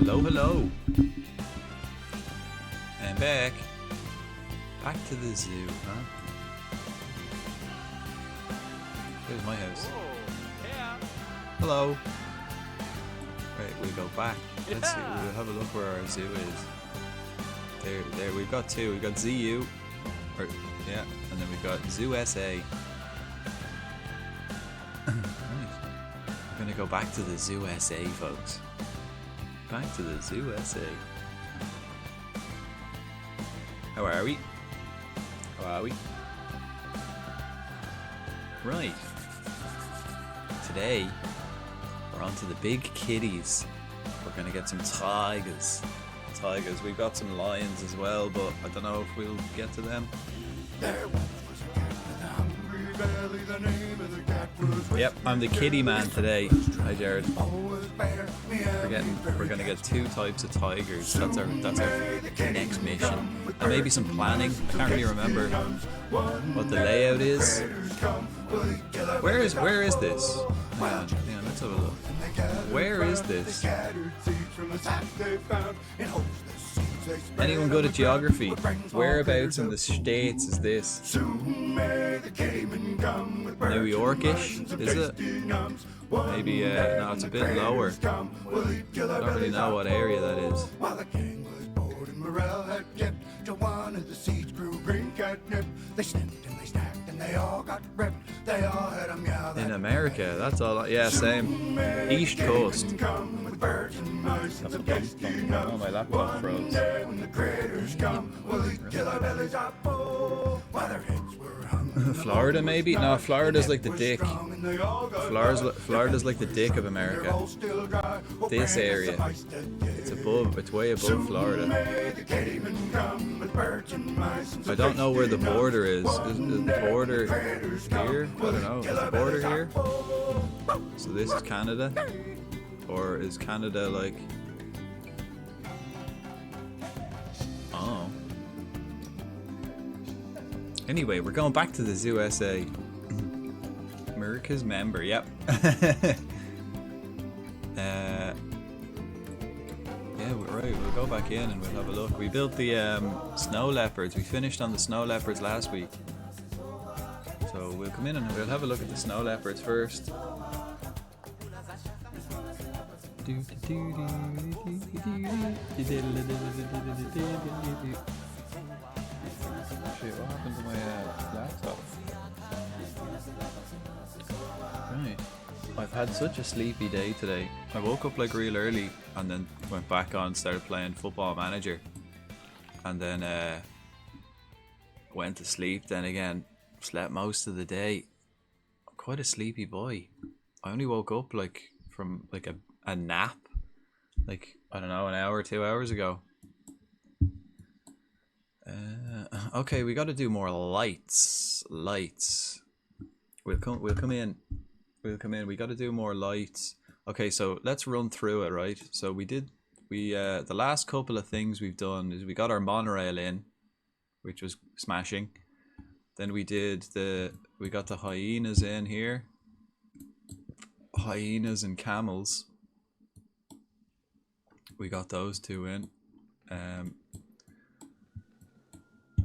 Hello, hello. And back to the zoo, huh? There's my house. Yeah. Hello. Right, we'll go back. Let's see. We'll have a look where our zoo is. There. We've got two. We've got ZU, or yeah, and then we've got Zoo SA. Right. We're gonna go back to the Zoo SA, folks. Back to the Zoo SA. How are we? How are we? Right. Today, we're on to the big kitties. We're gonna get some tigers. We've got some lions as well, but I don't know if we'll get to them. Yep, I'm the kitty man today. Hi, Jared. We're gonna get two types of tigers. That's our next mission. And maybe some planning. I can't really remember what the layout is. Where is this? Hang on, let's have a look. Where is this? Anyone good at geography? Whereabouts in the States is this? New York-ish, is it? Maybe, no, it's a bit lower. I don't really know what area that is. In America, that's all. Yeah, same. East Coast. Oh, my laptop froze. Florida, maybe? No, Florida's like the dick. Florida's like the dick of America. This area. It's way above Florida. I don't know where the border is. Is the border here? I don't know. Is the border here? So this is Canada? Or is Canada like... Oh. Anyway, we're going back to the Zoo SA. America's member, yep. Yeah, right, we'll go back in and we'll have a look. We built the snow leopards. We finished on the snow leopards last week. So we'll come in and we'll have a look at the snow leopards first. Shit, what happened to my laptop? Right. I've had such a sleepy day today. I woke up like real early and then went back on, started playing Football Manager. And then went to sleep. Then again, slept most of the day. I'm quite a sleepy boy. I only woke up like from like a nap. Like, I don't know, an hour or 2 hours ago. Okay, we got to do more lights. We'll come in. We got to do more lights. Okay, so let's run through it, right? So the last couple of things we've done is we got our monorail in, which was smashing. Then we got the hyenas in here. Hyenas and camels. We got those two in.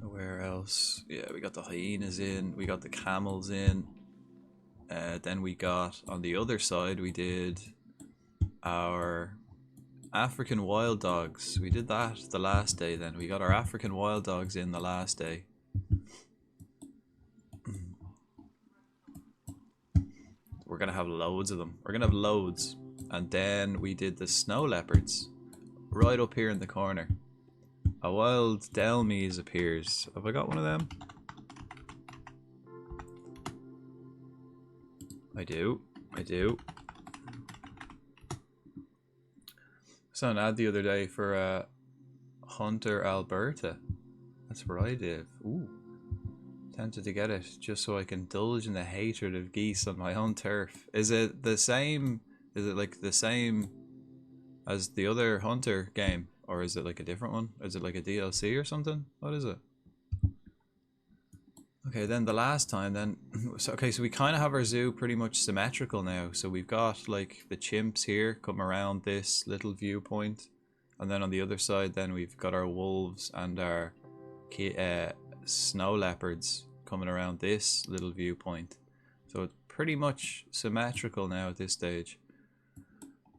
Where else? Yeah, we got the hyenas in. We got the camels in. Then we got, on the other side, we did our African wild dogs. We did that the last day then. We got our African wild dogs in the last day. We're going to have loads of them. We're going to have loads. And then we did the snow leopards. Right up here in the corner. A wild Delmies appears. Have I got one of them? I do. Saw an ad the other day for Hunter Alberta. That's where I live. Ooh. Tempted to get it just so I can indulge in the hatred of geese on my own turf. Is it the same? Is it like the same as the other Hunter game? Or is it like a different one? Is it like a DLC or something? What is it? Okay, then the last time then... So we kind of have our zoo pretty much symmetrical now. So we've got like the chimps here come around this little viewpoint. And then on the other side then we've got our wolves and our snow leopards coming around this little viewpoint. So So it's pretty much symmetrical now at this stage.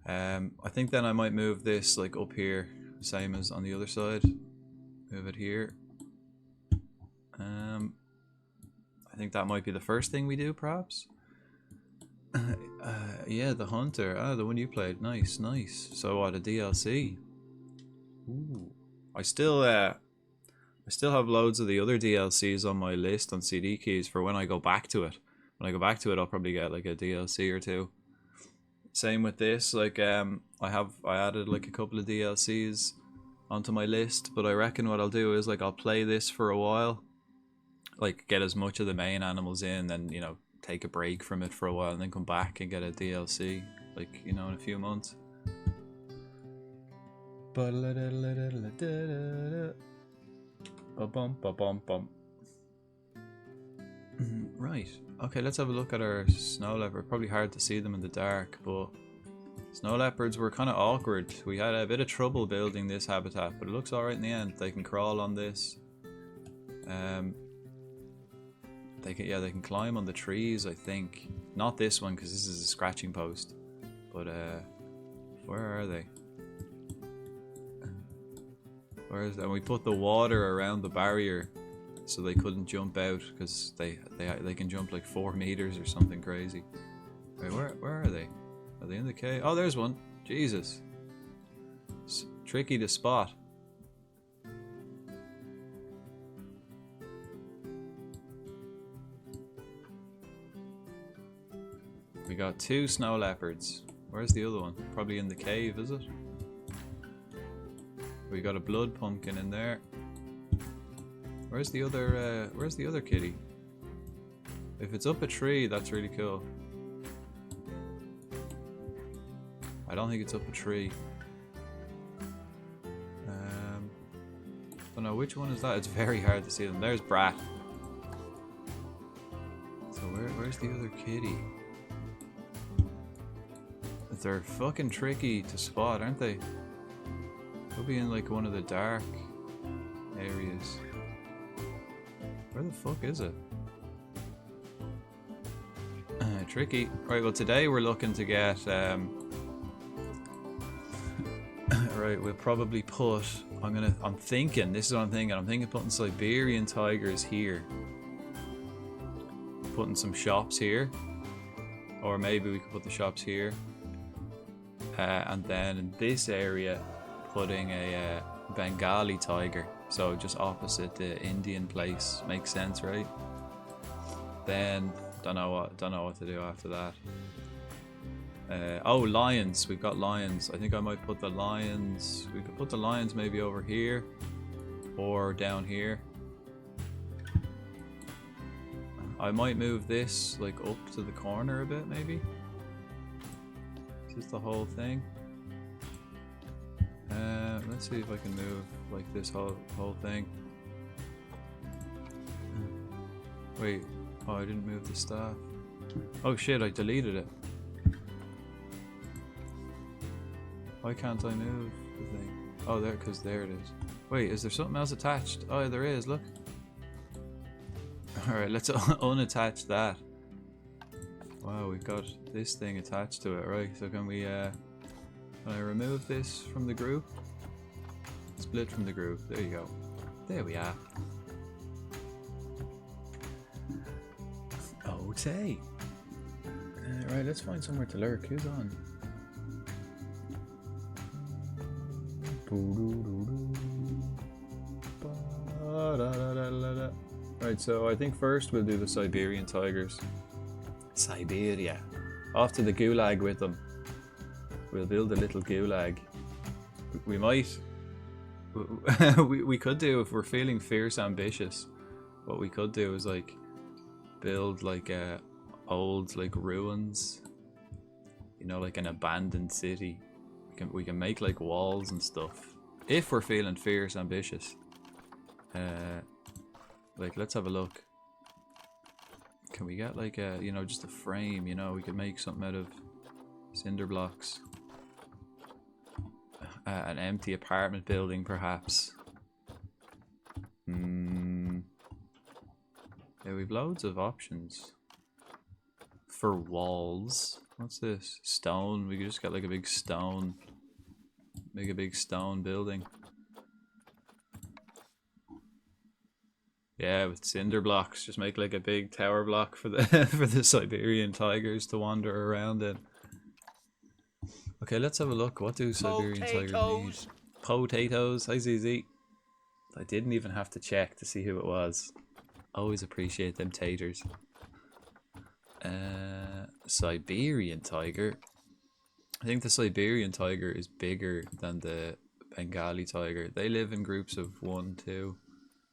I think then I might move this like up here, same as on the other side. Move it here. I think that might be the first thing we do, perhaps. Yeah, the hunter. Ah, the one you played. Nice, nice. So what, a DLC? Ooh. I still have loads of the other DLCs on my list on CD keys for when I go back to it. When I go back to it, I'll probably get like a DLC or two. Same with this. Like I added like a couple of DLCs onto my list, but I reckon what I'll do is like I'll play this for a while, like get as much of the main animals in, then you know take a break from it for a while, and then come back and get a DLC, like you know in a few months. Right. Okay, let's have a look at our snow leopard. Probably hard to see them in the dark, but snow leopards were kind of awkward. We had a bit of trouble building this habitat, but it looks alright in the end. They can crawl on this. They can climb on the trees, I think. Not this one, because this is a scratching post. But where are they? Where is that? And we put the water around the barrier so they couldn't jump out, because they can jump like 4 meters or something crazy. Wait, where are they? Are they in the cave? Oh, there's one. Jesus. It's tricky to spot. We got 2 snow leopards. Where's the other one? Probably in the cave, is it? We got a blood pumpkin in there. Where's the other kitty? If it's up a tree, that's really cool. I don't think it's up a tree. Don't know which one is that. It's very hard to see them. There's Brat. So where's the other kitty? They're fucking tricky to spot, aren't they? They'll be in like one of the dark areas. Where the fuck is it? Tricky. Right, well today we're looking to get right, we'll probably put I'm thinking putting Siberian tigers here. Putting some shops here. Or maybe we could put the shops here. And then in this area putting a Bengali tiger, so just opposite the Indian place. Makes sense, right? Then don't know what to do after that. Oh, lions. We've got lions. I think I might put the lions. We could put the lions maybe over here or down here. I might move this like up to the corner a bit, maybe. Is this the whole thing? Let's see if I can move like this whole thing. Wait, oh, I didn't move the staff. Oh shit, I deleted it. Why can't I move the thing? Oh, there, because there it is. Wait, is there something else attached? Oh, there is, look. Alright, let's unattach that. Wow, we've got this thing attached to it, right? So can I remove this from the group? Split from the group, there you go. There we are. Okay. Right, let's find somewhere to lurk. Who's on? Right, so I think first we'll do the Siberian tigers. Siberia. Off to the gulag with them. We'll build a little gulag. We might... we could do, if we're feeling fierce ambitious, what we could do is like build like old like ruins, you know, like an abandoned city. We can make like walls and stuff if we're feeling fierce ambitious. Like let's have a look. Can we get like a, you know, just a frame, you know, we could make something out of cinder blocks. An empty apartment building, perhaps. Yeah, we've loads of options. for walls. What's this? Stone. We could just get like a big stone. Make a big stone building. Yeah, with cinder blocks. Just make like a big tower block for the for the Siberian tigers to wander around in. Okay, let's have a look. What do Siberian tigers need? Potatoes. Hi, ZZ. I didn't even have to check to see who it was. Always appreciate them taters. Siberian tiger. I think the Siberian tiger is bigger than the Bengali tiger. They live in groups of 1, 2.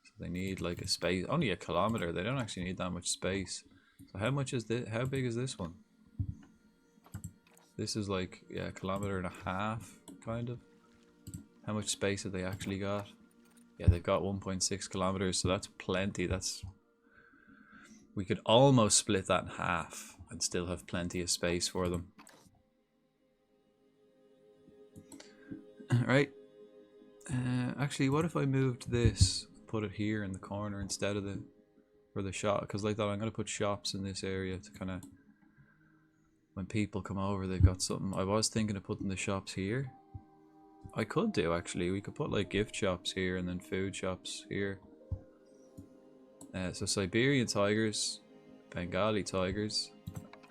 So they need like a space. Only a kilometer. They don't actually need that much space. So how much is this? How big is this one? This is like, yeah, 1.5 kilometers, kind of. How much space have they actually got? Yeah, they've got 1.6 kilometers, so that's plenty. We could almost split that in half and still have plenty of space for them. Right. Actually, what if I moved this, put it here in the corner instead of where the shop? Because like that, I'm going to put shops in this area to kind of, when people come over, they've got something. I was thinking of putting the shops here. I could do, actually. We could put like gift shops here and then food shops here. So Siberian tigers, Bengali tigers.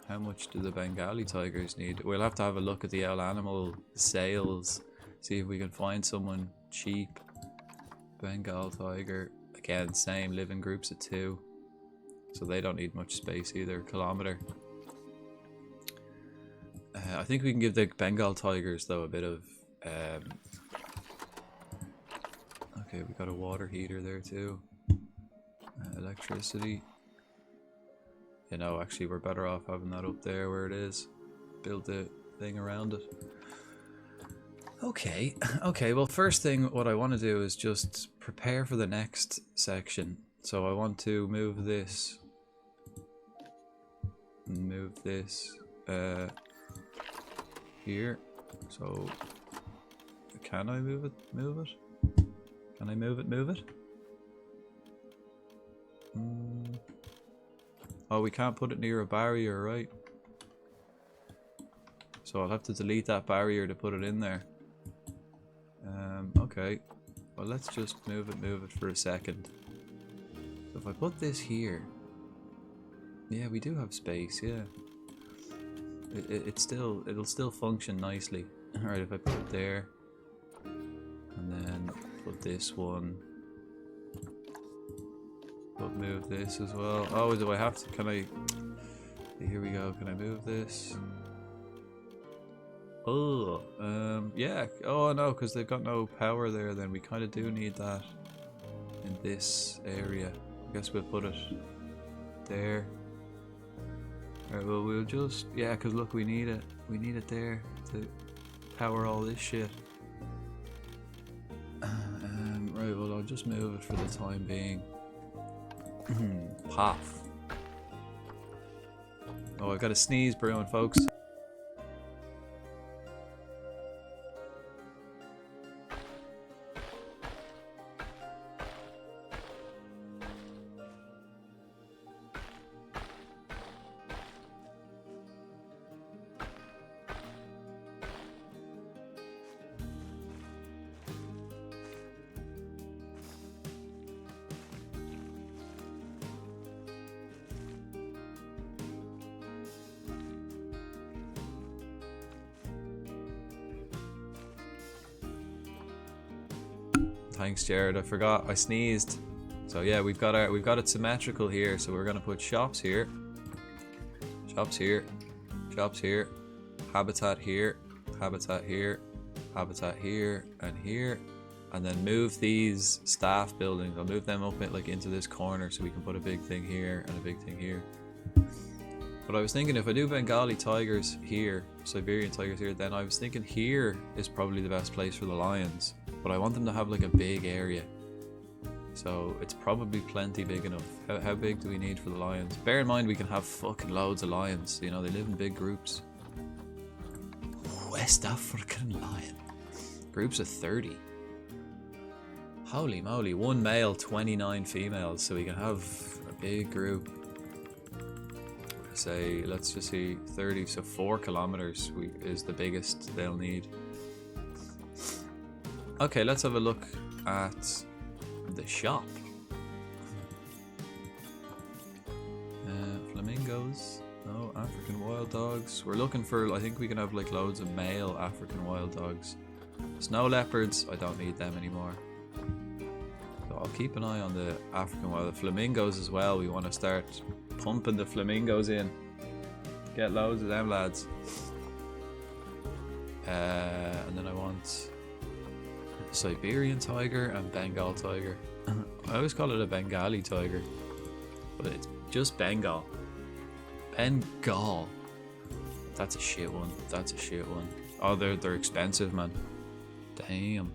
How much do the Bengali tigers need? We'll have to have a look at the animal sales. See if we can find someone cheap. Bengal tiger. Again, same, live in groups of 2. So they don't need much space either. Kilometer. I think we can give the Bengal tigers though a bit of okay, we got a water heater there too. Electricity. You know, actually we're better off having that up there where it is. Build the thing around it. Okay, okay, well first thing what I want to do is just prepare for the next section. So I want to move this. Move this here. So can I move it? Move it? Can I move it? Move it? Oh, we can't put it near a barrier, right? So I'll have to delete that barrier to put it in there. Okay. Well, let's just move it for a second. So if I put this here, yeah, we do have space. Yeah, it'll still function nicely. All right, if I put it there, and then put this one. But move this as well. Oh, do I have to? Can I? Here we go. Can I move this? Oh, yeah. Oh no, because they've got no power there. Then we kind of do need that in this area. I guess we'll put it there. Alright, well we'll just, yeah, because look, we need it. We need it there to power all this shit. Right, well I'll just move it for the time being. Puff. Oh, I got a sneeze brewing, folks. Thanks, Jared. I forgot. I sneezed. So yeah, we've got it symmetrical here. So we're gonna put shops here, shops here, shops here, habitat here, habitat here, habitat here, and then move these staff buildings. I'll move them up like into this corner so we can put a big thing here and a big thing here. But I was thinking if I do Bengali tigers here, Siberian tigers here, then I was thinking here is probably the best place for the lions. But I want them to have like a big area. So it's probably plenty big enough. How big do we need for the lions? Bear in mind we can have fucking loads of lions. You know, they live in big groups. West African lion. Groups of 30. Holy moly, 1 male, 29 females. So we can have a big group. say, let's just see, 30, so 4 kilometers is the biggest they'll need. Okay, let's have a look at the shop. Flamingos. Oh, African wild dogs. We're looking for, I think we can have like loads of male African wild dogs. Snow leopards, I don't need them anymore. So I'll keep an eye on the African wild. Flamingos as well, we want to start pumping the flamingos in. Get loads of them lads. And then I want Siberian tiger and Bengal tiger. I always call it a Bengali tiger, but it's just Bengal. Bengal. That's a shit one. That's a shit one. Oh, they're expensive, man. Damn.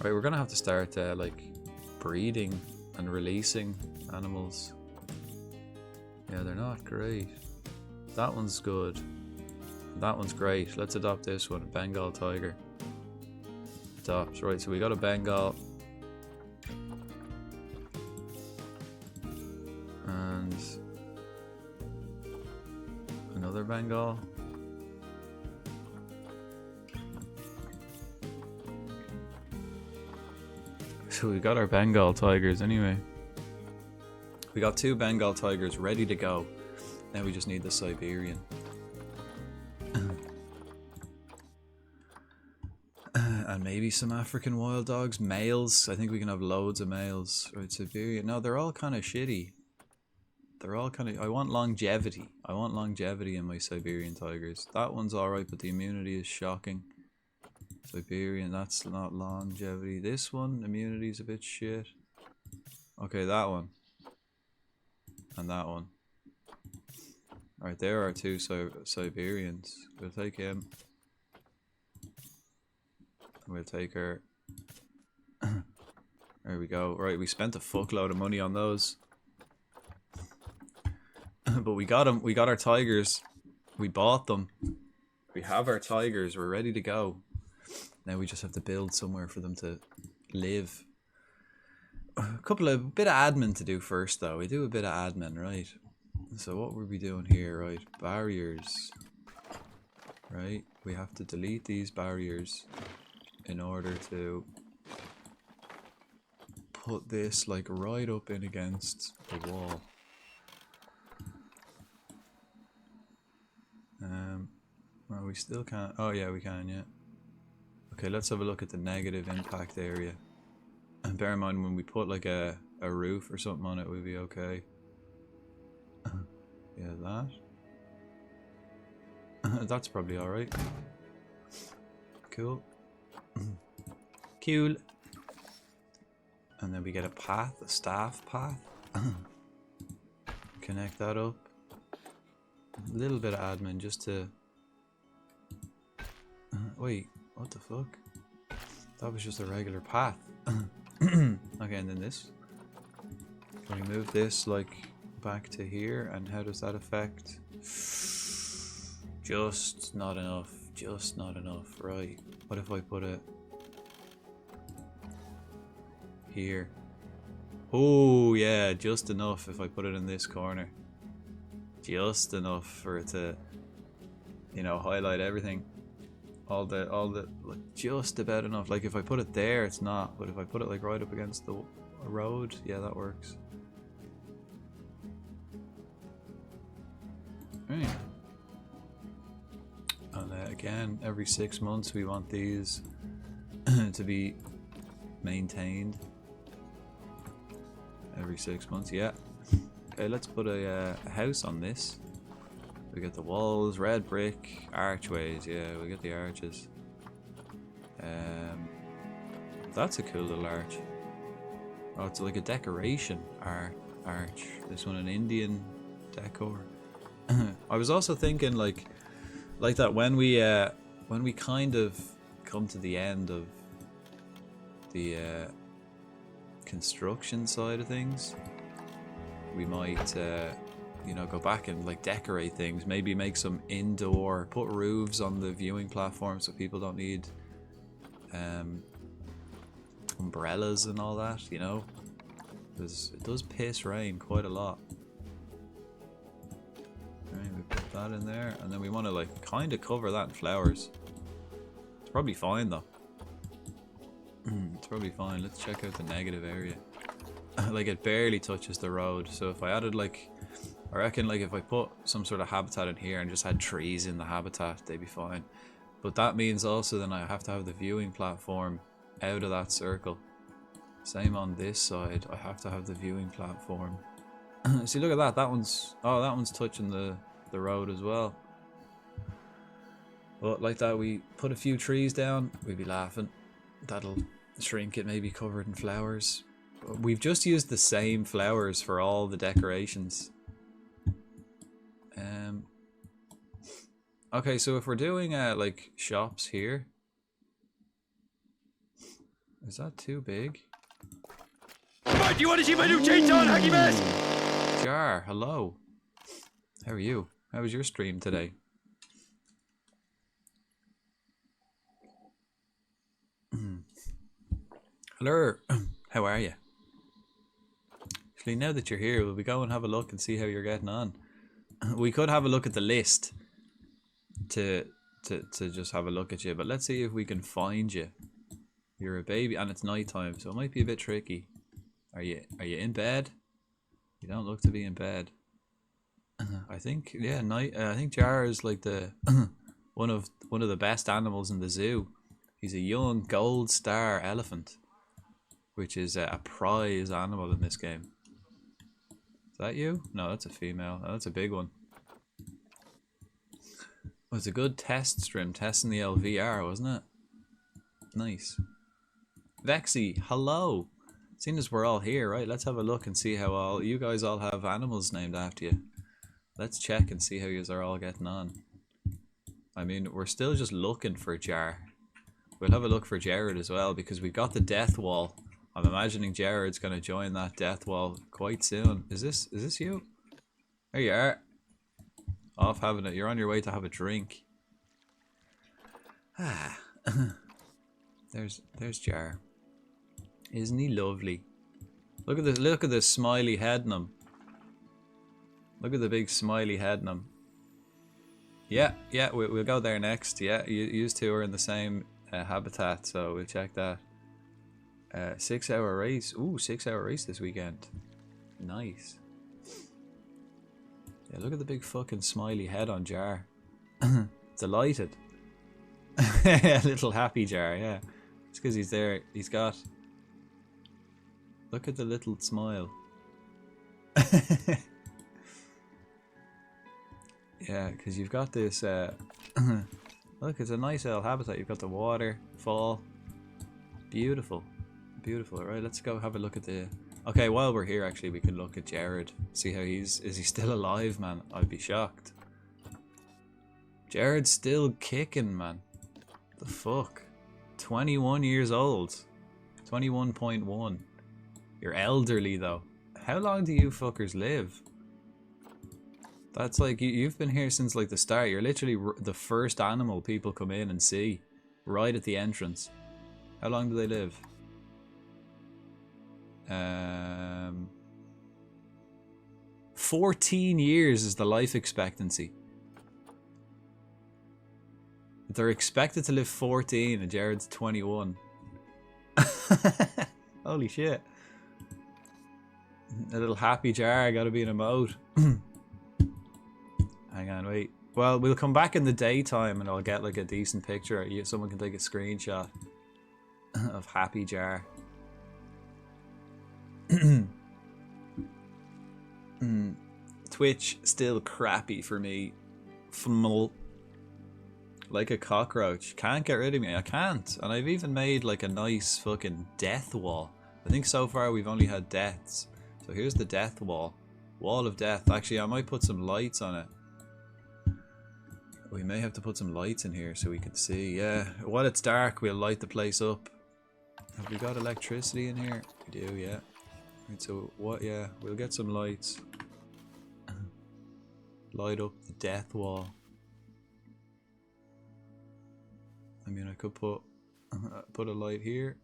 Right, we're gonna have to start like breeding and releasing animals. Yeah, they're not great. That one's good. That one's great. Let's adopt this one, Bengal tiger. Adopt. Right, so we got a Bengal. And another Bengal. So we got our Bengal tigers anyway. We got 2 Bengal tigers ready to go. Now we just need the Siberian. And maybe some African wild dogs. Males. I think we can have loads of males. Right, Siberian. No, they're all kind of shitty. They're all kind of... I want longevity. I want longevity in my Siberian tigers. That one's alright, but the immunity is shocking. Siberian, that's not longevity. This one, immunity's a bit shit. Okay, that one. And that one. Alright, there are 2 Siberians. We'll take him. We'll take her. There we go. Right, we spent a fuckload of money on those. But we got them. We got our tigers. We bought them. We have our tigers. We're ready to go. Now we just have to build somewhere for them to live. A bit of admin to do first, though. We do a bit of admin, right? So what were we doing here, right? Barriers. Right? We have to delete these barriers in order to put this like right up in against the wall. Well, we still can't. Oh yeah, we can, yeah. Okay, let's have a look at the negative impact area. And bear in mind, when we put like a roof or something on it, we'll be okay. Yeah, that. That's probably alright. Cool. Cool. And then we get a path, a staff path. Connect that up. A little bit of admin just to... wait, what the fuck? That was just a regular path. Okay, and then this. Can we move this like back to here? And how does that affect? Just not enough. Just not enough. Right. What if I put it here? Oh yeah, just enough if I put it in this corner. Just enough for it to, you know, highlight everything. All the like, just about enough. Like if I put it there, it's not. But if I put it like right up against the road, yeah, that works. Right. And again, every 6 months we want these to be maintained. Every 6 months, yeah. Okay, let's put a house on this. We get the walls, red brick, archways. Yeah, we get the arches. That's a cool little arch. Oh, it's like a decoration arch. This one an Indian decor. I was also thinking like that when we kind of come to the end of the construction side of things, we might you know, go back and like decorate things, maybe make some indoor, put roofs on the viewing platform so people don't need umbrellas and all that, you know, because it does piss rain quite a lot. Right, we put that in there, and then we want to like kind of cover that in flowers. It's probably fine though. It's probably fine. Let's check out the negative area. Like it barely touches the road, so if I added like, I reckon like if I put some sort of habitat in here and just had trees in the habitat, they'd be fine. But that means also then I have to have the viewing platform out of that circle. Same on this side, I have to have the viewing platform. See, look at that, that one's, oh, that one's touching the road as well. But like that, we put a few trees down, we'd be laughing. That'll shrink it, maybe covered in flowers. We've just used the same flowers for all the decorations. Okay, so if we're doing like shops here, is that too big? Right, do you want to see my new chainsaw, hacky mess? Jar, hello. How are you? How was your stream today? Hello. How are you? Actually, now that you're here, will we go and have a look and see how you're getting on? We could have a look at the list to just have a look at you, but let's see if we can find you. You're a baby and it's nighttime, so it might be a bit tricky. Are you in bed? You don't look to be in bed. I think yeah, I think Jar is like the one of the best animals in the zoo. He's a young gold star elephant, which is a prize animal in this game. Is that you? No, that's a female. Oh, that's a big one. It was a good test stream, testing the LVR, wasn't it? Nice. Vexy, hello. Seeing as we're all here, right? Let's have a look and see how all you guys all have animals named after you. Let's check and see how you are all getting on. I mean, we're still just looking for Jar. We'll have a look for Jared as well because we got the death wall. I'm imagining Jared's gonna join that death wall quite soon. Is this you? There you are. Off having it. You're on your way to have a drink. Ah. There's Jar. Isn't he lovely? Look at the smiley head on him. Look at the big smiley head on him. Yeah, we'll go there next. Yeah, you two are in the same habitat, so we'll check that. 6 hour race. Ooh, 6 hour race this weekend. Nice. Yeah, look at the big fucking smiley head on Jar. Delighted. A little happy Jar, yeah. It's because he's there. He's got... Look at the little smile. Yeah, because you've got this... Look, it's a nice little habitat. You've got the water, fall. Beautiful. Beautiful. Right, let's go have a look at the... Okay, while we're here, actually, we can look at Jared. See how he's... Is he still alive, man? I'd be shocked. Jared's still kicking, man. The fuck? 21 years old. 21.1. You're elderly, though. How long do you fuckers live? That's like... You've been here since, like, the start. You're literally the first animal people come in and see. Right at the entrance. How long do they live? 14 years is the life expectancy. They're expected to live 14 and Jared's 21. Holy shit. A little happy Jar, gotta be in a mode. Hang on, wait. Well, we'll come back in the daytime and I'll get like a decent picture. Someone can take a screenshot of happy Jar. Twitch still crappy for me. Fml. Like a cockroach. Can't get rid of me. I can't. And I've even made like a nice fucking death wall. I think so far we've only had deaths. So here's the death wall. Wall of death. Actually, I might put some lights on it. We may have to put some lights in here so we can see. Yeah. While it's dark, we'll light the place up. Have we got electricity in here? We do, yeah. Right, so what? Yeah, we'll get some lights. Light up the death wall. I mean, I could put a light here.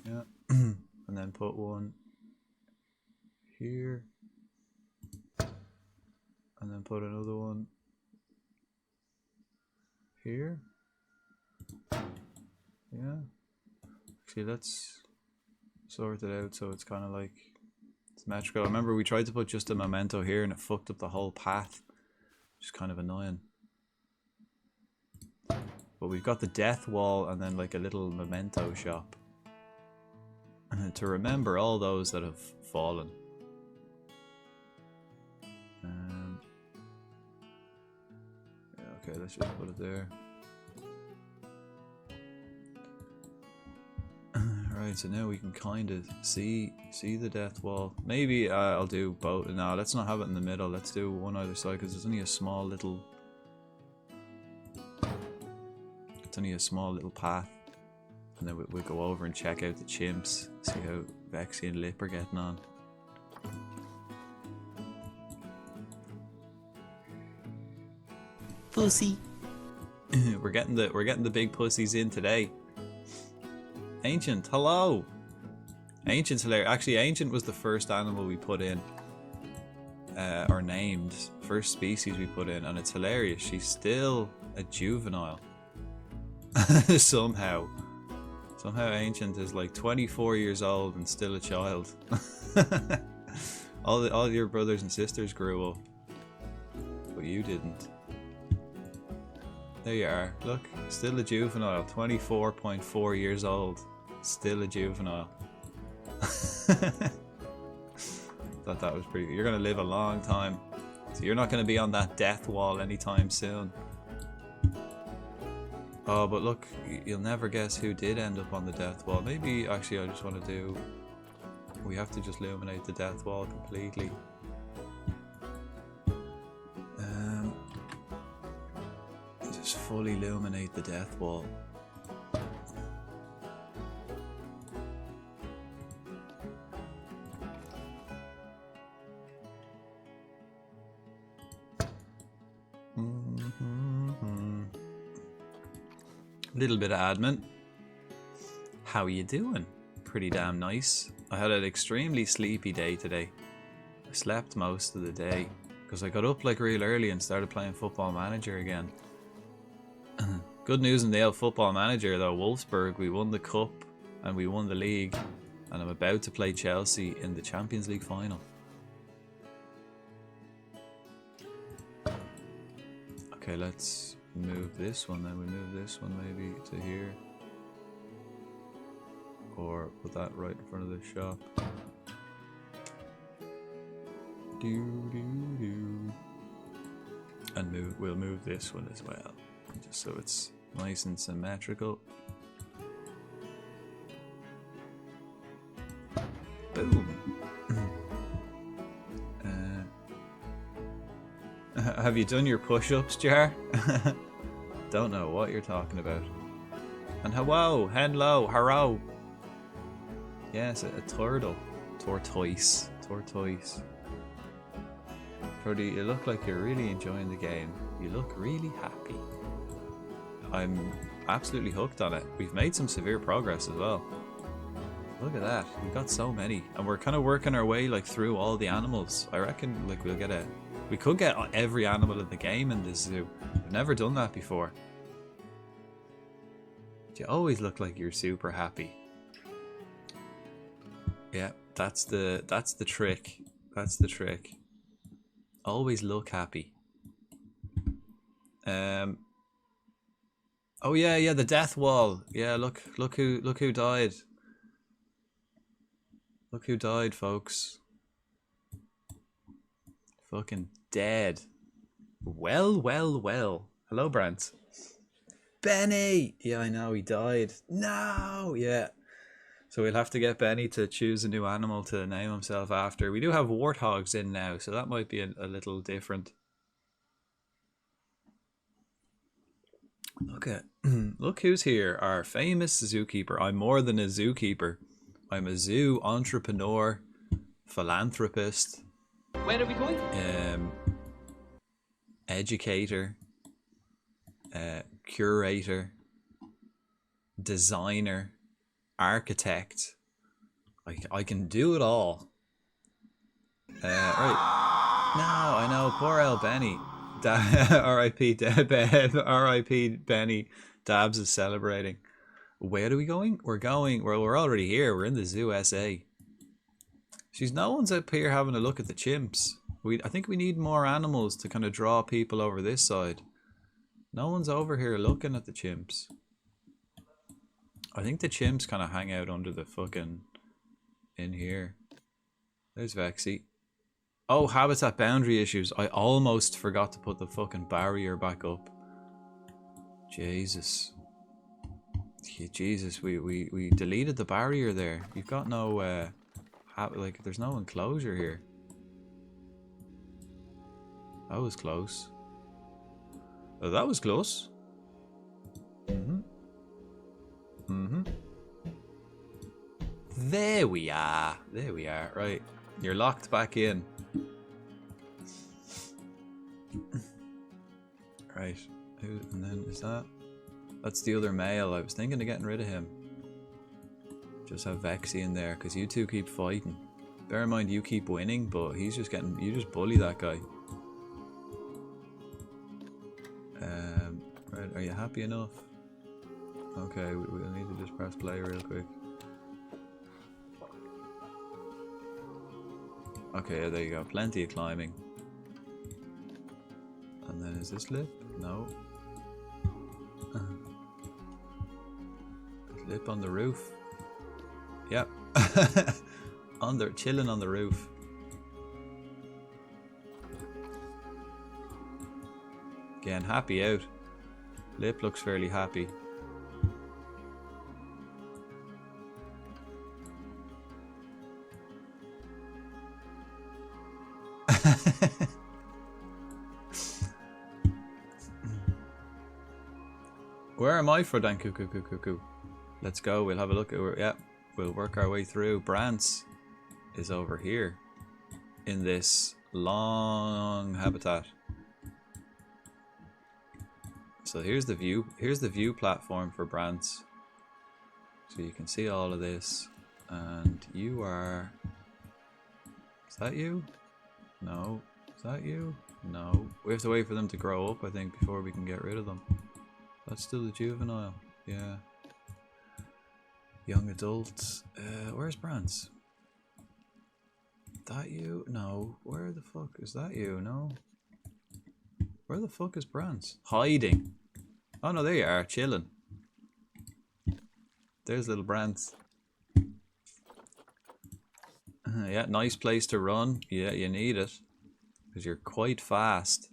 Yeah, and then put one here. And then put another one here. Yeah. Actually, let's sort it out so it's kind of like symmetrical. I remember we tried to put just a memento here and it fucked up the whole path, which is kind of annoying. But we've got the death wall and then like a little memento shop to remember all those that have fallen. Yeah, okay, let's just put it there. Right, so now we can kind of see the death wall. Maybe I'll do both. No, let's not have it in the middle. Let's do one either side because there's only a small little. It's only a small little path, and then we'll go over and check out the chimps. See how Vexy and Lip are getting on. Pussy. we're getting the big pussies in today. Ancient, hello. Ancient's hilarious. Actually, Ancient was the first animal we put in, or named, first species we put in, and it's hilarious. She's still a juvenile. Somehow Ancient is like 24 years old and still a child. all your brothers and sisters grew up, but you didn't. There you are. Look, still a juvenile. 24.4 years old. Still a juvenile. Thought that was pretty good. You're going to live a long time. So you're not going to be on that death wall anytime soon. Oh, but look, you'll never guess who did end up on the death wall. Maybe, actually, I just want to do... We have to just illuminate the death wall completely. Just fully illuminate the death wall. Little bit of admin. How are you doing? Pretty damn nice. I had an extremely sleepy day today. I slept most of the day because I got up like real early and started playing Football Manager again. Good news in the old Football Manager though, Wolfsburg, we won the cup and we won the league, and I'm about to play Chelsea in the Champions League final. Okay, let's move this one then. We move this one maybe to here, or put that right in front of the shop. And we'll move this one as well, just so it's nice and symmetrical. Boom. Have you done your push-ups, Jar? Don't know what you're talking about. And hello, hello. Yes, a turtle. Tortoise. Brody, you look like you're really enjoying the game. You look really happy. I'm absolutely hooked on it. We've made some severe progress as well. Look at that. We've got so many. And we're kind of working our way like through all the animals. I reckon like we could get every animal in the game in this zoo. We've never done that before. You always look like you're super happy. Yeah, that's the trick. That's the trick. Always look happy. Oh yeah, the death wall. Yeah, look who died. Look who died, folks. Fucking dead. Well. Hello, Brent. Benny! Yeah, I know, he died. No! Yeah. So we'll have to get Benny to choose a new animal to name himself after. We do have warthogs in now, so that might be a little different. Look who's here. Our famous zookeeper. I'm more than a zookeeper. I'm a zoo entrepreneur, philanthropist. Where are we going? Educator, curator, designer, architect. I can do it all. Right. No, I know. Poor El Benny. R.I.P. R.I.P. Benny. Dabs is celebrating. Where are we going? We're going. Well, we're already here. We're in the Zoo SA. No one's up here having a look at the chimps. I think we need more animals to kind of draw people over this side. No one's over here looking at the chimps. I think the chimps kind of hang out under the fucking... in here. There's Vexy. Oh, habitat boundary issues. I almost forgot to put the fucking barrier back up. Jesus. Yeah, Jesus, we deleted the barrier there. You've got no, like, there's no enclosure here. That was close. Oh, that was close. There we are. There we are. Right. You're locked back in. Right. And then is that? That's the other male. I was thinking of getting rid of him. Just have Vexy in there, because you two keep fighting. Bear in mind you keep winning, but he's just getting... You just bully that guy. Right, are you happy enough? Okay, we'll need to just press play real quick. Okay, there you go. Plenty of climbing. And then is this lip? No. Lip on the roof. Yep. Chilling on the roof. Again, happy out. Lip looks fairly happy. Where am I for Dan Cuckoo? Let's go, we'll have a look at where, yeah, we'll work our way through. Brant's is over here in this long habitat. So here's the view platform for Brant's. So you can see all of this, and you are... Is that you? No. Is that you? No. We have to wait for them to grow up, I think, before we can get rid of them. That's still the juvenile. Yeah. Young adults. Where's Brant's? That you? No. Where the fuck is that you? No. Where the fuck is Brant's? Hiding. Oh no, there you are, chilling. There's little Brant's. Yeah, nice place to run. Yeah, you need it. Because you're quite fast.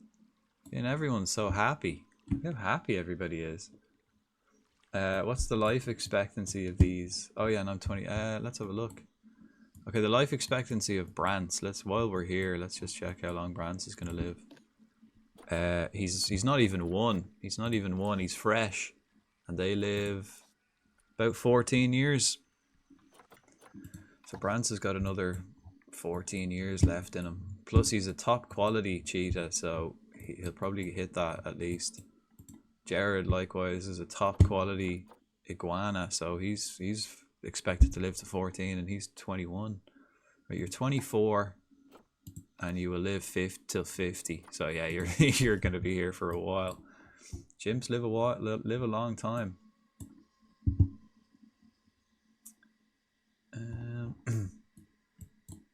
And everyone's so happy. Look how happy everybody is. What's the life expectancy of these? Oh yeah, and I'm 20. Let's have a look. Okay, the life expectancy of Brant's. While we're here, let's just check how long Brant's is gonna live. He's not even one. He's not even one. He's fresh, and they live about 14 years. So Brant's has got another 14 years left in him. Plus, he's a top quality cheetah, so he'll probably hit that at least. Jared, likewise, is a top quality iguana, so he's expected to live to 14, and he's 21. Right, you're 24, and you will live till 50. So yeah, you're going to be here for a while. Chimps live a long time.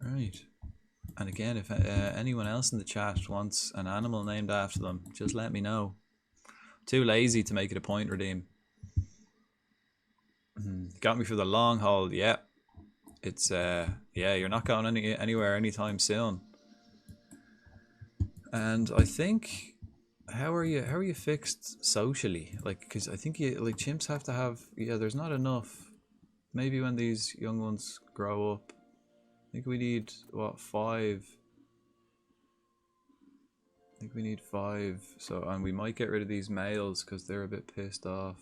Right. And again, if anyone else in the chat wants an animal named after them, just let me know. Too lazy to make it a point redeem. Got me for the long haul. Yeah, it's yeah, you're not going anywhere anytime soon. And I think, how are you fixed socially? Like, because I think chimps have to have, yeah, there's not enough. Maybe when these young ones grow up, I think we need, what, 5? I think we need 5. So, and we might get rid of these males because they're a bit pissed off.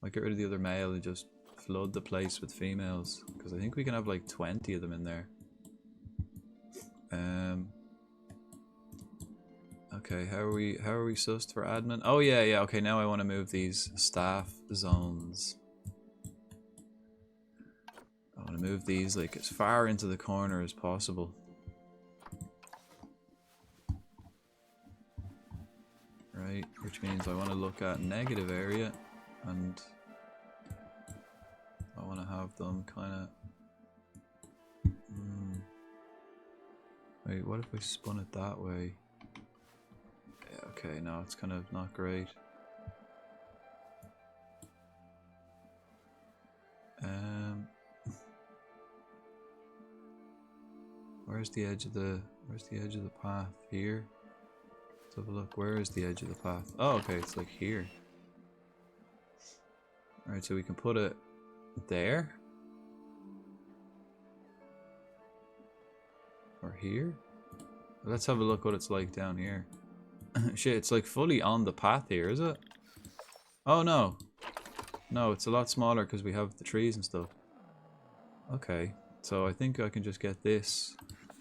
Might get rid of the other male and just flood the place with females, because I think we can have like 20 of them in there. Okay, how are we sussed for admin? Oh yeah, okay, now I want to move these staff zones. I want to move these like as far into the corner as possible. which means I want to look at negative area, and I want to have them kind of... Wait, what if we spun it that way? Yeah, okay, no, it's kind of not great. Where's the edge of the path? Here. Let's have a look. Where is the edge of the path? Oh, okay, it's like here. Alright, so we can put it there. Or here. Let's have a look what it's like down here. Shit, it's like fully on the path here, is it? Oh no. No, it's a lot smaller because we have the trees and stuff. Okay, so I think I can just get this.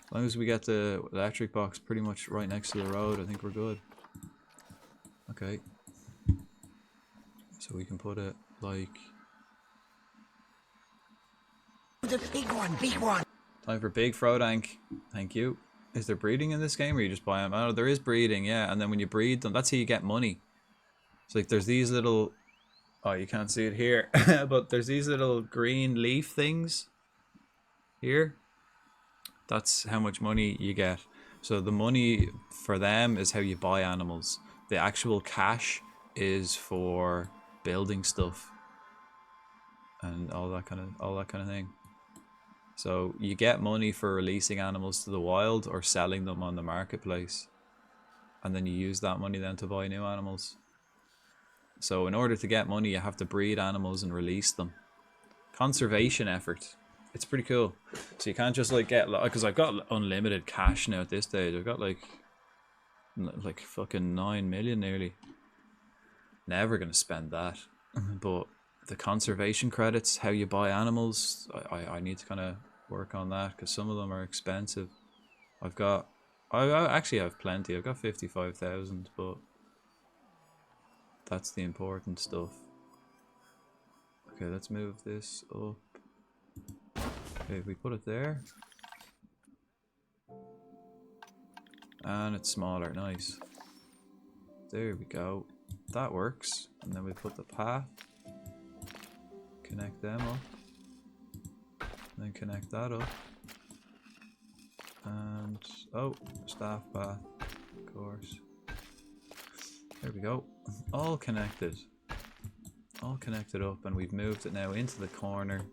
As long as we get the electric box pretty much right next to the road, I think we're good. Okay. So we can put it like... The big one, big one! Time for big Frodank. Thank you. Is there breeding in this game, or you just buy them? Oh, there is breeding, yeah. And then when you breed them, that's how you get money. It's like there's these little... Oh, you can't see it here. But there's these little green leaf things here. That's how much money you get. So the money for them is how you buy animals. The actual cash is for building stuff and all that kind of thing. So you get money for releasing animals to the wild or selling them on the marketplace, and then you use that money then to buy new animals. So in order to get money, you have to breed animals and release them. Conservation effort. It's pretty cool. So you can't just like get, because I've got unlimited cash now at this stage. I've got like fucking 9 million nearly. Never gonna spend that. But the conservation credits, how you buy animals, I need to kind of work on that because some of them are expensive. I actually have plenty. I've got 55,000, but that's the important stuff. Okay, let's move this up. Okay, we put it there. And it's smaller, nice. There we go. That works. And then we put the path. Connect them up. And then connect that up. And, oh, staff path, of course. There we go. All connected. All connected up, and we've moved it now into the corner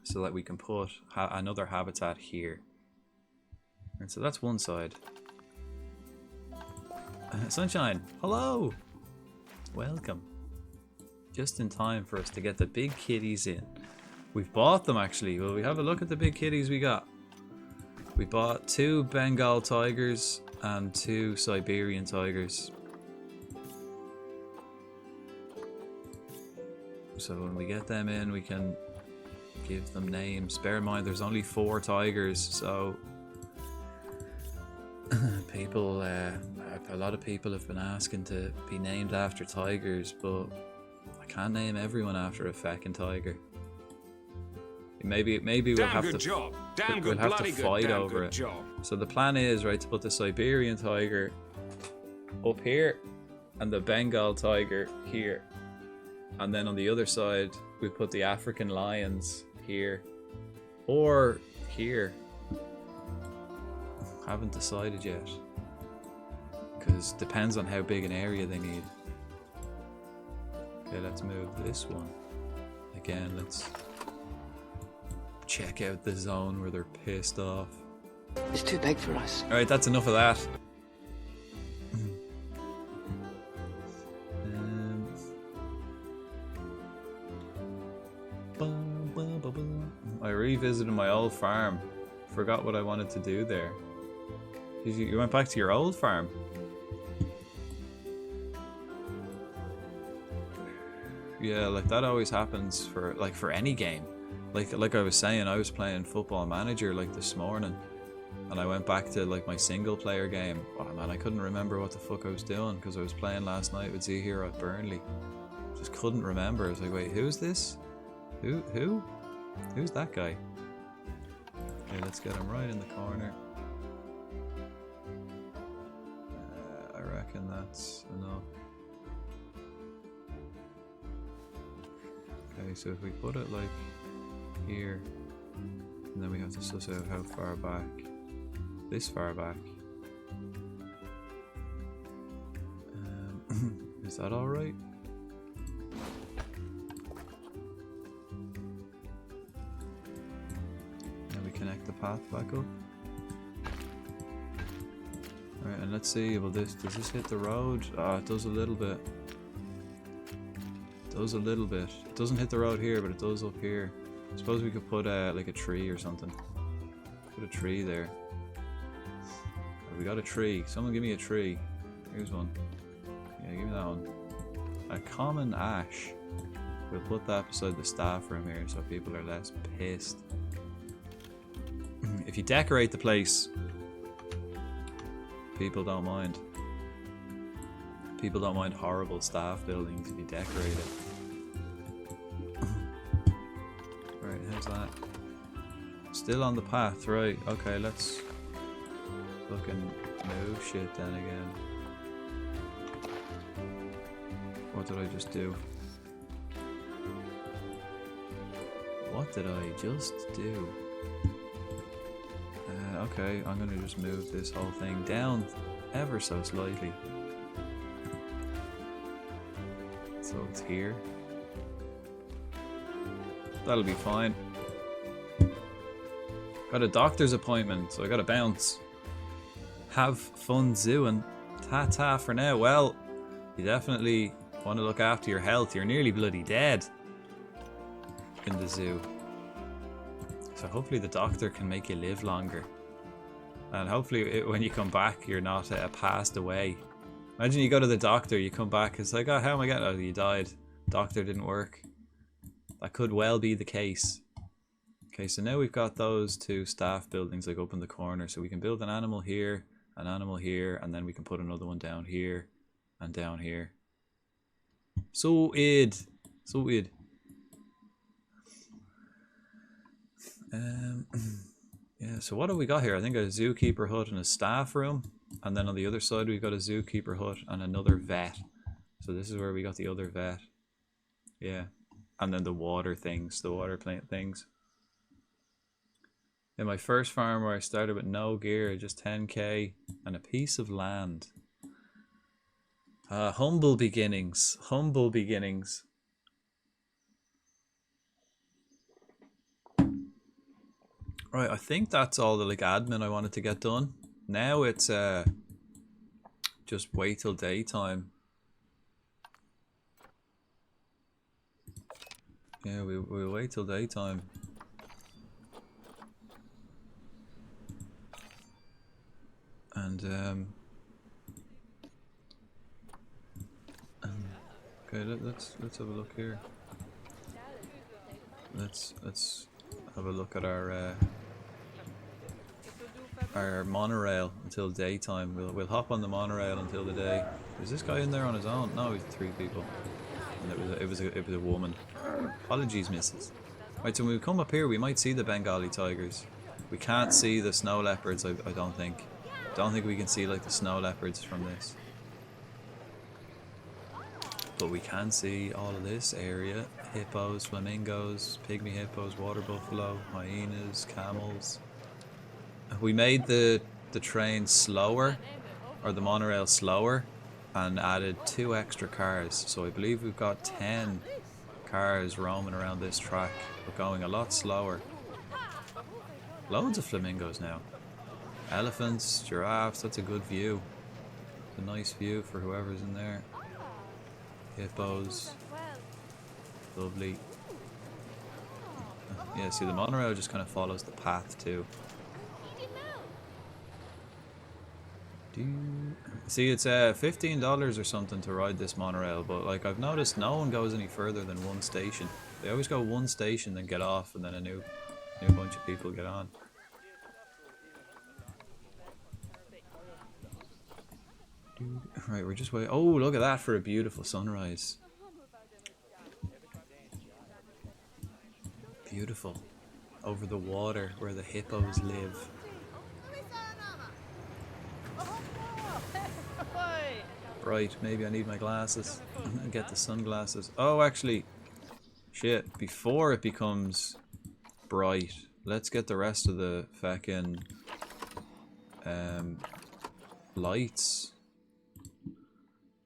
so that we can put another habitat here. And so that's one side. Sunshine, hello! Welcome. Just in time for us to get the big kitties in. We've bought them actually. Well, we have a look at the big kitties we got. We bought 2 Bengal tigers and 2 Siberian tigers. So when we get them in, we can give them names. Bear in mind, there's only 4 tigers, so people, a lot of people have been asking to be named after tigers, but I can't name everyone after a feckin' tiger. Maybe we'll have to we'll have to fight over it. So the plan is, right, to put the Siberian tiger up here and the Bengal tiger here. And then on the other side, we put the African lions here. Or here. Haven't decided yet. Because depends on how big an area they need. Okay, let's move this one. Again, let's check out the zone where they're pissed off. It's too big for us. Alright, that's enough of that. I revisited my old farm. Forgot what I wanted to do there. You went back to your old farm? Yeah, like that always happens for any game. Like I was saying, I was playing Football Manager like this morning, and I went back to like my single player game. Oh man, I couldn't remember what the fuck I was doing because I was playing last night with Z Hero at Burnley. Just couldn't remember. I was like, wait, who's this? Who? Who's that guy? Okay, let's get him right in the corner. I reckon that's enough. Okay, so if we put it like here, and then we have to suss out how far back. This far back. Is that alright? Then we connect the path back up. Alright, and let's see, does this hit the road? Ah, it does a little bit. It does a little bit. It doesn't hit the road here, but it does up here. I suppose we could put like a tree or something. Put a tree there. Oh, we got a tree. Someone give me a tree. Here's one. Yeah, give me that one. A common ash. We'll put that beside the staff room here so people are less pissed. If you decorate the place, people don't mind. People don't mind horrible staff buildings if you decorate it. Right, how's that? Still on the path, right. Okay, let's fucking move shit then again. What did I just do? What did I just do? Okay, I'm gonna just move this whole thing down ever so slightly. So it's here. That'll be fine. Got a doctor's appointment, so I gotta bounce. Have fun zooing. Ta-ta for now. Well, you definitely want to look after your health. You're nearly bloody dead in the zoo. So hopefully the doctor can make you live longer. And hopefully when you come back, you're not passed away. Imagine you go to the doctor, you come back, it's like, oh, how am I getting? Oh, you died. Doctor didn't work. That could well be the case. Okay, so now we've got those two staff buildings like up in the corner. So we can build an animal here, and then we can put another one down here and down here. Sorted. Sorted. Yeah, so what have we got here? I think a zookeeper hut and a staff room. And then on the other side we've got a zookeeper hut and another vet. So this is where we got the other vet. Yeah. And then the water things, the water plant things. In my first farm where I started with no gear, just 10k and a piece of land. Humble beginnings. Humble beginnings. Right, I think that's all the like admin I wanted to get done. Now it's just wait till daytime. Yeah, we'll wait till daytime. And okay, let's have a look here. Let's have a look at our monorail until daytime. We'll hop on the monorail until the day. Is this guy in there on his own? No, he's 3 people. And it was a woman. Apologies, missus. Right, so when we come up here, we might see the Bengali tigers. We can't see the snow leopards. I don't think. Don't think we can see like the snow leopards from this. But we can see all of this area. Hippos, flamingos, pygmy hippos, water buffalo, hyenas, camels. We made the train slower, or the monorail slower, and added 2 extra cars. So I believe we've got 10 cars roaming around this track, but going a lot slower. Loads of flamingos now. Elephants, giraffes, that's a good view. It's a nice view for whoever's in there. Hippos. Lovely. Yeah, see the monorail just kind of follows the path too. See, it's $15 or something to ride this monorail, but like I've noticed no one goes any further than one station. They always go one station, then get off, and then a new bunch of people get on. Right, we're just waiting. Oh, look at that for a beautiful sunrise. Beautiful. Over the water where the hippos live. Right, maybe I need my glasses. Get the sunglasses. Oh, actually, Shit, before it becomes bright, let's get the rest of the fucking lights.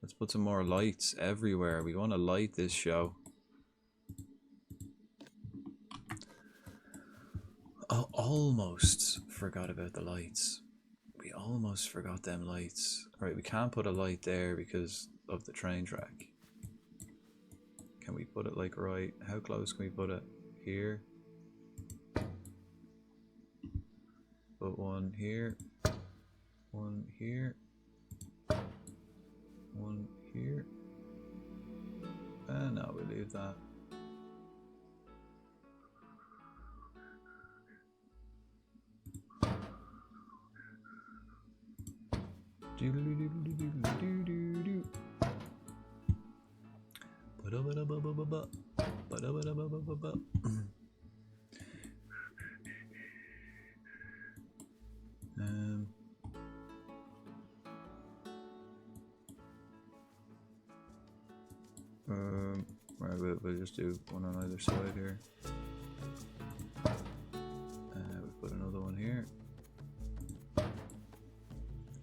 Let's put some more lights everywhere. We want to light this show. Oh, almost forgot about the lights. We almost forgot them lights. Right, we can't put a light there because of the train track. Can we put it like right? How close can we put it? Here. Put one here. One here. One here. And no, we leave that. Right, we'll just do one on either side here. We put another one here.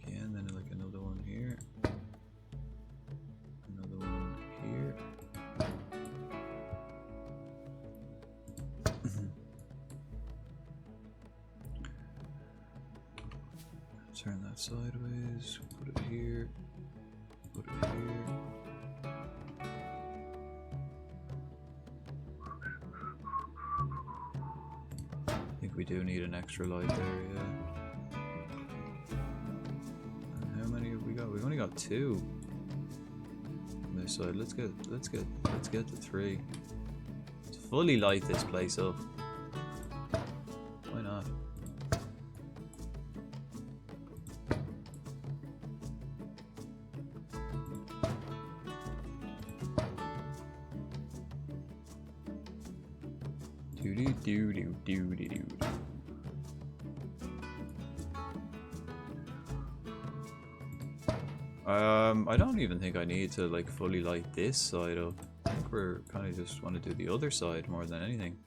Again, then like another one here. Another one here. Turn that sideways. Put it here. Put it here. I think we do need an extra light there, yeah. And how many have we got? We've only got 2 on this side. Let's get to 3. Let's fully light this place up. Why not? Do. I don't even think I need to like fully light this side up. I think we're kind of just want to do the other side more than anything.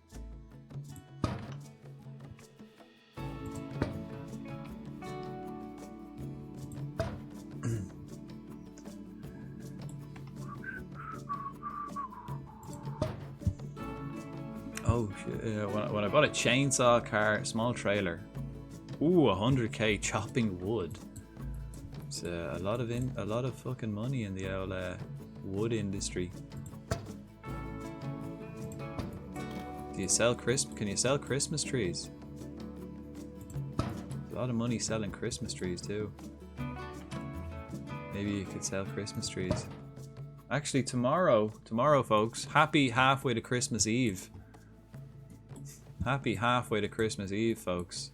Oh shit! When I bought a chainsaw car, small trailer. Ooh, 100k chopping wood. It's a lot of fucking money in the old wood industry. Do you sell Can you sell Christmas trees? A lot of money selling Christmas trees too. Maybe you could sell Christmas trees. Actually, tomorrow, folks. Happy halfway to Christmas Eve. Happy halfway to Christmas Eve, folks.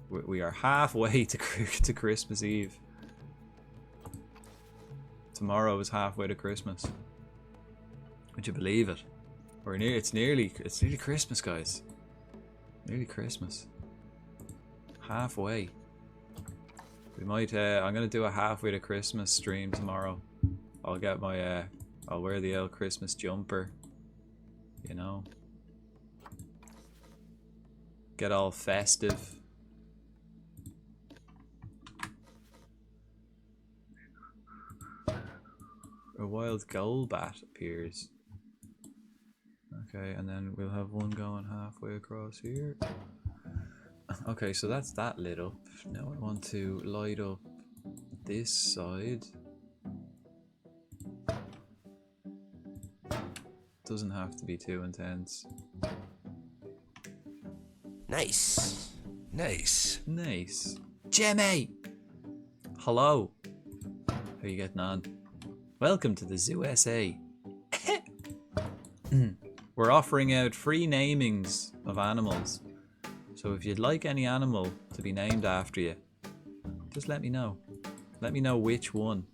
We are halfway to Christmas Eve. Tomorrow is halfway to Christmas. Would you believe it? It's nearly Christmas, guys. Nearly Christmas. Halfway. We might. I'm gonna do a halfway to Christmas stream tomorrow. I'll get my. I'll wear the old Christmas jumper. You know. Get all festive. A wild gold bat appears. Okay, and then we'll have one going halfway across here. Okay, so that's that lit up. Now I want to light up this side. Doesn't have to be too intense. Nice. Nice. Nice. Jimmy! Hello. How are you getting on? Welcome to the Zoo SA. We're offering out free namings of animals. So if you'd like any animal to be named after you, just let me know. Let me know which one.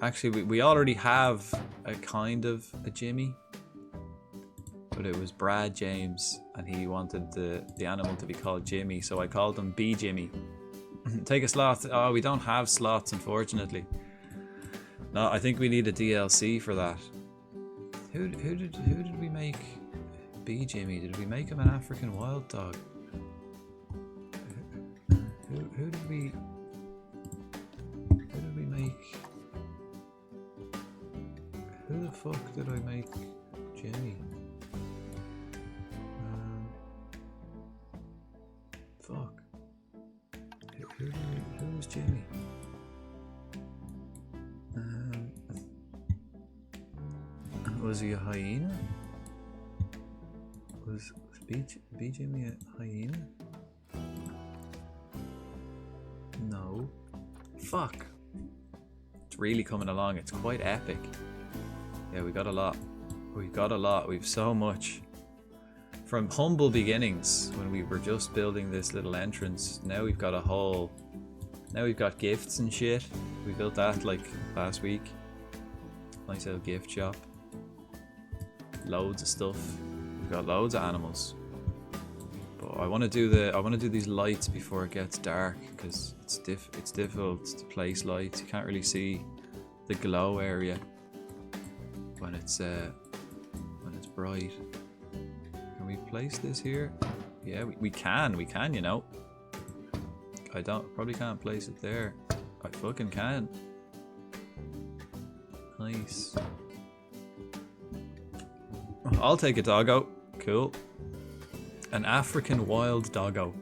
Actually, we already have a kind of a Jimmy, but it was Brad James, and he wanted the animal to be called Jimmy, so I called him B Jimmy. Take a sloth. Oh, we don't have sloths, unfortunately. No, I think we need a DLC for that. Who did we make B Jimmy? Did we make him an African wild dog? Who did we make? Who the fuck did I make Jimmy? Fuck. Who was Jimmy? Was he a hyena? Was B Jimmy a hyena? No. Fuck. It's really coming along. It's quite epic. Yeah, we got a lot. We've got a lot. We've so much. From humble beginnings, when we were just building this little entrance, now we've got a whole... Now we've got gifts and shit. We built that like last week. Nice little gift shop. Loads of stuff. We've got loads of animals. But I want to do these lights before it gets dark, because it's difficult to place lights. You can't really see the glow area when it's bright. Can we place this here? Yeah, we can, you know. I probably can't place it there. I fucking can. Nice. I'll take a doggo. Cool. An African wild doggo.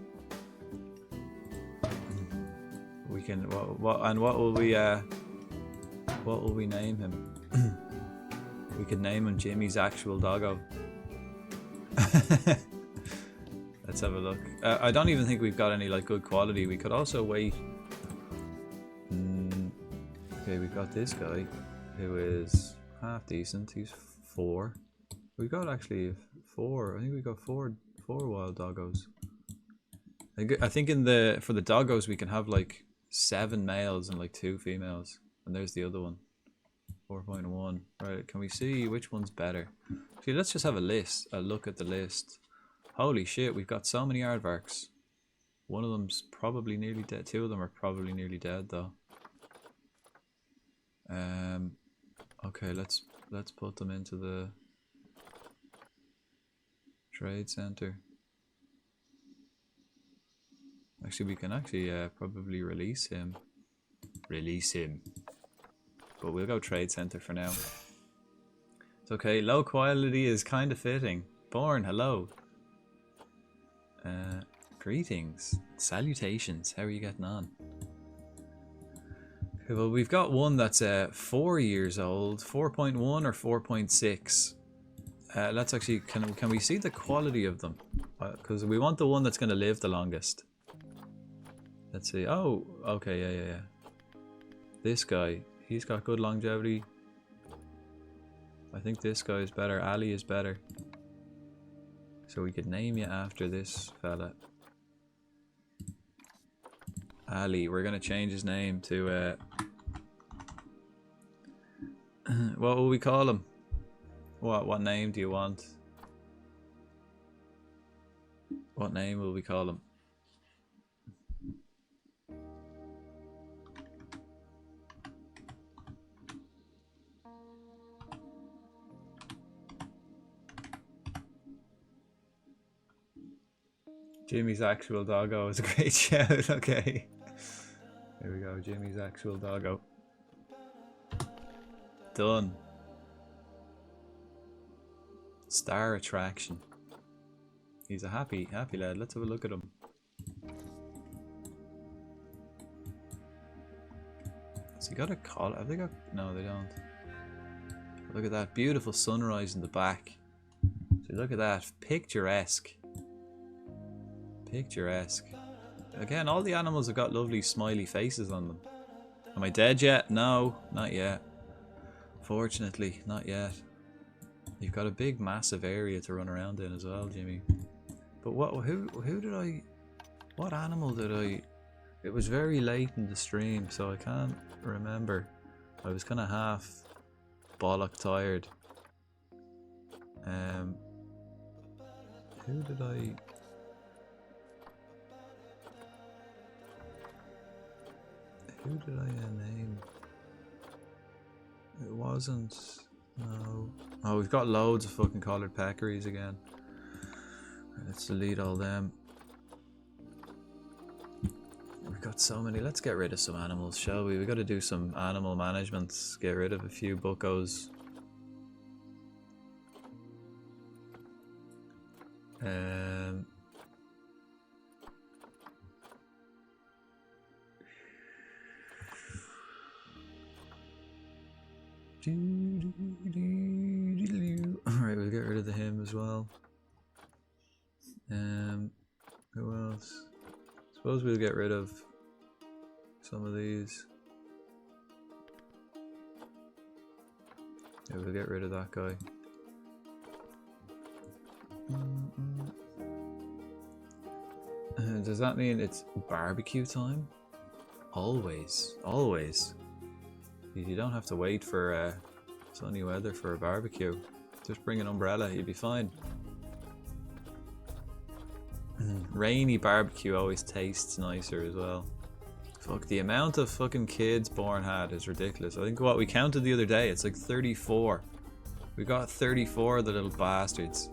We can what will we name him? We could name him Jimmy's actual doggo. Let's have a look. I don't even think we've got any like good quality. We could also wait. Okay, we've got this guy who is half decent. He's 4. We got actually 4. I think we got four wild doggos. I think for the doggos we can have like 7 males and like 2 females. And there's the other one. 4.1. Right, can we see which one's better? See, let's just have a look at the list. Holy shit, we've got so many aardvarks. One of them's probably nearly dead. 2 of them are probably nearly dead though. Okay, let's put them into the trade center. Actually, we can probably release him. But we'll go trade center for now. It's okay. Low quality is kind of fitting. Born, hello. Greetings. Salutations. How are you getting on? Okay, well, we've got one that's 4 years old. 4.1 or 4.6. Let's actually... Can we see the quality of them? Because we want the one that's going to live the longest. Let's see. Oh, okay, yeah. This guy, he's got good longevity. I think this guy is better. Ali is better. So we could name you after this fella. Ali. We're going to change his name to... what will we call him? What name do you want? What name will we call him? Jimmy's actual doggo is a great shout. Okay. Here we go. Jimmy's actual doggo. Done. Star attraction. He's a happy lad. Let's have a look at him. Has he got a collar? Have they got... No, they don't. Look at that beautiful sunrise in the back. So look at that. Picturesque. Picturesque. Again, all the animals have got lovely smiley faces on them. Am I dead yet? No, not yet. Fortunately, not yet. You've got a big, massive area to run around in as well, Jimmy. But who did I... What animal did I... It was very late in the stream, so I can't remember. I was kind of half bollock tired. Who did I... Who did I name? wasn't. No. Oh, we've got loads of fucking collared peccaries again. Right, let's delete all them. We've got so many. Let's get rid of some animals, shall we? We got to do some animal management. Get rid of a few buccos. Alright, we'll get rid of him as well. Who else? Suppose we'll get rid of some of these. Yeah, we'll get rid of that guy. Does that mean it's barbecue time? Always, always. You don't have to wait for sunny weather for a barbecue. Just bring an umbrella, you'll be fine. Rainy barbecue always tastes nicer as well. Fuck, the amount of fucking kids Born had is ridiculous. I think what we counted the other day, it's like 34. We got 34 of the little bastards.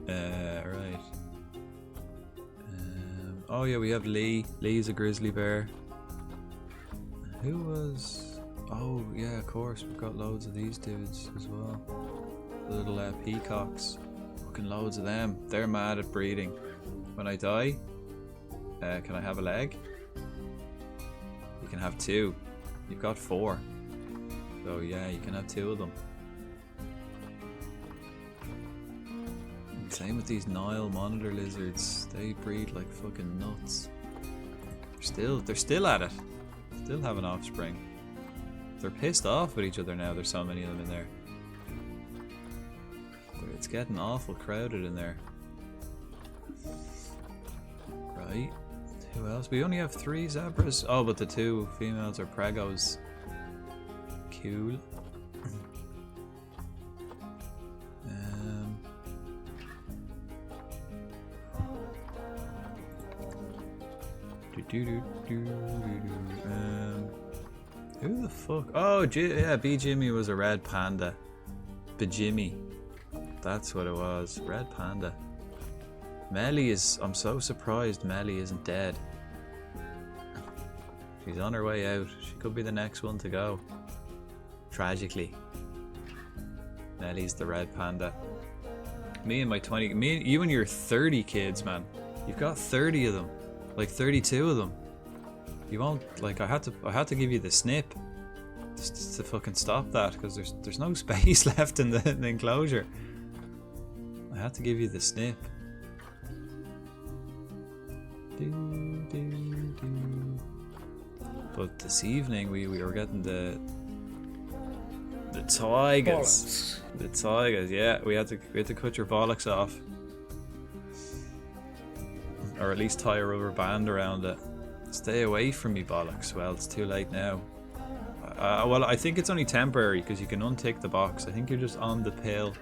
Right. Oh yeah, we have Lee. Lee's a grizzly bear. Who was... Oh yeah, of course, we've got loads of these dudes as well. The little peacocks. Fucking loads of them. They're mad at breeding. When I die, can I have a leg? You can have 2. You've got 4. So yeah, you can have 2 of them. Same with these Nile monitor lizards. They breed like fucking nuts. They're still at it. Still having offspring. They're pissed off with each other now. There's so many of them in there. But it's getting awful crowded in there. Right. Who else? We only have 3 zebras. Oh, but the 2 females are pregos. Cool. Who the fuck? Oh, yeah, B Jimmy was a red panda. B Jimmy. That's what it was. Red panda. Melly is... I'm so surprised Melly isn't dead. She's on her way out. She could be the next one to go. Tragically. Melly's the red panda. Me and my 20... you and your 30 kids, man. You've got 30 of them. Like 32 of them. You won't... Like, I had to give you the snip. Just to fucking stop that. Because there's no space left in the enclosure. I had to give you the snip. But this evening we were getting the tigers. Bollocks. The tigers, yeah. We had to cut your bollocks off. Or at least tie a rubber band around it. Stay away from me, bollocks. Well, it's too late now. Well, I think it's only temporary because you can untick the box. I think you're just on the pill.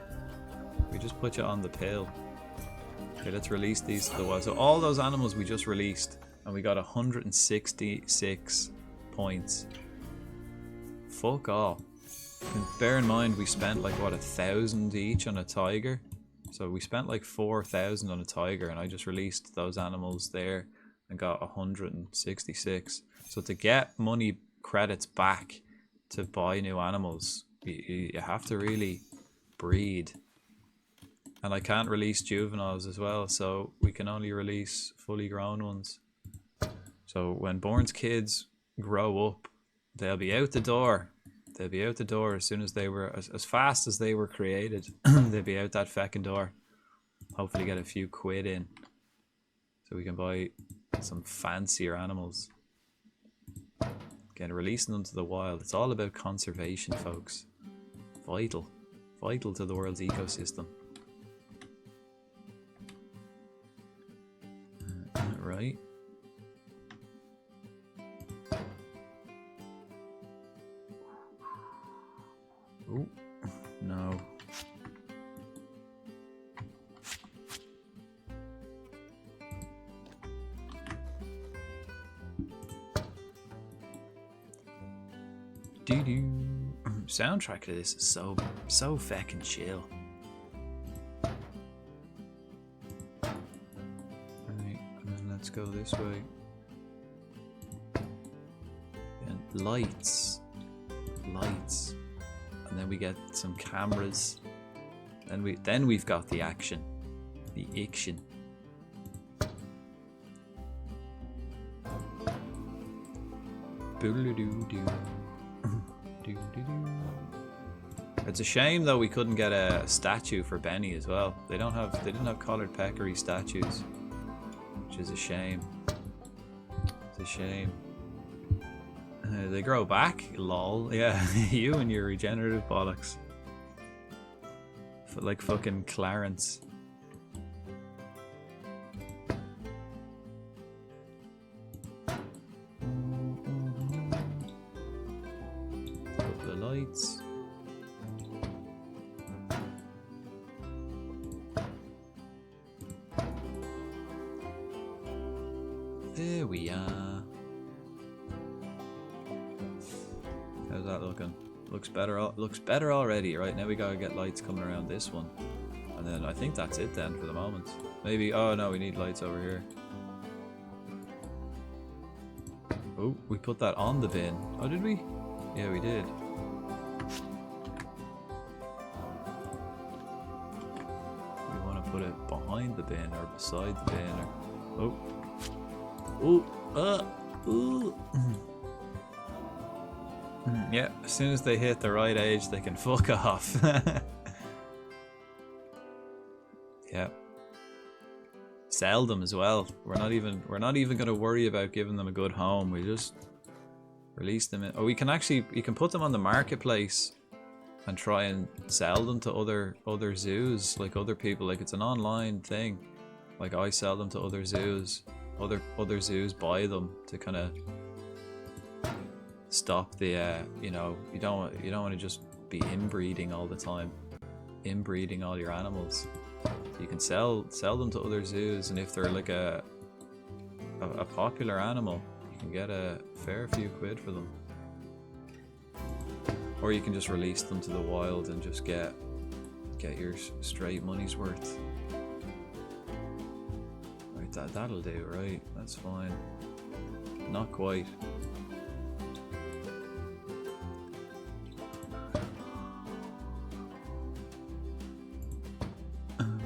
We just put you on the pill. Okay, let's release these to the wild. So all those animals we just released, and we got 166 points. Fuck all. And bear in mind, we spent like what, 1,000 each on a tiger. So we spent like 4,000 on a tiger, and I just released those animals there and got 166. So to get money credits back to buy new animals, you have to really breed. And I can't release juveniles as well, so we can only release fully grown ones. So when Born's kids grow up, they'll be out the door. They'll be out the door as soon as they were, as fast as they were created. They'll be out that feckin' door. Hopefully get a few quid in. So we can buy some fancier animals. Again, releasing them to the wild. It's all about conservation, folks. Vital. Vital to the world's ecosystem. Right. Oh, no. Soundtrack to this is so fucking chill. Right, and then let's go this way. And lights, and then we get some cameras. Then we've got the action, the action. It's a shame though we couldn't get a statue for Benny as well. They didn't have collared peccary statues, which is a shame. It's a shame. They grow back, lol. Yeah, you and your regenerative bollocks. Like fucking Clarence. Couple of lights. There we are. How's that looking? Looks better. Looks better already. Right, now we gotta get lights coming around this one, and then I think that's it then for the moment. Maybe. Oh no, we need lights over here. Oh, we put that on the bin. Oh, did we? Yeah, we did. We want to put it behind the bin or beside the bin. Or... Oh. Ooh. Yeah, as soon as they hit the right age, they can fuck off. Yeah. Sell them as well. We're not even going to worry about giving them a good home. We just release them. You can put them on the marketplace and try and sell them to other zoos, like other people. Like it's an online thing. Like I sell them to other zoos. Other zoos buy them to kind of stop the you don't want to just be inbreeding all the time, inbreeding all your animals. You can sell them to other zoos, and if they're like a popular animal, you can get a fair few quid for them. Or you can just release them to the wild and just get your straight money's worth. Right, that'll do, right? That's fine. Not quite.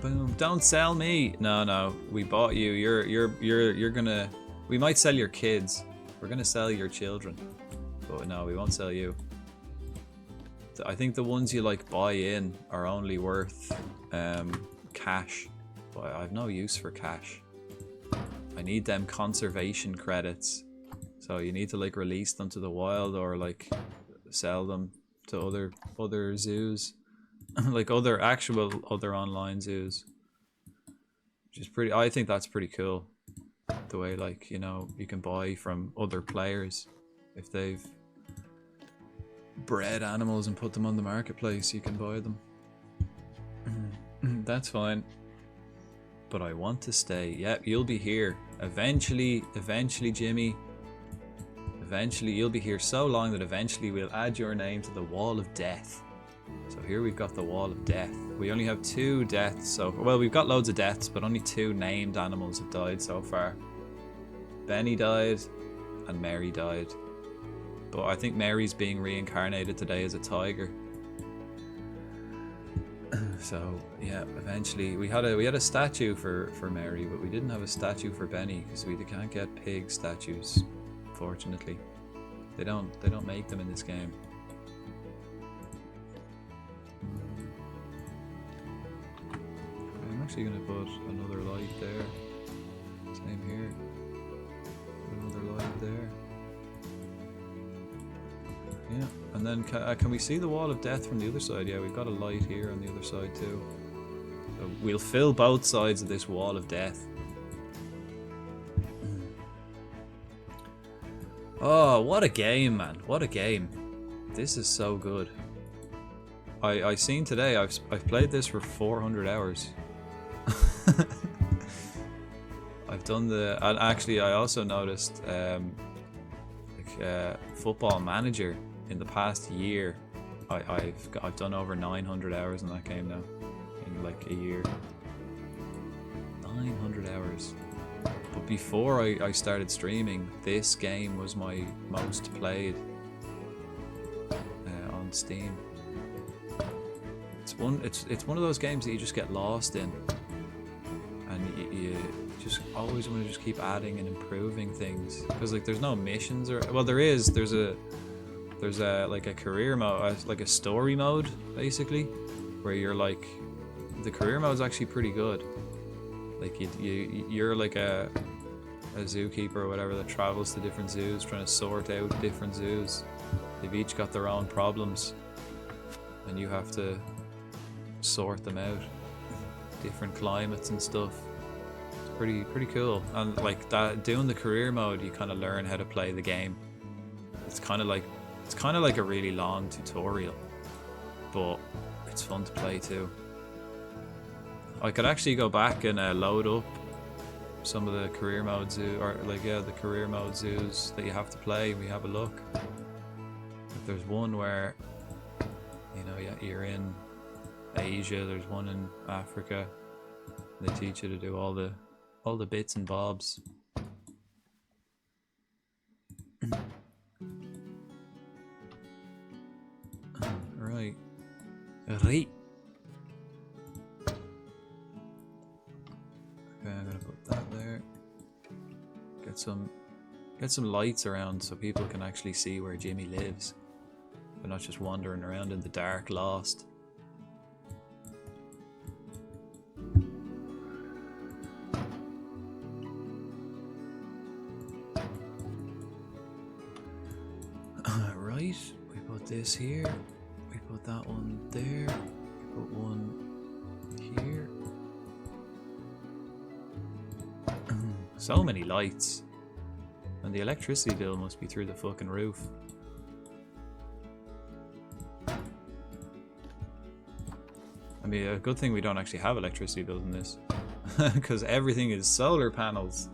Boom! Don't sell me. No, we bought you. You're gonna. We might sell your kids. We're gonna sell your children, but no, we won't sell you. I think the ones you like buy in are only worth cash, but I have no use for cash. I need them conservation credits, so you need to like release them to the wild or like sell them to other zoos. Like other online zoos, which is pretty. I think that's pretty cool. The way like you can buy from other players if they've bred animals and put them on the marketplace. You can buy them. That's fine. But I want to stay. Yep, you'll be here eventually, Jimmy. Eventually, you'll be here so long that eventually we'll add your name to the Wall of Death. So here we've got the Wall of Death. We only have 2 deaths so far. Well, we've got loads of deaths, but only 2 named animals have died so far. Benny died and Mary died. But I think Mary's being reincarnated today as a tiger. So yeah, eventually we had a statue for Mary, but we didn't have a statue for Benny because we can't get pig statues. Fortunately, they don't make them in this game. I'm actually gonna put another light there. Same here. Another light there. Yeah, and then can we see the Wall of Death from the other side? Yeah, we've got a light here on the other side too. So we'll fill both sides of this Wall of Death. Oh, what a game, man! What a game! This is so good. I seen today. I've played this for 400 hours. I've done and actually I also noticed Football Manager in the past year, I've done over 900 hours in that game now, in like a year. 900 hours. But before I started streaming, this game was my most played on Steam. It's one of those games that you just get lost in, and you just always want to just keep adding and improving things, because like there's no missions, or well, there's a like a career mode, like a story mode basically, where you're like, the career mode's actually pretty good. Like you're like a zookeeper or whatever that travels to different zoos trying to sort out different zoos. They've each got their own problems, and you have to sort them out. Different climates and stuff. It's pretty cool. And like that, doing the career mode, you kind of learn how to play the game. It's kind of like a really long tutorial, but it's fun to play too. I could actually go back and load up some of the career mode zoo, or like the career mode zoos that you have to play. We have a look. If there's one where, you know, you're in Asia. There's one in Africa. They teach you to do all the bits and bobs. Right. Okay, I'm gonna put that there. Get some lights around so people can actually see where Jimmy lives. They're not just wandering around in the dark, lost. Right, we put this here. We put that one there. We put one here. So many lights. And the electricity bill must be through the fucking roof. I mean, a good thing we don't actually have electricity bills in this. Because everything is solar panels.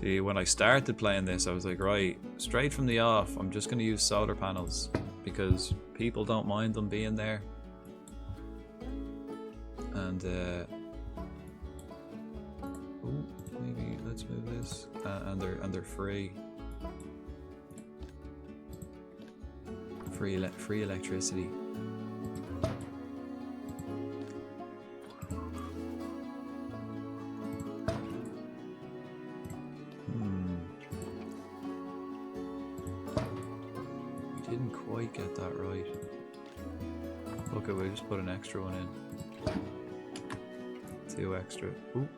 See, when I started playing this, I was like, right, straight from the off, I'm just going to use solar panels. Because people don't mind them being there. And, ooh, maybe let's move this. And they're free. Free electricity. We didn't quite get that right. Okay, we'll just put an extra one in. 2 extra. Ooh.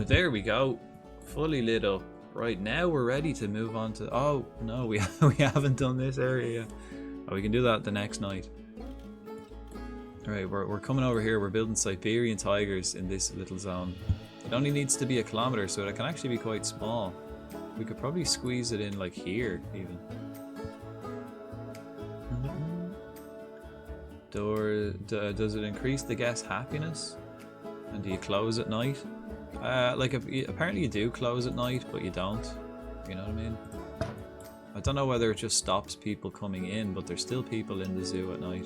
There we go, fully lit up. Right, now we're ready to move on to, oh no, we haven't done this area yet. Oh, we can do that the next night. Alright, we're coming over here. We're building Siberian tigers in this little zone. It only needs to be 1 kilometer, so it can actually be quite small. We could probably squeeze it in like here even. Does it increase the guest's happiness? And do you close at night? Apparently you do close at night, but you don't. You know what I mean? I don't know whether it just stops people coming in, but there's still people in the zoo at night.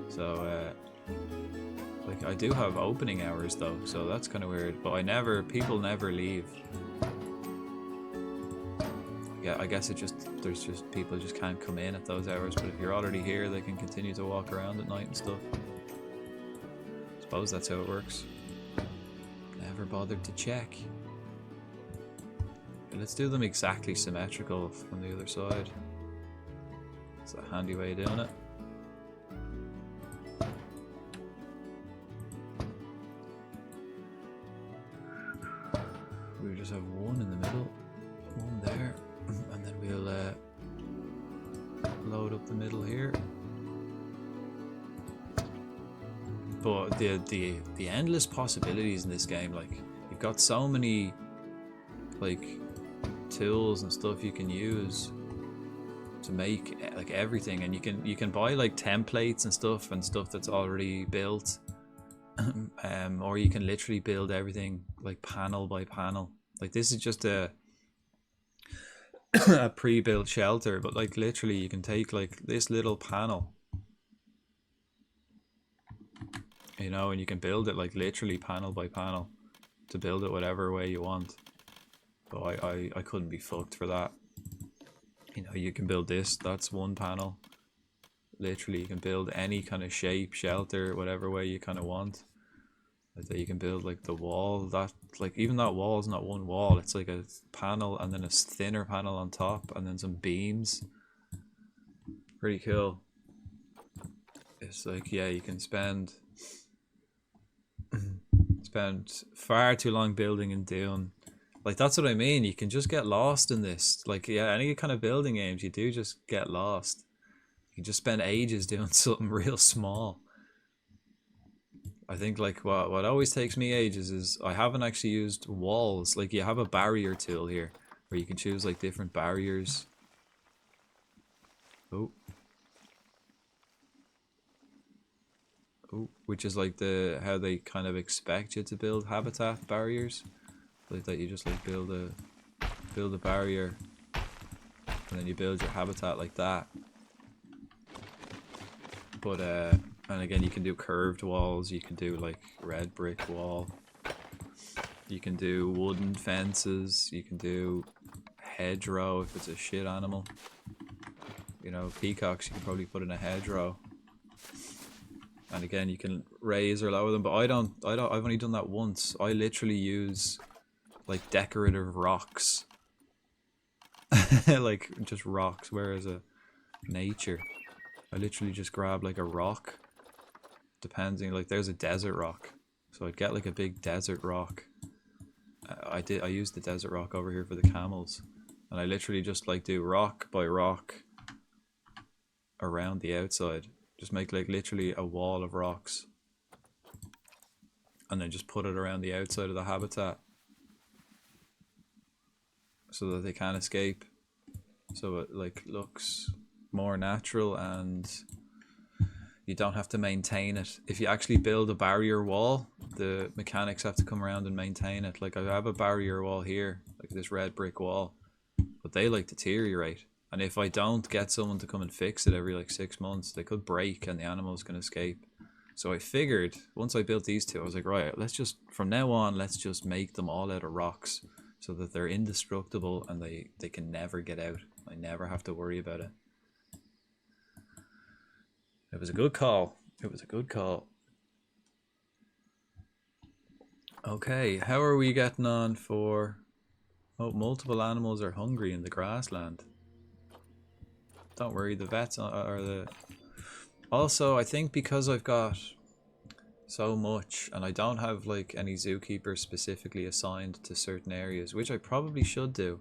So, like, I do have opening hours though, so that's kind of weird. But people never leave. Yeah, I guess there's just people just can't come in at those hours. But if you're already here, they can continue to walk around at night and stuff. Suppose that's how it works. Never bothered to check. Okay, let's do them exactly symmetrical from the other side. It's a handy way of doing it. We just have one in the middle, one there, and then we'll load up the middle here. But the endless possibilities in this game, like, you've got so many like tools and stuff you can use to make like everything, and you can buy like templates and stuff that's already built. Or you can literally build everything like panel by panel. Like this is just a a pre-built shelter, but like literally you can take like this little panel, you know, and you can build it like literally panel by panel to build it whatever way you want. But I couldn't be fucked for that. You know, you can build this, that's one panel. Literally you can build any kind of shape, shelter, whatever way you kind of want. Like that you can build like the wall, that like even that wall is not one wall, it's like a panel and then a thinner panel on top and then some beams. Pretty cool. It's like, yeah, you can spend far too long building and doing, like that's what I mean, you can just get lost in this. Like, yeah, any kind of building games you do just get lost. You can just spend ages doing something real small. I think like what always takes me ages is I haven't actually used walls. Like you have a barrier tool here where you can choose like different barriers. Oh. Oh, which is like the how they kind of expect you to build habitat barriers. Like that you just like build a barrier and then you build your habitat like that. But and again, you can do curved walls, you can do like red brick wall, you can do wooden fences, you can do hedgerow if it's a shit animal. You know, peacocks you can probably put in a hedgerow. And again, you can raise or lower them, but I've only done that once. I literally use like decorative rocks. Like just rocks, whereas a nature, I literally just grab like a rock. Depending, like there's a desert rock, so I'd get like a big desert rock. I used the desert rock over here for the camels, and I literally just like do rock by rock around the outside. Just make like literally a wall of rocks, and then just put it around the outside of the habitat so that they can't escape. So it like looks more natural and you don't have to maintain it. If you actually build a barrier wall, the mechanics have to come around and maintain it. Like I have a barrier wall here, like this red brick wall, but they like deteriorate. And if I don't get someone to come and fix it every like 6 months, they could break and the animals can escape. So I figured once I built these two, I was like, right, let's just, from now on, let's just make them all out of rocks so that they're indestructible and they can never get out. I never have to worry about it. It was a good call. It was a good call. Okay, how are we getting on for... Oh, multiple animals are hungry in the grassland. Don't worry, the vets are the... Also, I think because I've got so much and I don't have like any zookeepers specifically assigned to certain areas, which I probably should do.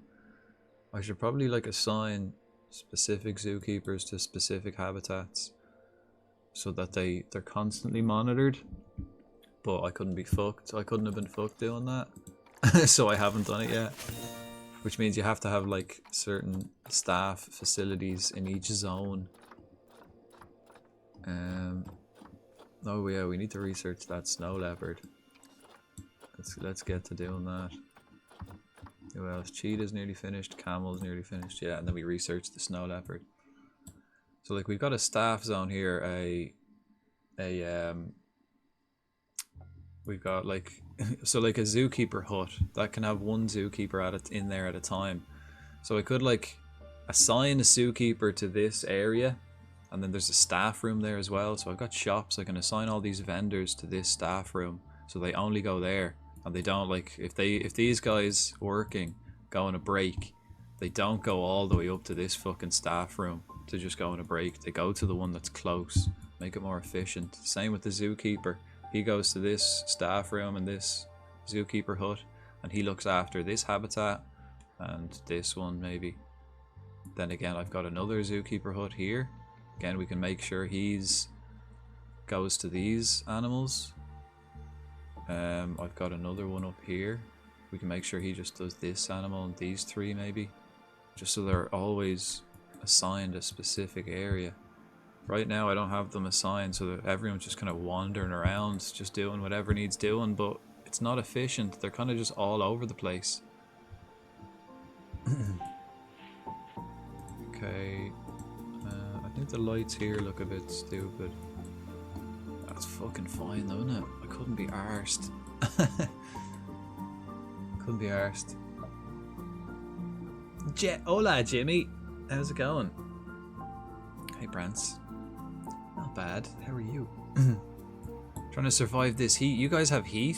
I should probably like assign specific zookeepers to specific habitats so that they're constantly monitored. But I couldn't be fucked. I couldn't have been fucked doing that. So I haven't done it yet. Which means you have to have like certain staff facilities in each zone. Oh yeah, we need to research that snow leopard. Let's get to doing that. Who else? Cheetah's nearly finished, camel's nearly finished, yeah, and then we research the snow leopard. So like we've got a staff zone here, we've got like so like a zookeeper hut that can have one zookeeper in there at a time. So I could like assign a zookeeper to this area, and then there's a staff room there as well. So I've got shops, I can assign all these vendors to this staff room so they only go there, and they don't like if these guys working go on a break, they don't go all the way up to this fucking staff room to just go on a break. They go to the one that's close, make it more efficient. Same with the zookeeper. He goes to this staff room and this zookeeper hut, and he looks after this habitat and this one maybe. Then again, I've got another zookeeper hut here. Again, we can make sure he's goes to these animals. I've got another one up here. We can make sure he just does this animal and these three maybe, just so they're always assigned a specific area. Right now I don't have them assigned, so that everyone's just kind of wandering around, just doing whatever needs doing, but it's not efficient. They're kind of just all over the place. Okay. I think the lights here look a bit stupid. That's fucking fine though, isn't it? I couldn't be arsed. Couldn't be arsed. Hola, Jimmy. How's it going? Hey, Brants. Not bad. How are you? Trying to survive this heat. You guys have heat?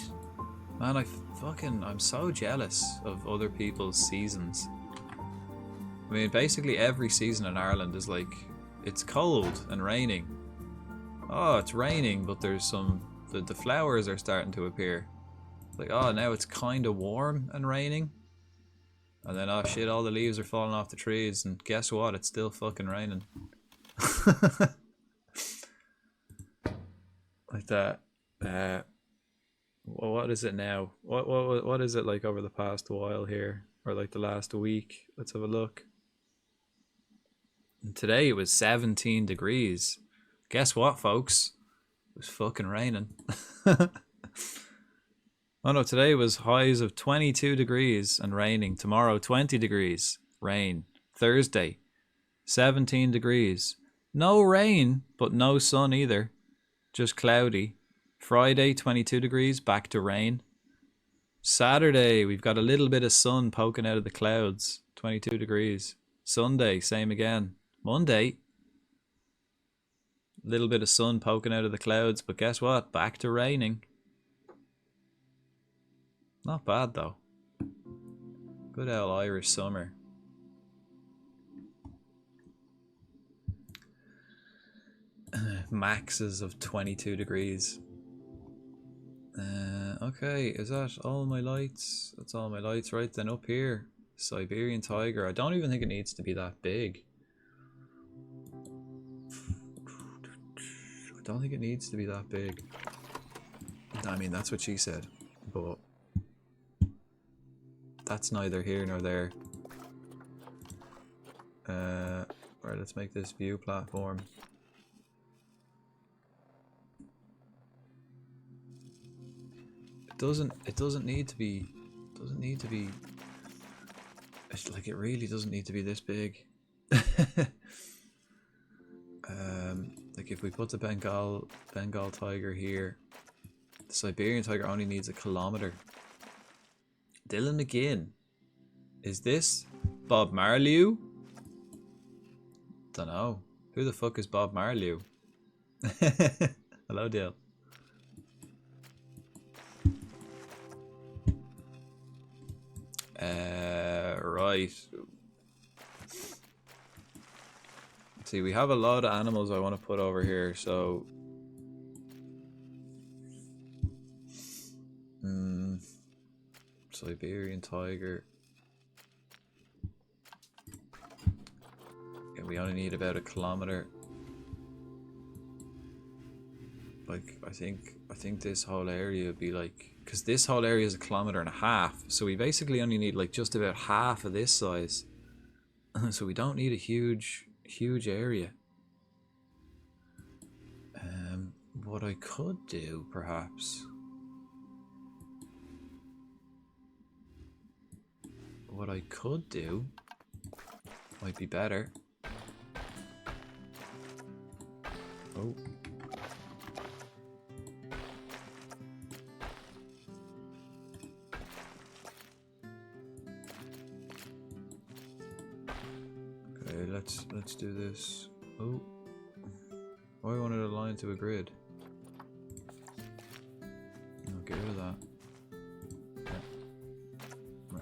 Man, I'm so jealous of other people's seasons. I mean, basically every season in Ireland is like, it's cold and raining. Oh, it's raining, but there's the flowers are starting to appear. Like, oh, now it's kind of warm and raining. And then, oh shit, all the leaves are falling off the trees, and guess what? It's still fucking raining. Like that. What is it now? What is it like over the past while here, or like the last week? Let's have a look. And today it was 17 degrees. Guess what, folks? It was fucking raining. Oh no, today was highs of 22 degrees and raining. Tomorrow, 20 degrees, rain. Thursday, 17 degrees. No rain, but no sun either. Just cloudy. Friday, 22 degrees, back to rain. Saturday, we've got a little bit of sun poking out of the clouds. 22 degrees. Sunday, same again. Monday, little bit of sun poking out of the clouds, but guess what? Back to raining. Not bad though. Good old Irish summer. Maxes of 22 degrees. Okay, is that all my lights? That's all my lights, right? Then up here, Siberian tiger. I don't even think it needs to be that big. I don't think it needs to be that big. I mean, that's what she said, but that's neither here nor there. Right, let's make this view platform. It doesn't need to be it's like, it really doesn't need to be this big. Like if we put the Bengal tiger here, the Siberian tiger only needs 1 kilometer. Dylan McGinn. Is this Bob Marlew? Dunno. Who the fuck is Bob Marlew? Hello, Dale. Right. See, we have a lot of animals I want to put over here, so... Siberian tiger. Yeah, we only need about 1 kilometer. Like, I think this whole area would be like... Because this whole area is 1.5 kilometers, so we basically only need like just about half of this size. So we don't need a huge area. What I could do, perhaps... What I could do might be better. Oh. Okay, let's do this. Oh. Why wanted a line to a grid? No, get rid of that.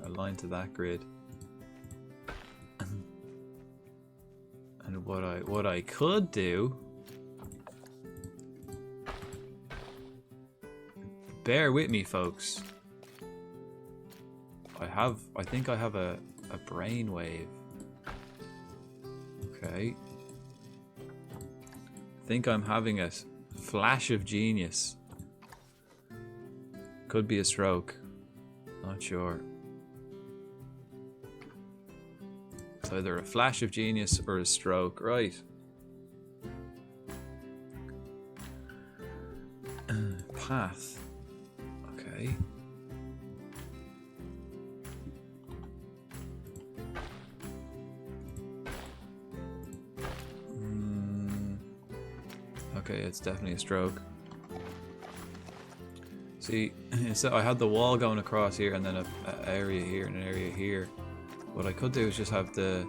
Line to that grid. And what I could do, bear with me, folks. I think I have a brainwave. Okay. I think I'm having a flash of genius. Could be a stroke. Not sure. It's either a flash of genius or a stroke, right? Path. Okay. Okay, it's definitely a stroke. See, so I had the wall going across here and then an area here and an area here. What I could do is just have the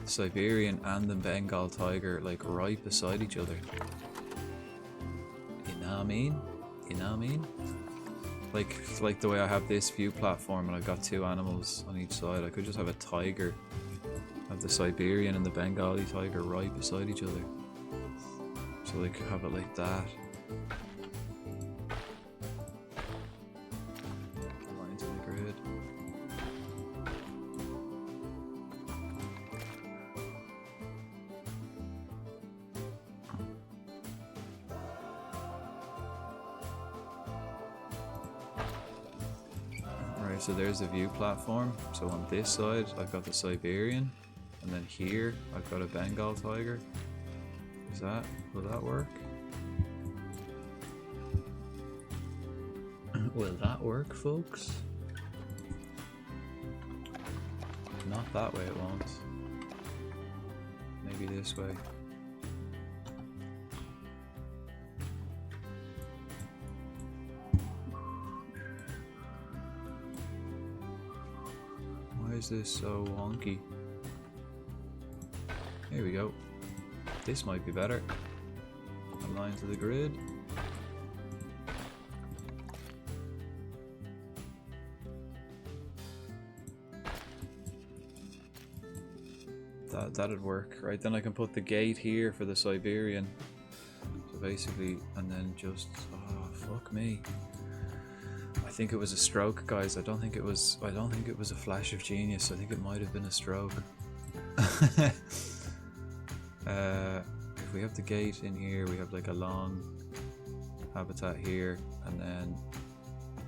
Siberian and the Bengal tiger like right beside each other. You know what I mean? You know what I mean? Like the way I have this view platform and I've got two animals on each side. I could just have a tiger, have the Siberian and the Bengali tiger right beside each other. So they could have it like that. Lines in the grid. Right, so there's the view platform. So on this side, I've got the Siberian, and then here I've got a Bengal tiger. Will that work? Will that work, folks? Not that way, it won't. Maybe this way. Why is this so wonky? Here we go. This might be better. Align to the grid. That'd work, right? Then I can put the gate here for the Siberian. So basically, and then just, oh fuck me. I think it was a stroke, guys. I don't think it was a flash of genius. I think it might have been a stroke. If we have the gate in here, we have like a long habitat here, and then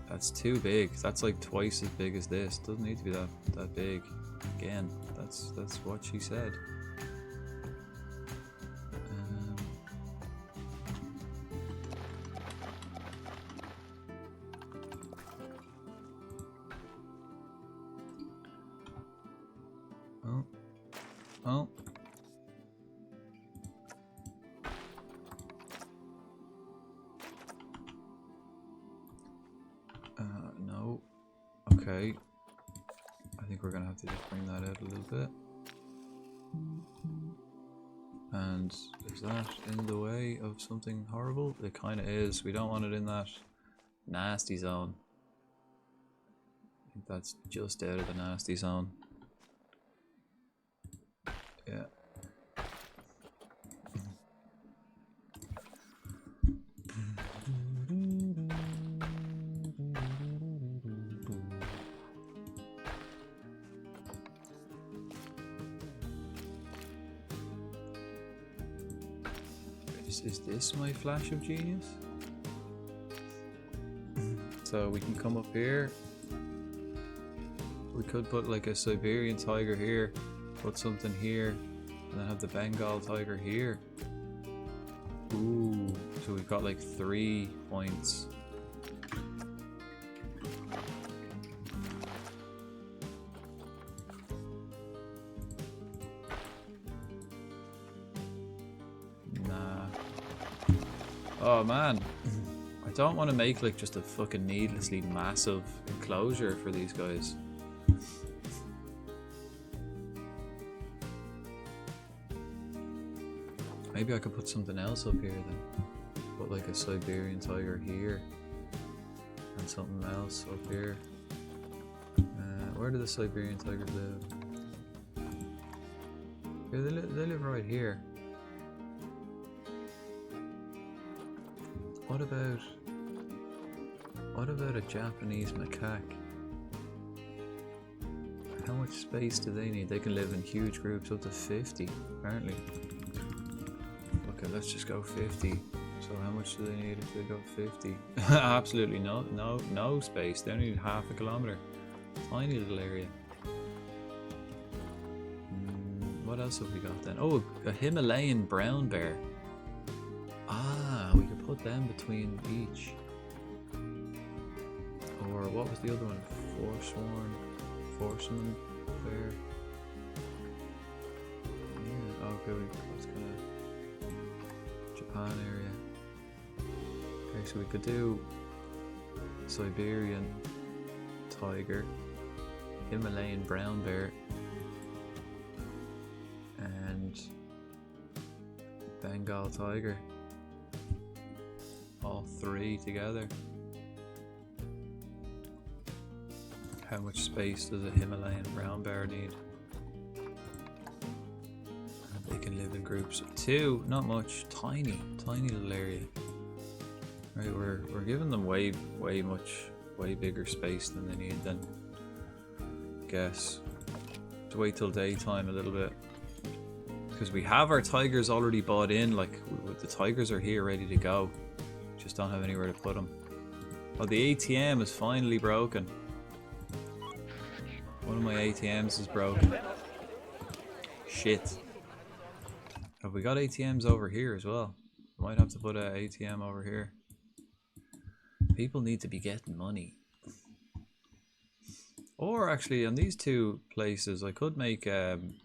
that's too big. That's like twice as big as this. Doesn't need to be that big. Again, that's what she said. Oh. No. Okay. I think we're gonna have to just bring that out a little bit. And is that in the way of something horrible? It kind of is. We don't want it in that nasty zone. I think that's just out of the nasty zone. Yeah. Is this my flash of genius? So we can come up here. We could put like a Siberian tiger here, put something here, and then have the Bengal tiger here. Ooh, so we've got like 3 points. Oh man, I don't want to make like just a fucking needlessly massive enclosure for these guys. Maybe I could put something else up here then. Put like a Siberian tiger here and something else up here. Where do the Siberian tigers live? Yeah, they live right here. What about a Japanese macaque? How much space do they need? They can live in huge groups, up to 50 apparently. Okay, let's just go 50. So how much do they need if they go 50? Absolutely no space. They only need half a kilometer. Tiny little area. what else have we got then? Oh, a Himalayan brown bear. Ah, we could put them between each. Or what was the other one? Forsworn bear. Yeah, oh good, that's kind of Japan area. Okay, so we could do Siberian tiger, Himalayan brown bear, and Bengal tiger. All three together. How much space does a Himalayan brown bear need? They can live in groups of 2, not much. Tiny little area. Right, we're giving them way bigger space than they need then. Guess. To wait till daytime a little bit. Because we have our tigers already bought in, like the tigers are here ready to go. Just don't have anywhere to put them. Oh, the ATM is finally broken. One of my ATMs is broken. Shit. Have we got ATMs over here as well? Might have to put an ATM over here. People need to be getting money. Or actually, on these two places, I could make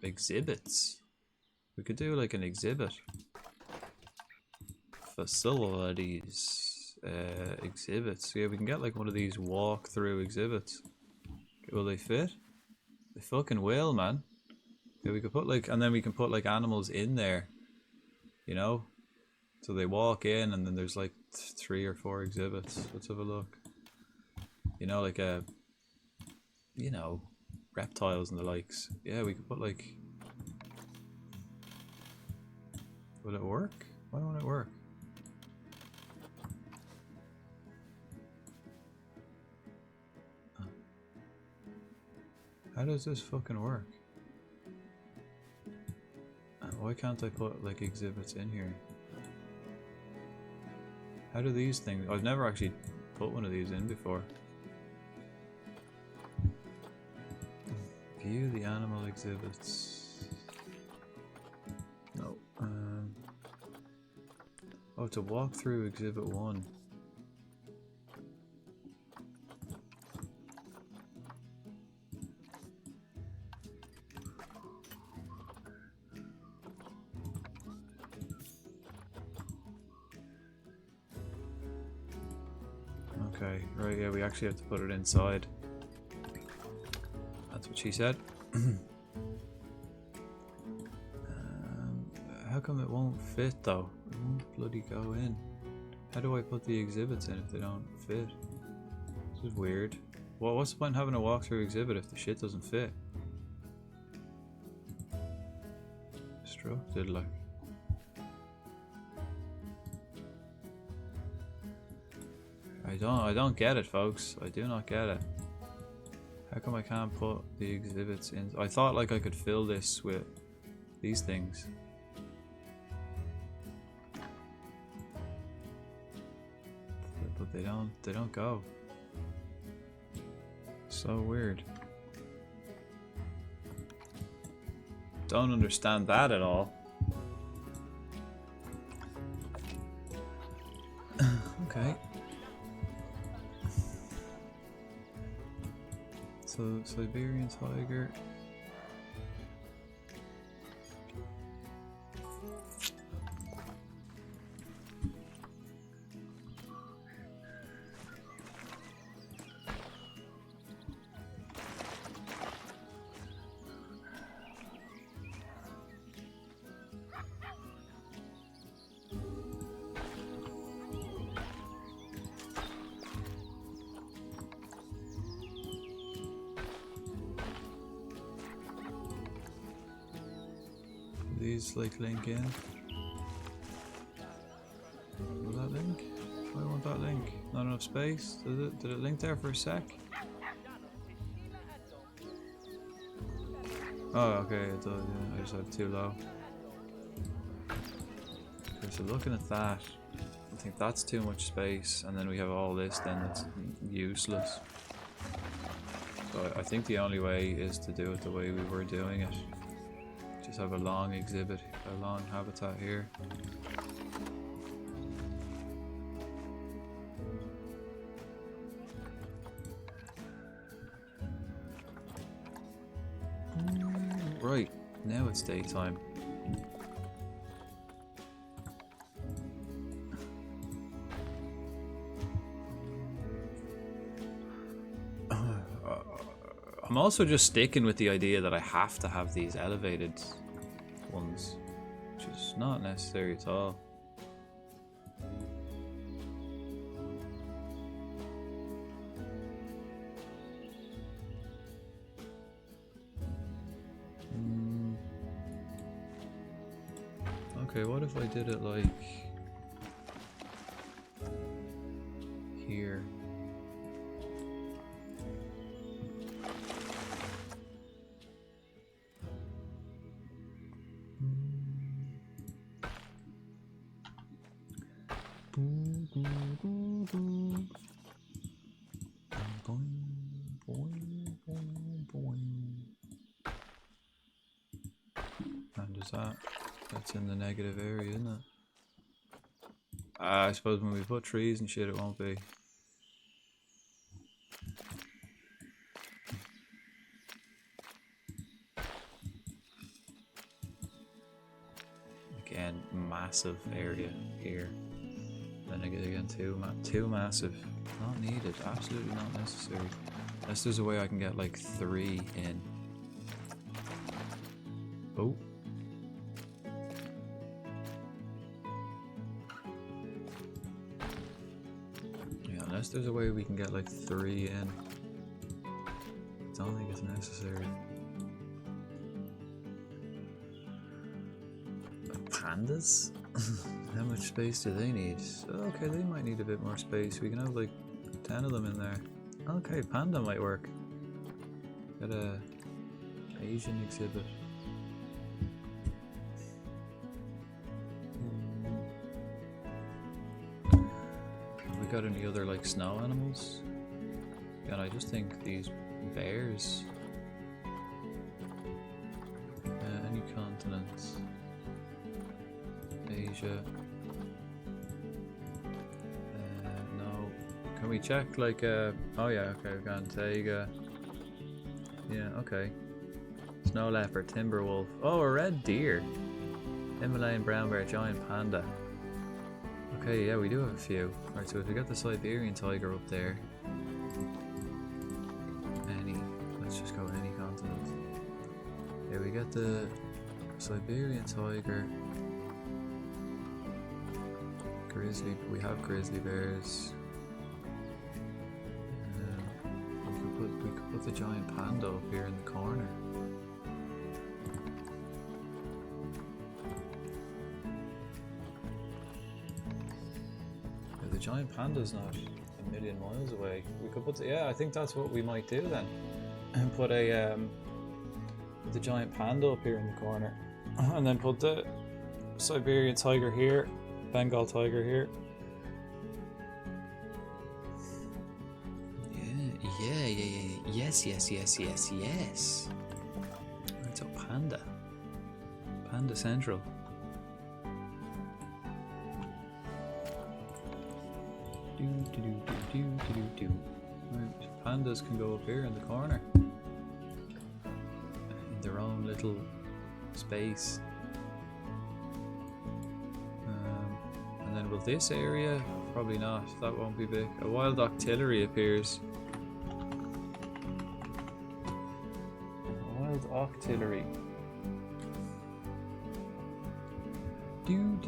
exhibits. We could do like an exhibit. Facilities. Exhibits. Yeah, we can get like one of these walk-through exhibits. Will they fit? They fucking will, man. Yeah, we could put like, and then we can put like animals in there. You know? So they walk in and then there's like 3 or 4 exhibits. Let's have a look. You know, like a, you know, reptiles and the likes. Yeah, we could put like, will it work? Why won't it work? How does this fucking work? Why can't I put like exhibits in here? How do these things... I've never actually put one of these in before. View the animal exhibits. No. Oh, to walk through exhibit 1. Okay, right, yeah, we actually have to put it inside. That's what she said. How come it won't fit though? It won't bloody go in. How do I put the exhibits in if they don't fit? This is weird. Well, what's the point in having a walkthrough exhibit if the shit doesn't fit? Constructed like. I don't get it, folks. I do not get it. How come I can't put the exhibits in? I thought like I could fill this with these things. But they don't go. So weird. Don't understand that at all. Okay. So Siberian tiger. These like link in. Will that link? Why won't that link? Not enough space? Did it link there for a sec? Oh, okay, it does, yeah. I just had it too low. Okay, so looking at that, I think that's too much space, and then we have all this then that's useless. So I think the only way is to do it the way we were doing it. Just have a long exhibit, a long habitat here. Right, now it's daytime. I'm also just sticking with the idea that I have to have these elevated ones, which is not necessary at all. Okay, what if I did it like here? And is that's in the negative area, isn't it? I suppose when we put trees and shit, it won't be. Again, massive area here. Then again, too massive. Not needed. Absolutely not necessary. Unless there's a way I can get like 3 in. Oh. Yeah, unless there's a way we can get like 3 in. I don't think it's necessary. Pandas? How much space do they need? Okay, they might need a bit more space. We can have like 10 of them in there. Okay, panda might work. Got a Asian exhibit. Have we got any other like snow animals? And I just think these bears. Any continents. Asia. No. Can we check like oh yeah, okay, we've got Taiga. Yeah, okay. Snow leopard, timber wolf. Oh, a red deer. Himalayan brown bear, giant panda. Okay, yeah, we do have a few. Right, so if we got the Siberian tiger up there. Let's just go any continent. Yeah, we got the Siberian tiger. Grizzly, we have grizzly bears. We could put the giant panda up here in the corner. Yeah, the giant panda's not a million miles away. We could put yeah, I think that's what we might do then. And put a the giant panda up here in the corner, and then put the Siberian tiger here. Bengal tiger here. Yeah. Yes. Right, so panda. Panda Central. Do. Right, pandas can go up here in the corner. In their own little space. And then will this area? Probably not. That won't be big. A wild octillery appears. A wild octillery. Do.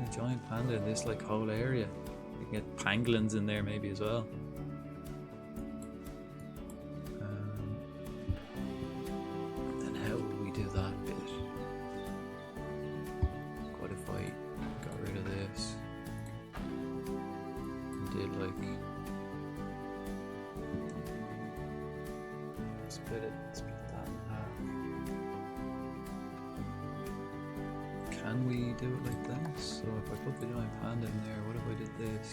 A giant panda in this like whole area. You can get pangolins in there maybe as well. Then how will we do that bit? What if I got rid of this and did like split that in half? Can we do it like this? So if I put the giant panda in there, what if I did this?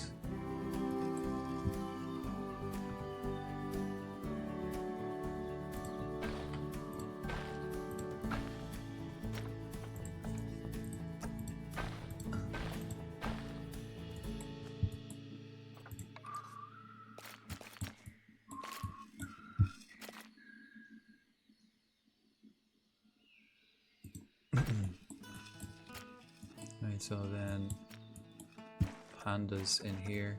Right, so then pandas in here,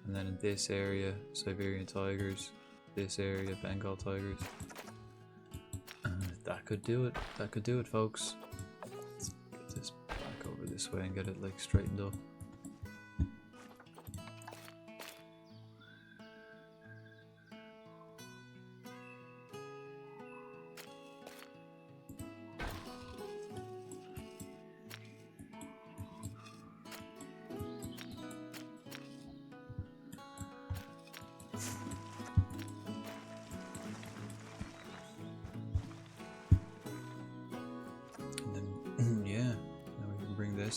and then in this area Siberian tigers, this area Bengal tigers. That could do it. That could do it, folks. Let's get this back over this way and get it like straightened up.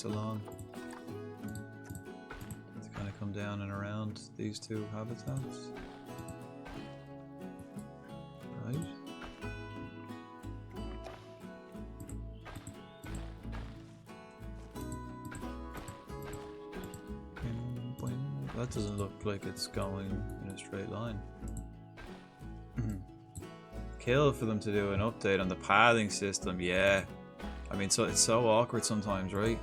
Along to kind of come down and around these two habitats, right? That doesn't look like it's going in a straight line. Kill for them to do an update on the pathing system, yeah. I mean, so it's so awkward sometimes, right?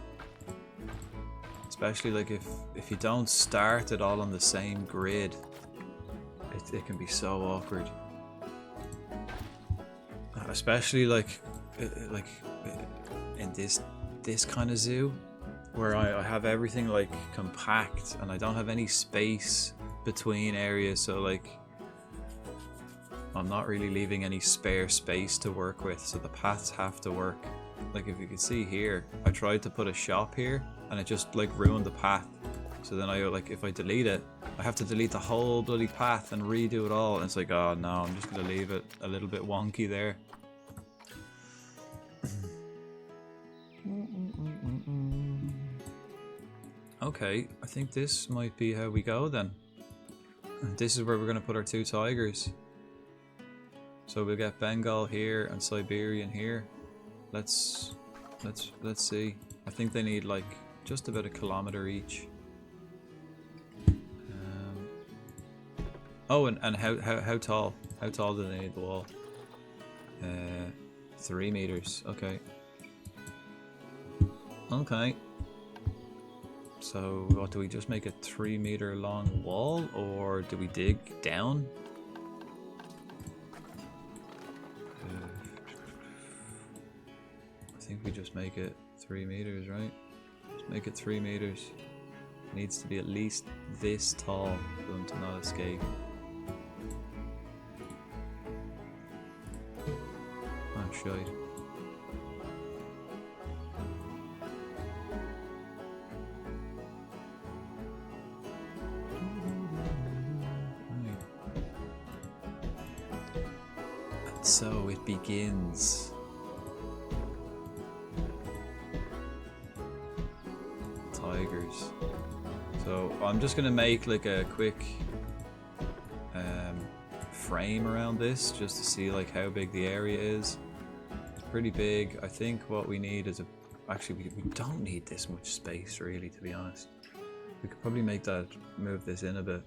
Especially like if you don't start it all on the same grid, it can be so awkward. Especially like in this kind of zoo, where I have everything like compact and I don't have any space between areas, so like I'm not really leaving any spare space to work with, so the paths have to work. Like if you can see here, I tried to put a shop here and it just like ruined the path. So then if I delete it, I have to delete the whole bloody path and redo it all. And it's like, oh no, I'm just gonna leave it a little bit wonky there. Okay, I think this might be how we go then. This is where we're gonna put our two tigers. So we'll get Bengal here and Siberian here. Let's see. I think they need like just about 1 kilometer each. Oh, and how tall? How tall do they need the wall? 3 meters. Okay. Okay. So what do we just make a 3 meter long wall, or do we dig down? I think we just make it 3 meters, right? Just make it 3 meters. It needs to be at least this tall for them to not escape. Oh, shite. And so it begins. Tigers. So I'm just gonna make like a quick frame around this just to see like how big the area is. It's pretty big. I think what we need is actually we don't need this much space really, to be honest. We could probably move this in a bit.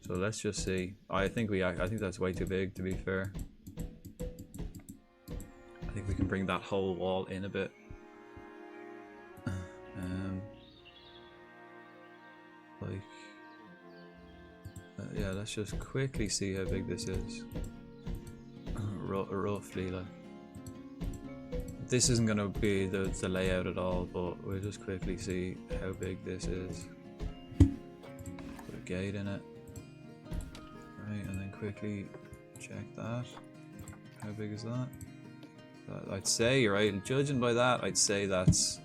So let's just see. I think that's way too big, to be fair. I think we can bring that whole wall in a bit. Yeah, let's just quickly see how big this is. Roughly, like. This isn't going to be the layout at all, but we'll just quickly see how big this is. Put a gate in it. Right, and then quickly check that. How big is that? I'd say, right, judging by that, I'd say it's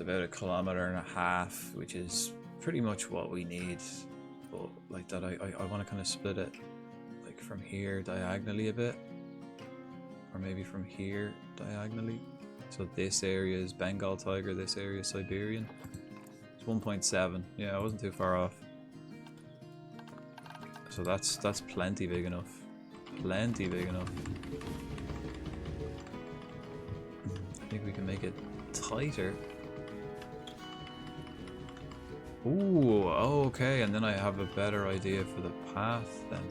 about 1.5 kilometers, which is pretty much what we need. But like that, I want to kind of split it like from here diagonally a bit, or maybe from here diagonally. So this area is Bengal tiger, this area is Siberian. It's 1.7. Yeah, I wasn't too far off. So that's plenty big enough. Plenty big enough. I think we can make it tighter. Ooh, okay, and then I have a better idea for the path then.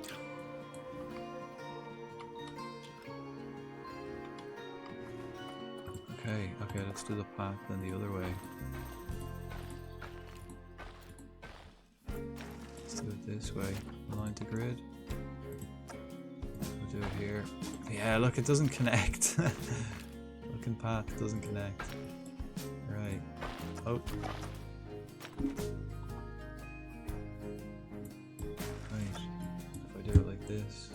Okay, okay, let's do the path then the other way. Let's do it this way. Align to grid. We'll do it here. Yeah, look, it doesn't connect. Looking path doesn't connect. Right. Oh. Right. If I do it like this.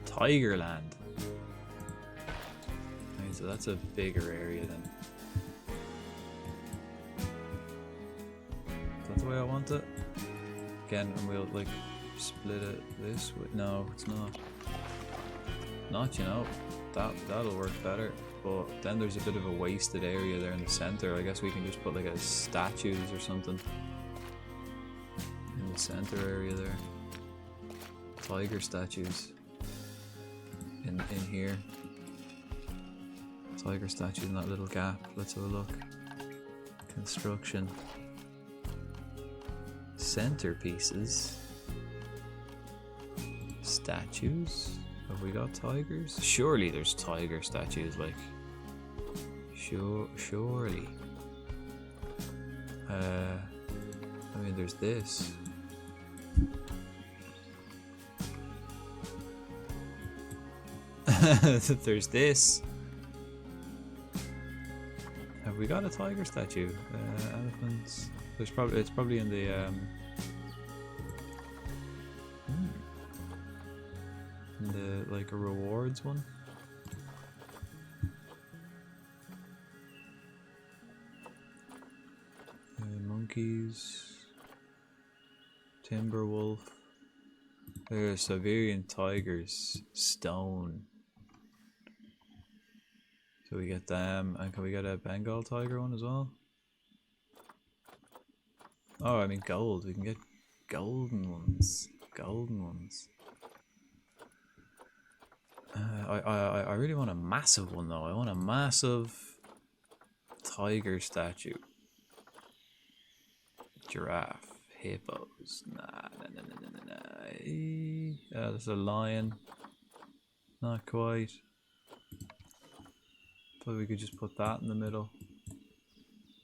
Tigerland. Okay, so that's a bigger area then. Is that the way I want it? Again, and we'll like split it this way. No, it's not. Not, you know. That'll work better. But then there's a bit of a wasted area there in the center. I guess we can just put like a statues or something in the center area there. Tiger statues. In here. Tiger statues in that little gap. Let's have a look. Construction. Centerpieces. Statues. Have we got tigers? Surely there's tiger statues, like. Surely. I mean, there's this. There's this. Have we got a tiger statue? Elephants. It's probably in the in the like a rewards one. Monkeys. Timber wolf. There's Siberian tigers. Stone. So we get them, and can we get a Bengal tiger one as well? Oh, I mean gold. We can get golden ones. Golden ones. I really want a massive one though. I want a massive tiger statue. Giraffe. Hippos. Nah. There's a lion. Not quite. Thought we could just put that in the middle.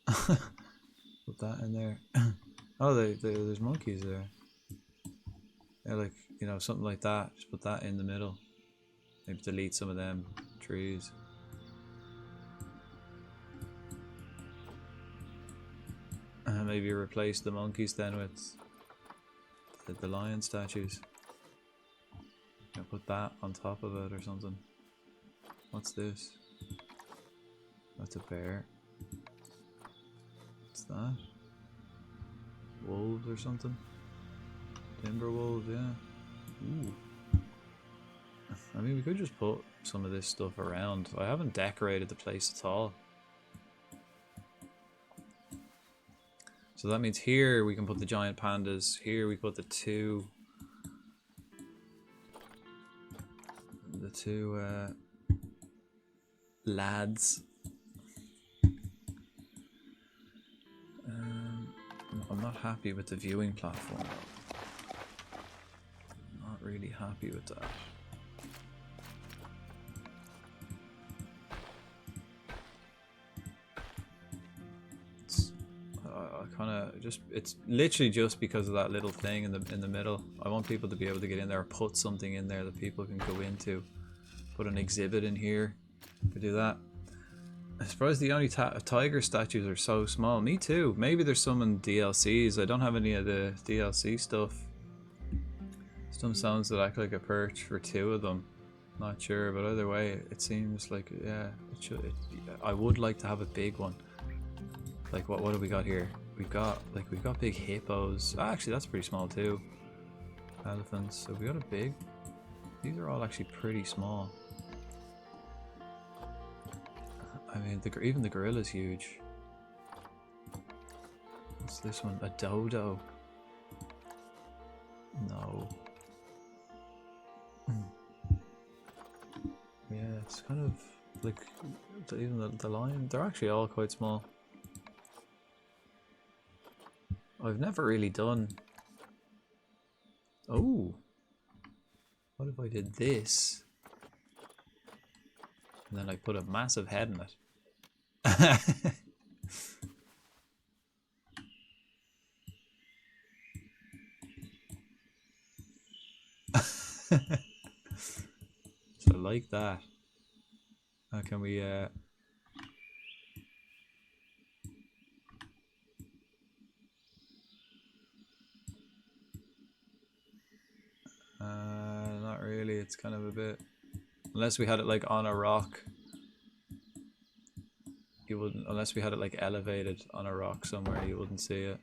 Put that in there. Oh, there's monkeys there. Yeah, like, you know, something like that. Just put that in the middle. Maybe delete some of them trees. Maybe replace the monkeys then with the lion statues. Put that on top of it or something. What's this? That's a bear. What's that? Wolves or something? Timber wolves, yeah. Ooh. I mean, we could just put some of this stuff around. I haven't decorated the place at all. So that means here we can put the giant pandas. Here we put the two lads. I'm not happy with the viewing platform. Not really happy with that. It's literally just because of that little thing in the middle. I want people to be able to get in there, put something in there that people can go into. Put an exhibit in here. Could do that. I'm surprised the only tiger statues are so small. Me too. Maybe there's some in DLCs. I don't have any of the DLC stuff. Some sounds that act like a perch for two of them. Not sure, but either way, it seems like, yeah, it should. I would like to have a big one. Like what have we got here? We've got big hippos. Actually, that's pretty small too. Elephants. So we got a big. These are all actually pretty small. I mean, even the gorilla's huge. What's this one? A dodo. No. Yeah, it's kind of like even the line. They're actually all quite small. I've never really done. Oh, what if I did this and then I put a massive head in it? So like that. How can we not really, it's kind of a bit, unless we had it like on a rock. You wouldn't, unless we had it like elevated on a rock somewhere, you wouldn't see it.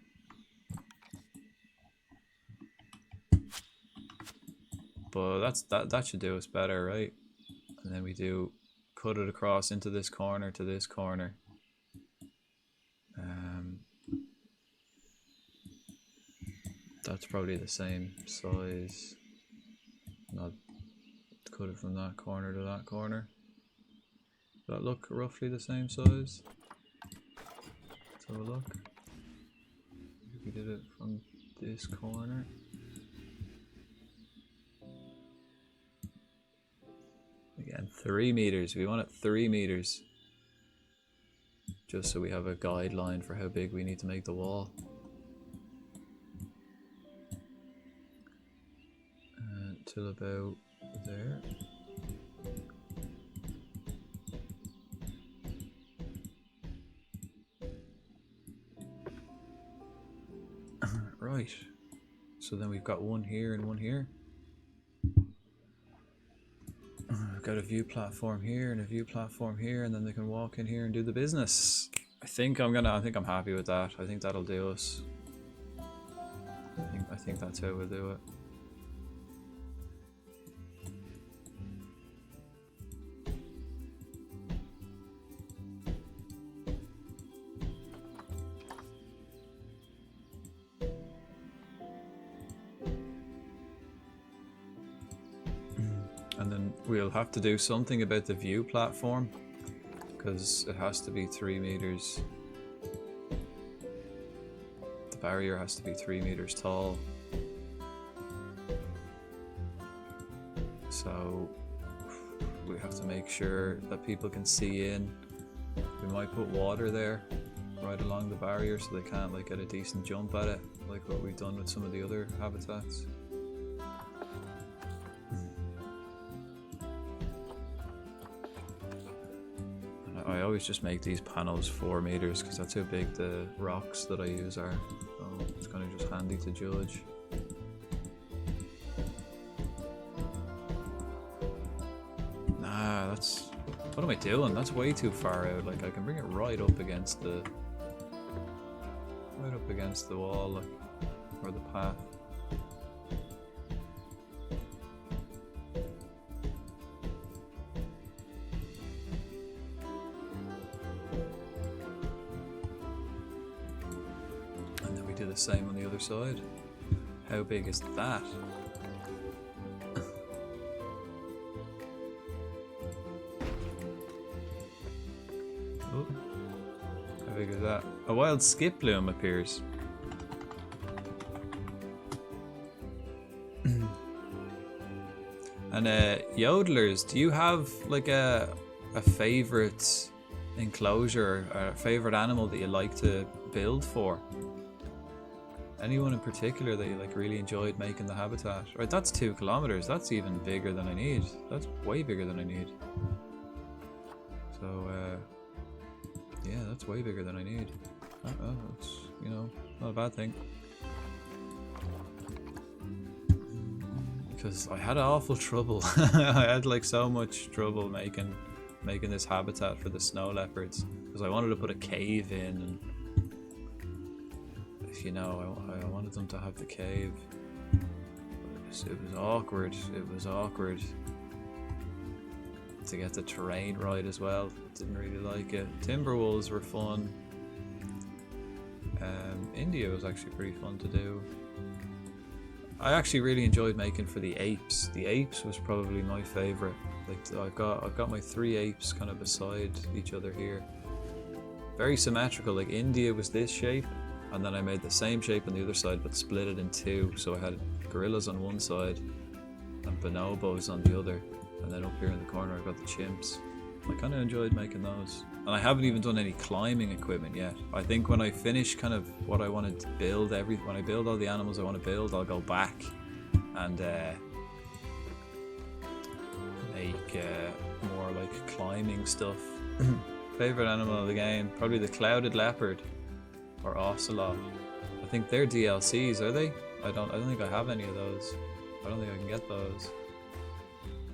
But that should do us better, right? And then we do cut it across into this corner to this corner. That's probably the same size. Not cut it from that corner to that corner. Does that look roughly the same size? Let's have a look. If we did it from this corner. Again, 3 meters. We want it 3 meters. Just so we have a guideline for how big we need to make the wall. Till about there. Right. So then we've got one here and one here. We've got a view platform here and a view platform here, and then they can walk in here and do the business. I think I'm happy with that. I think that'll do us. I think that's how we'll do it. And then we'll have to do something about the view platform, because it has to be 3 meters. The barrier has to be 3 meters tall. So we have to make sure that people can see in. We might put water there right along the barrier so they can't like get a decent jump at it, like what we've done with some of the other habitats. I always just make these panels 4 meters because that's how big the rocks that I use are. So it's kind of just handy to judge. Nah, that's... What am I doing? That's way too far out. Like, I can bring it right up against the... Right up against the wall, like, or the path. Same on the other side. How big is that? Oh, how big is that? A wild skip bloom appears. And yodelers, do you have like a favorite enclosure, or a favorite animal that you like to build for? Anyone in particular that you like really enjoyed making the habitat? Right, that's 2 kilometers. That's even bigger than I need. That's way bigger than I need. So, yeah, that's way bigger than I need. Oh, it's, you know, not a bad thing. Because I had awful trouble. I had like so much trouble making this habitat for the snow leopards. Because I wanted to put a cave in and... You know, I wanted them to have the cave. It was awkward. It was awkward to get the terrain right as well. Didn't really like it. Timberwolves were fun. India was actually pretty fun to do. I actually really enjoyed making for the apes. The apes was probably my favorite. Like I've got my 3 apes kind of beside each other here. Very symmetrical. Like India was this shape, and then I made the same shape on the other side but split it in 2. So I had gorillas on one side and bonobos on the other, and then up here in the corner I've got the chimps. I kind of enjoyed making those. And I haven't even done any climbing equipment yet. I think when I finish kind of what I wanted to build, when I build all the animals I want to build, I'll go back and make more like climbing stuff. Favorite animal of the game? Probably the clouded leopard or ocelot. I think they're DLCs, are they? I don't think I have any of those. I don't think I can get those.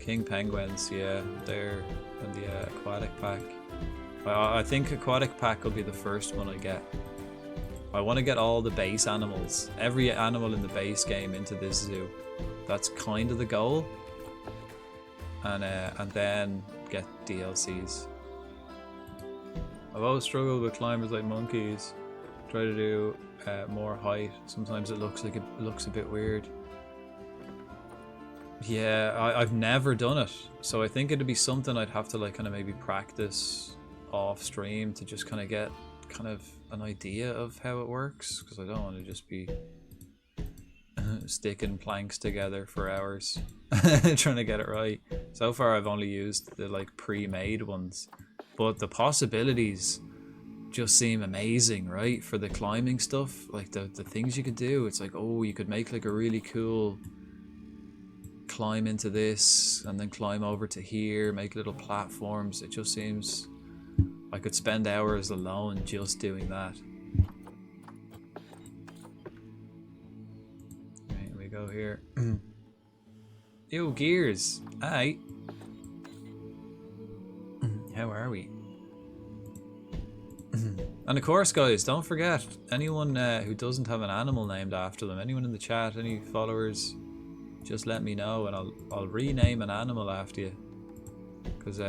King penguins, yeah, they're in the aquatic pack. I think aquatic pack will be the first one I get. I want to get all the base animals, every animal in the base game into this zoo. That's kind of the goal. And then get DLCs. I've always struggled with climbers like monkeys. Try to do more height. Sometimes it looks a bit weird. Yeah, I've never done it, so I think it'd be something I'd have to like kind of maybe practice off stream to just kind of get kind of an idea of how it works, because I don't want to just be sticking planks together for hours trying to get it right. So far I've only used the like pre-made ones, but the possibilities just seem amazing, right? For the climbing stuff, like the things you could do. It's like, oh, you could make like a really cool climb into this and then climb over to here, make little platforms. It just seems I could spend hours alone just doing that. Right, we go here. Ew, gears. Aye. How are we? And of course, guys, don't forget, anyone who doesn't have an animal named after them, anyone in the chat, any followers, just let me know and I'll rename an animal after you. Because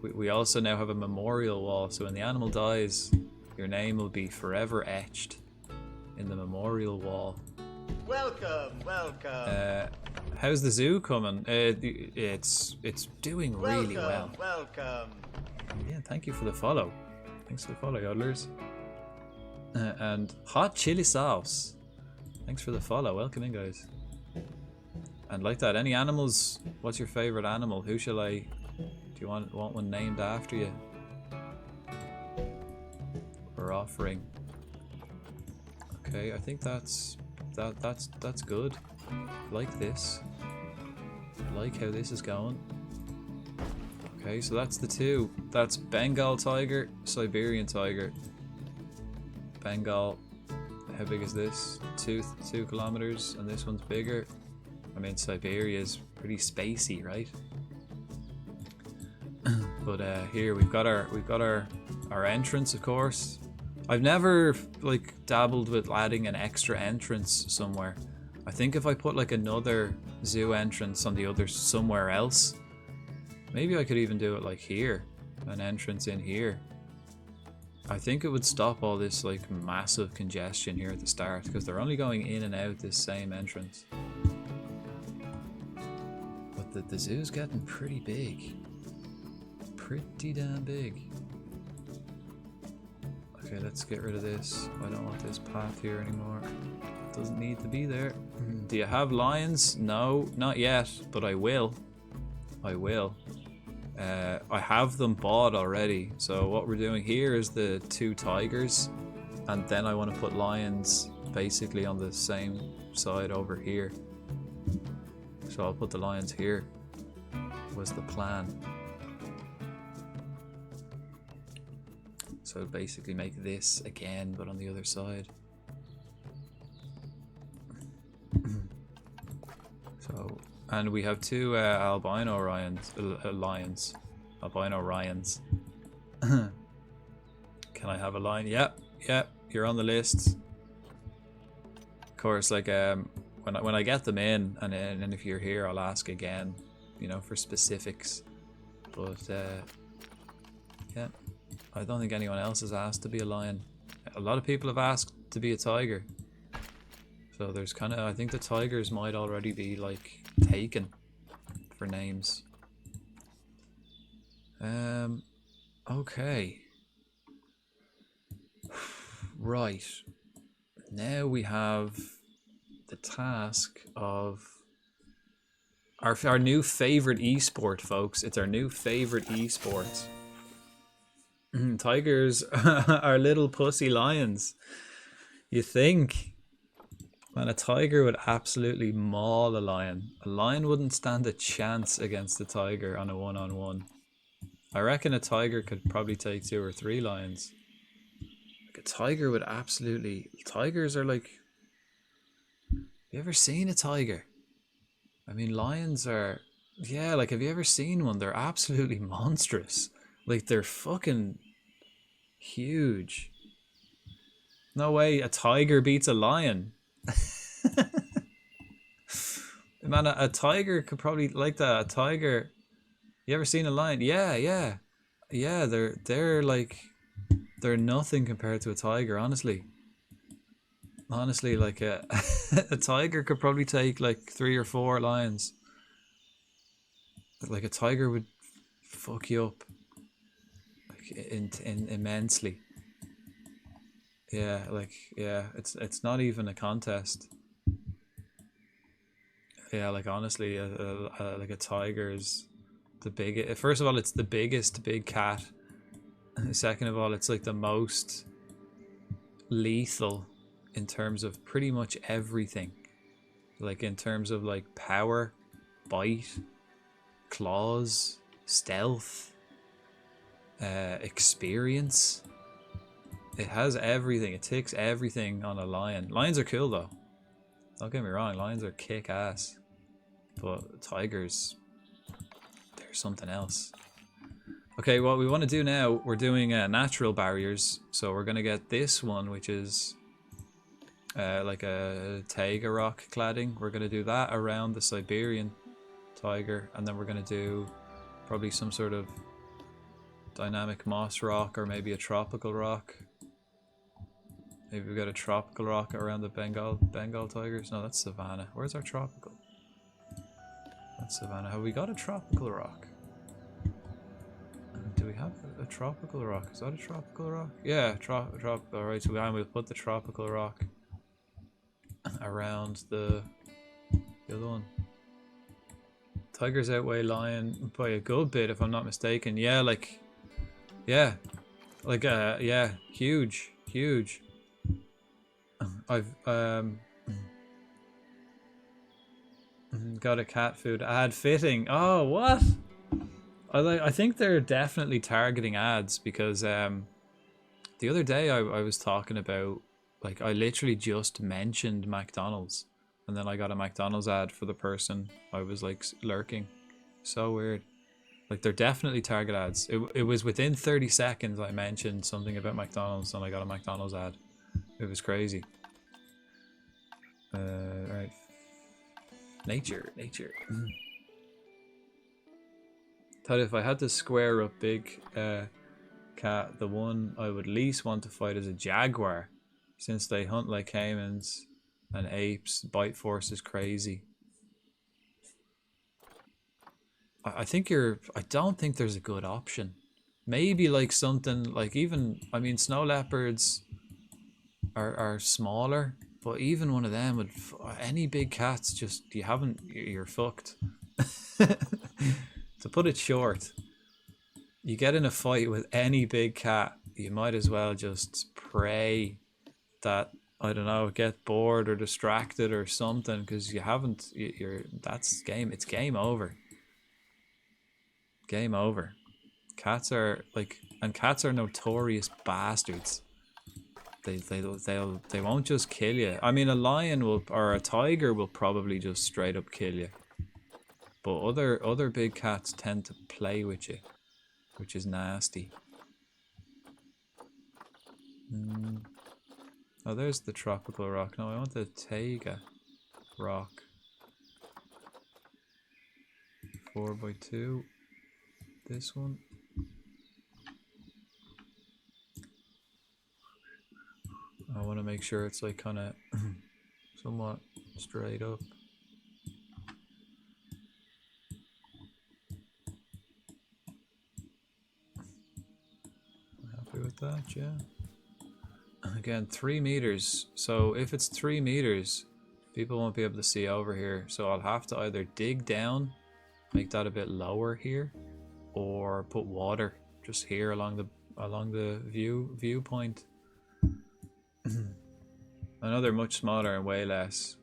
we also now have a memorial wall, so when the animal dies, your name will be forever etched in the memorial wall. Welcome, welcome. How's the zoo coming? It's doing really well. Welcome. Yeah, thank you for the follow. Thanks for the follow, yodelers. And hot chili sauce. Thanks for the follow. Welcome in, guys. And like that, any animals? What's your favorite animal? Who shall I? Do you want one named after you? We're offering. Okay, I think that's good. Like this. I like how this is going. Okay, so that's the 2. That's Bengal tiger, Siberian tiger. Bengal. How big is this? 2 kilometers, and this one's bigger. I mean, Siberia is pretty spacey, right? But here we've got our entrance, of course. I've never like dabbled with adding an extra entrance somewhere. I think if I put like another zoo entrance on the other somewhere else, maybe I could even do it like here, an entrance in here. I think it would stop all this like massive congestion here at the start, because they're only going in and out this same entrance. But the zoo's getting pretty big. Pretty damn big. Okay, let's get rid of this. I don't want this path here anymore. It doesn't need to be there. Do you have lions? No, not yet, but I will. I will. I have them bought already. So what we're doing here is the 2 tigers, and then I want to put lions basically on the same side over here. So I'll put the lions here, was the plan. So basically make this again, but on the other side. So, and we have 2 albino lions. Albino Ryans. Can I have a lion? Yep, you're on the list. Of course, like when I get them in, and if you're here, I'll ask again, you know, for specifics. But yeah, I don't think anyone else has asked to be a lion. A lot of people have asked to be a tiger. So there's kind of, I think the tigers might already be like taken for names. Okay. Right. Now we have the task of our new favorite esport, folks. It's our new favorite esport. Tigers are little pussy lions. You think? Man, a tiger would absolutely maul a lion. A lion wouldn't stand a chance against a tiger on a one-on-one. I reckon a tiger could probably take 2 or 3 lions. Like a tiger would absolutely... Tigers are like... Have you ever seen a tiger? I mean, lions are... Yeah, like, have you ever seen one? They're absolutely monstrous. Like, they're fucking huge. No way a tiger beats a lion. Man, a tiger could probably... Like that, a tiger... You ever seen a lion? Yeah, yeah. Yeah, they're like... They're nothing compared to a tiger, honestly. Honestly, like a, a tiger could probably take like 3 or 4 lions. Like a tiger would fuck you up like immensely. Yeah, like yeah, it's not even a contest. Yeah, like honestly, like a tiger is the biggest. First of all, it's the biggest big cat. Second of all, it's like the most lethal in terms of pretty much everything. Like in terms of like power, bite, claws, stealth, experience. It has everything. It ticks everything on a lion. Lions are cool though. Don't get me wrong, lions are kick ass. But tigers, they're something else. Okay, what we want to do now, we're doing natural barriers. So we're going to get this one, which is like a taiga rock cladding. We're going to do that around the Siberian tiger. And then we're going to do probably some sort of dynamic moss rock or maybe a tropical rock. Maybe we've got a tropical rock around the Bengal tigers. No, that's savanna. Where's our tropical? That's savanna. Have we got a tropical rock? Do we have a tropical rock? Is that a tropical rock? Yeah, tropical. Alright, so we'll put the tropical rock around the other one. Tigers outweigh lion by a good bit, if I'm not mistaken. Yeah, like, yeah, like, yeah, huge. I've got a cat food ad fitting. Oh, what? I think they're definitely targeting ads because the other day I was talking about, like, I literally just mentioned McDonald's and then I got a McDonald's ad for the person I was like lurking. So weird. Like, they're definitely target ads. It was within 30 seconds I mentioned something about McDonald's and I got a McDonald's ad. It was crazy. Right. Nature. Thought if I had to square up big cat, the one I would least want to fight is a jaguar, since they hunt like caimans and apes. Bite force is crazy. I think I don't think there's a good option. Maybe like something like even, I mean, snow leopards are smaller, but even one of them would, any big cats, just, you're fucked. To put it short, you get in a fight with any big cat, you might as well just pray that, I don't know, get bored or distracted or something, because that's game. It's game over. Game over. Cats are like, and cats are notorious bastards. They won't just kill you. I mean, a lion will, or a tiger will probably just straight up kill you. But other big cats tend to play with you, which is nasty. Oh, there's the tropical rock. No, I want the taiga rock. 4x2. This one. I want to make sure it's like kind of somewhat straight up. Happy with that, yeah. Again, 3 meters. So if it's 3 meters, people won't be able to see over here. So I'll have to either dig down, make that a bit lower here, or put water just here along the viewpoint. I know they're much smaller and way less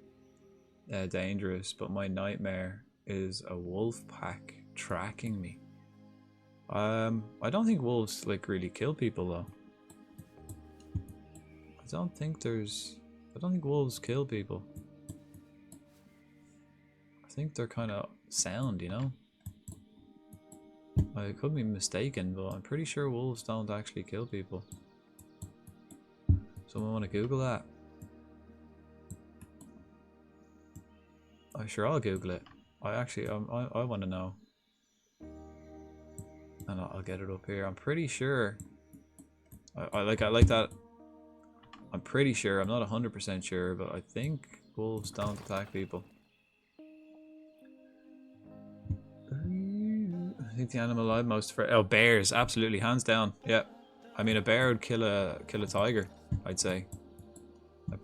dangerous, but my nightmare is a wolf pack tracking me. I don't think wolves like really kill people though. I don't think wolves kill people. I think they're kind of sound, you know? I could be mistaken, but I'm pretty sure wolves don't actually kill people. Someone want to Google that? I'll Google it. I want to know. And I'll get it up here. I'm pretty sure. I like that. I'm pretty sure. I'm not 100% sure, but I think wolves don't attack people. I think the animal I'm most afraid. Oh, bears! Absolutely, hands down. Yeah, I mean a bear would kill a tiger. I'd say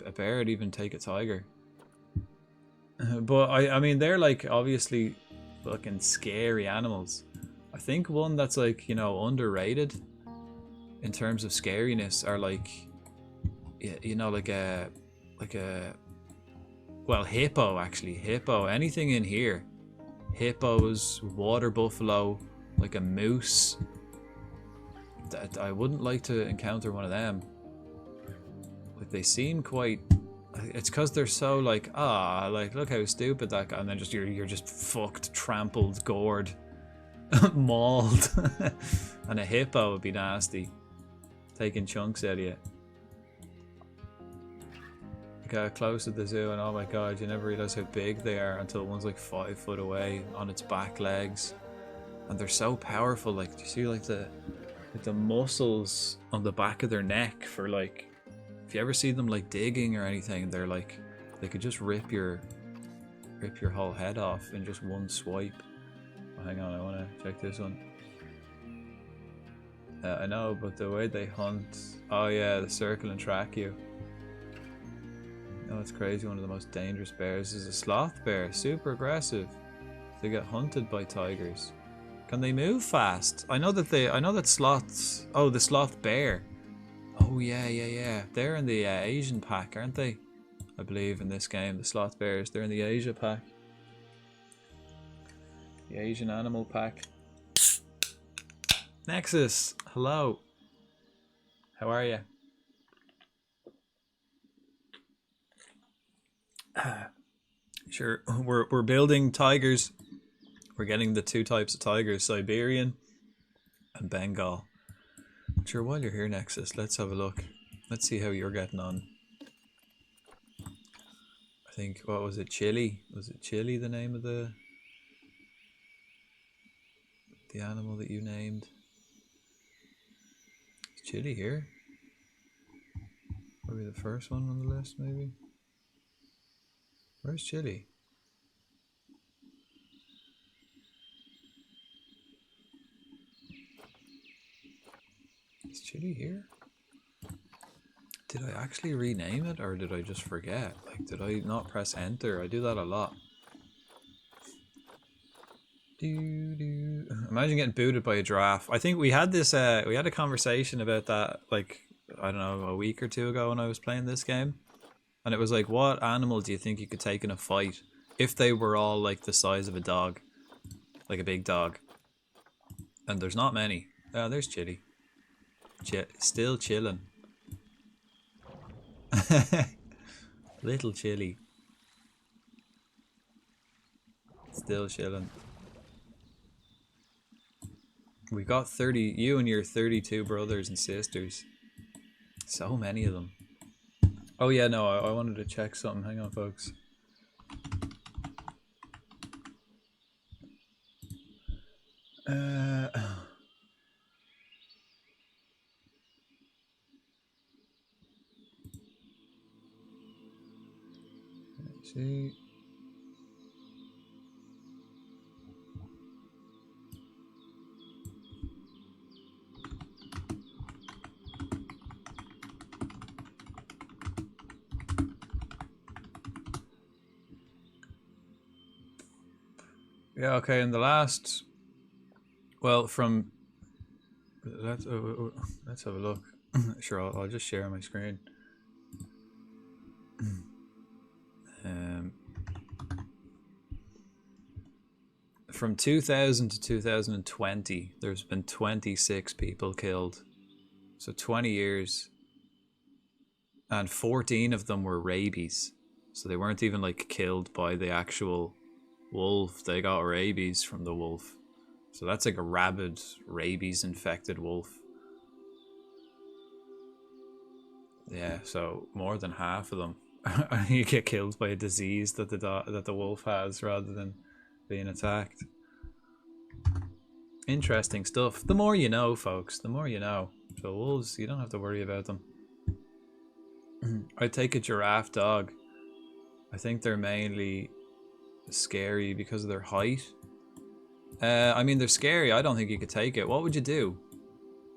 a bear would even take a tiger. But I mean they're like obviously fucking scary animals. I think one that's like, you know, underrated in terms of scariness are like, you know, like a well, hippo actually. Hippo, anything in here. Hippos, water buffalo, like a moose. I wouldn't like to encounter one of them. Like they seem quite. It's because they're so like like look how stupid that guy, and then just you're just fucked, trampled, gored, mauled, and a hippo would be nasty, taking chunks out of you. Got close to the zoo and oh my god, you never realize how big they are until one's like 5 foot away on its back legs, and they're so powerful. Like, do you see like the muscles on the back of their neck for like, if you ever see them like digging or anything, they're like, they could just rip your whole head off in just one swipe. Oh, hang on, I want to check this one. I know, but the way they hunt, oh yeah, the circle and track you. Oh, it's crazy. One of the most dangerous bears is a sloth bear. Super aggressive. They get hunted by tigers. Can they move fast? I know that sloths. Oh, the sloth bear. Oh yeah. They're in the Asian pack, aren't they? I believe in this game, the sloth bears. They're in the Asia pack. The Asian animal pack. Nexus, hello. How are you? Sure, we're building tigers. We're getting the 2 types of tigers, Siberian and Bengal. Sure, while you're here, Nexus, let's have a look. Let's see how you're getting on. I think, what was it, Chili? Was it Chili the name of the animal that you named? Is Chili here? Probably the first one on the list, maybe? Where's Chili? Is Chili here? Did I actually rename it or did I just forget? Like, did I not press enter? I do that a lot. Imagine getting booted by a giraffe. I think we had this, we had a conversation about that, like, I don't know, a week or 2 ago when I was playing this game. And it was like, what animal do you think you could take in a fight if they were all like the size of a dog? Like a big dog. And there's not many. Oh, there's Chili. Still chilling. Little Chili. Still chilling. We got 30, you and your 32 brothers and sisters. So many of them. Oh yeah, no, I wanted to check something. Hang on, folks. See? Yeah, okay, in the last... Well, from... Let's have a look. Sure, I'll just share my screen. From 2000 to 2020, there's been 26 people killed. So 20 years. And 14 of them were rabies. So they weren't even like killed by the actual wolf. They got rabies from the wolf. So that's like a rabid, rabies infected wolf. Yeah, so more than half of them you get killed by a disease that the wolf has rather than being attacked. Interesting stuff. The more you know, folks, the more you know. So wolves, you don't have to worry about them. I'd take a giraffe dog. I think they're mainly scary because of their height. I mean, they're scary. I don't think you could take it. What would you do?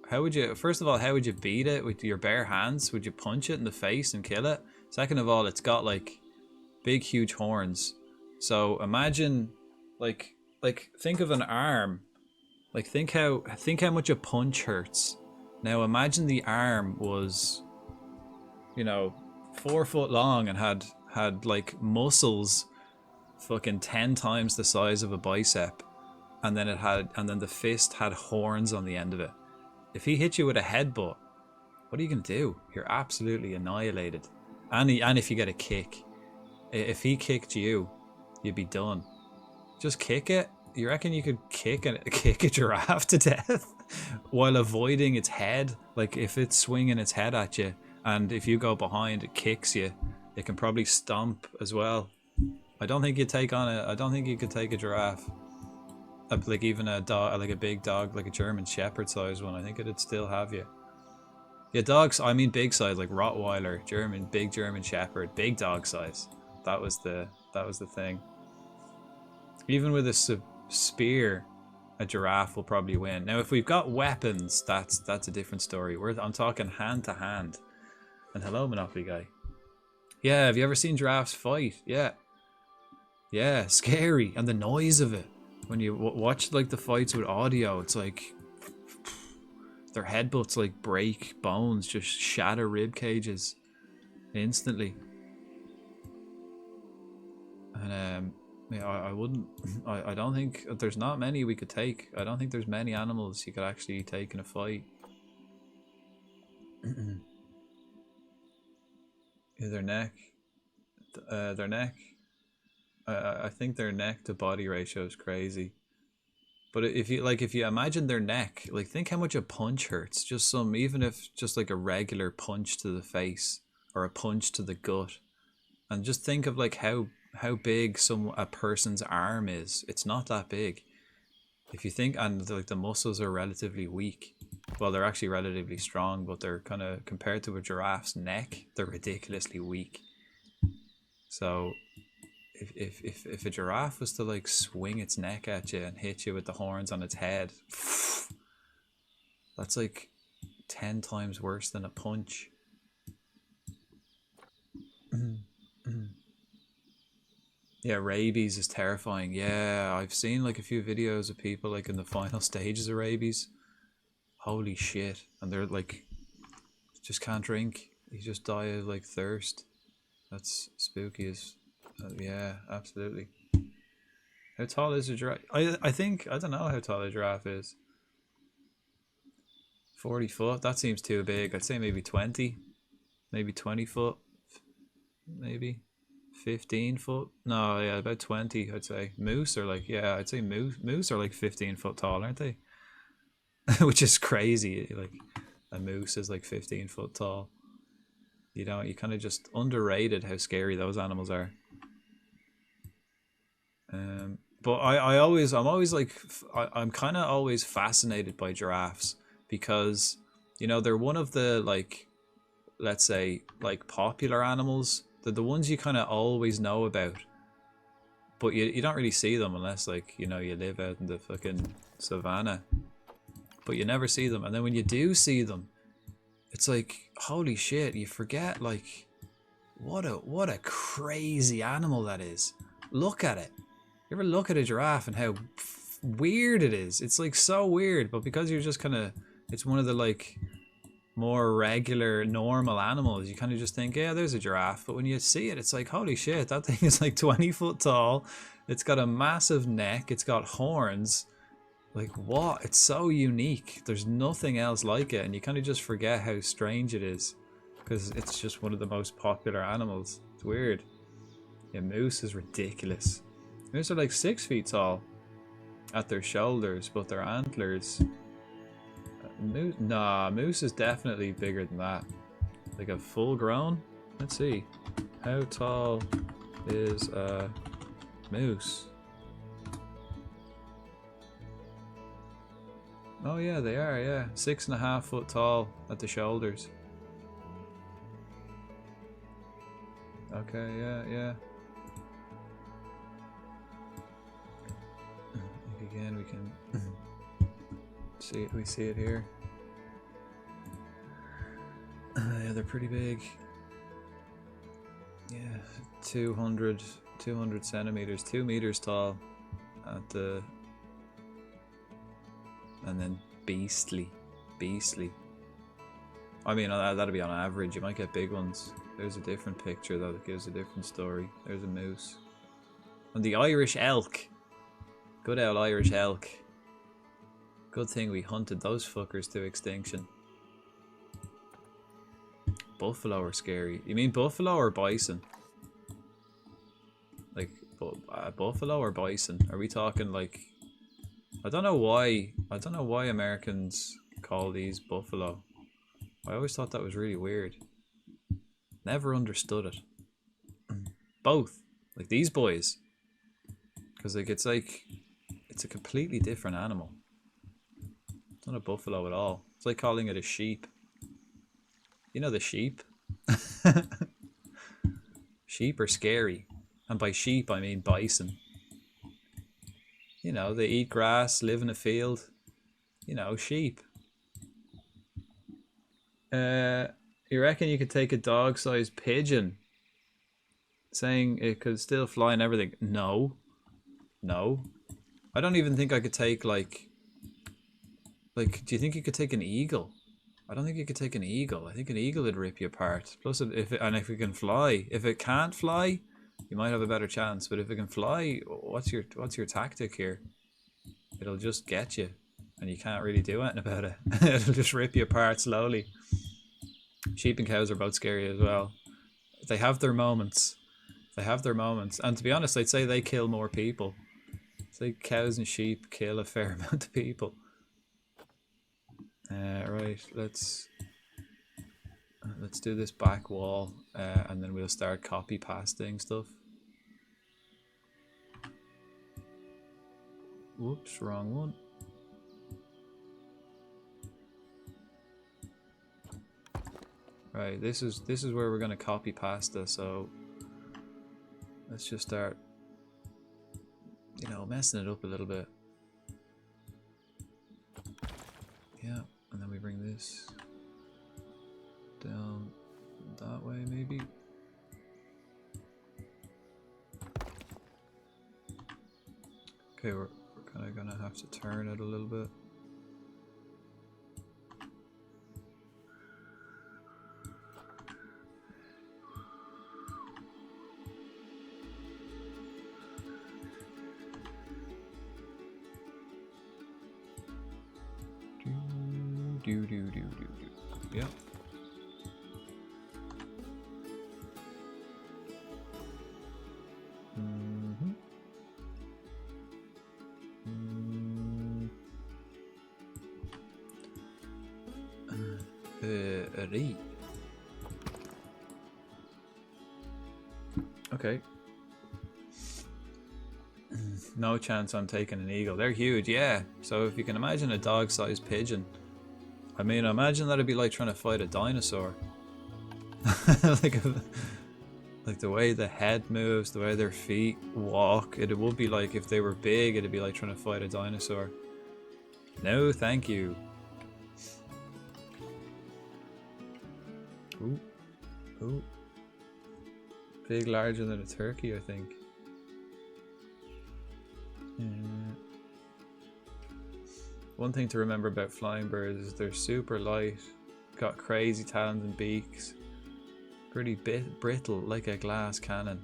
How would you, first of all, how would you beat it with your bare hands? Would you punch it in the face and kill it? Second of all, it's got like big, huge horns. So imagine, like think of an arm. Like think how much a punch hurts. Now imagine the arm was, you know, 4 foot long and had like muscles fucking 10 times the size of a bicep, and then the fist had horns on the end of it. If he hit you with a headbutt, what are you gonna do? You're absolutely annihilated. And if you get a kick, if he kicked you, you'd be done. Just kick it. You reckon you could kick a giraffe to death while avoiding its head? Like if it's swinging its head at you, and if you go behind, it kicks you. It can probably stomp as well. I don't think you could take a giraffe. Like even a dog, like a big dog, like a German Shepherd size one. I think it'd still have you. Yeah, dogs. I mean, big size, like Rottweiler, big German Shepherd, big dog size. That was the thing. Even with a spear, a giraffe will probably win. Now, if we've got weapons, that's a different story. I'm talking hand to hand. And hello, Monopoly guy. Yeah, have you ever seen giraffes fight? Yeah. Yeah, scary. And the noise of it. When you watch like the fights with audio, it's like their headbutts like break bones, just shatter rib cages instantly. And yeah, I don't think there's not many we could take. I don't think there's many animals you could actually take in a fight. Yeah, their neck. I think their neck to body ratio is crazy. But if you imagine their neck, like think how much a punch hurts. Even if just like a regular punch to the face or a punch to the gut, and just think of like how big a person's arm is. It's not that big. If you think, and like the muscles are relatively weak. Well, they're actually relatively strong, but they're kind of, compared to a giraffe's neck, they're ridiculously weak. So if a giraffe was to like swing its neck at you and hit you with the horns on its head, that's like 10 times worse than a punch. Yeah, rabies is terrifying. Yeah, I've seen like a few videos of people like in the final stages of rabies. Holy shit. And they're like, just can't drink. You just die of like thirst. That's spooky as... yeah, absolutely. How tall is a giraffe? I think, I don't know how tall a giraffe is. 40 foot? That seems too big. I'd say maybe 20. Maybe 20 foot. Maybe. 15 foot? No, yeah, about 20, I'd say. Moose are like, yeah, I'd say moose are like 15 foot tall, aren't they? Which is crazy. Like, a moose is like 15 foot tall. You know, you kind of just underrated how scary those animals are. But I'm kind of always fascinated by giraffes because, you know, they're one of the, like, let's say, like, popular animals They're the ones you kind of always know about, but you don't really see them unless, like, you know, you live out in the fucking savannah. But you never see them, and then when you do see them, it's like, holy shit, you forget, like, what a crazy animal that is. Look at it. You ever look at a giraffe and how weird it is? It's like so weird, but because you're just kind of, it's one of the like more regular, normal animals, you kind of just think, yeah, there's a giraffe. But when you see it, it's like, holy shit, that thing is like 20 foot tall. It's got a massive neck. It's got horns. Like, what? It's so unique. There's nothing else like it. And you kind of just forget how strange it is, because it's just one of the most popular animals. It's weird. Yeah, moose is ridiculous. Moose are like 6 feet tall at their shoulders, but their antlers... moose is definitely bigger than that. Like a full grown? Let's see. How tall is a moose? Oh yeah, they are, yeah. 6.5 foot tall at the shoulders. Okay, yeah. Again, we can see it. We see it here. Yeah, they're pretty big. Yeah, 200 centimeters, 2 meters tall at the, and then beastly. I mean, that'll be on average. You might get big ones. There's a different picture that gives a different story. There's a moose. And the Irish elk. Good old Irish elk. Good thing we hunted those fuckers to extinction. Buffalo are scary. You mean buffalo or bison? Like, buffalo or bison? Are we talking like... I don't know why Americans call these buffalo. I always thought that was really weird. Never understood it. Both. Like these boys. Because like it's a completely different animal. It's not a buffalo at all. It's like calling it a sheep. You know the sheep? Sheep are scary. And by sheep I mean bison. You know, they eat grass, live in a field. You know, sheep. You reckon you could take a dog-sized pigeon? Saying it could still fly and everything. No. I don't even think I could take like, do you think you could take an eagle? I don't think you could take an eagle. I think an eagle would rip you apart. Plus, if it can fly. If it can't fly, you might have a better chance. But if it can fly, what's your tactic here? It'll just get you, and you can't really do anything about it. It'll just rip you apart slowly. Sheep and cows are both scary as well. They have their moments. And to be honest, I'd say they kill more people. I'd say cows and sheep kill a fair amount of people. Right, let's do this back wall, and then we'll start copy pasting stuff. Whoops, wrong one. Right, this is where we're gonna copy pasta, so let's just start, you know, messing it up a little bit. Yeah, and then we bring this down that way maybe. Okay, we're kind of gonna have to turn it a little bit. Yep. Okay. No chance I'm taking an eagle. They're huge, yeah. So if you can imagine a dog-sized pigeon, I mean, imagine that'd be like trying to fight a dinosaur. Like Like the way the head moves, the way their feet walk, it would be like if they were big, it'd be like trying to fight a dinosaur. No, thank you. Ooh. Ooh. Big, larger than a turkey, I think. One thing to remember about flying birds is they're super light, got crazy talons and beaks, pretty brittle like a glass cannon.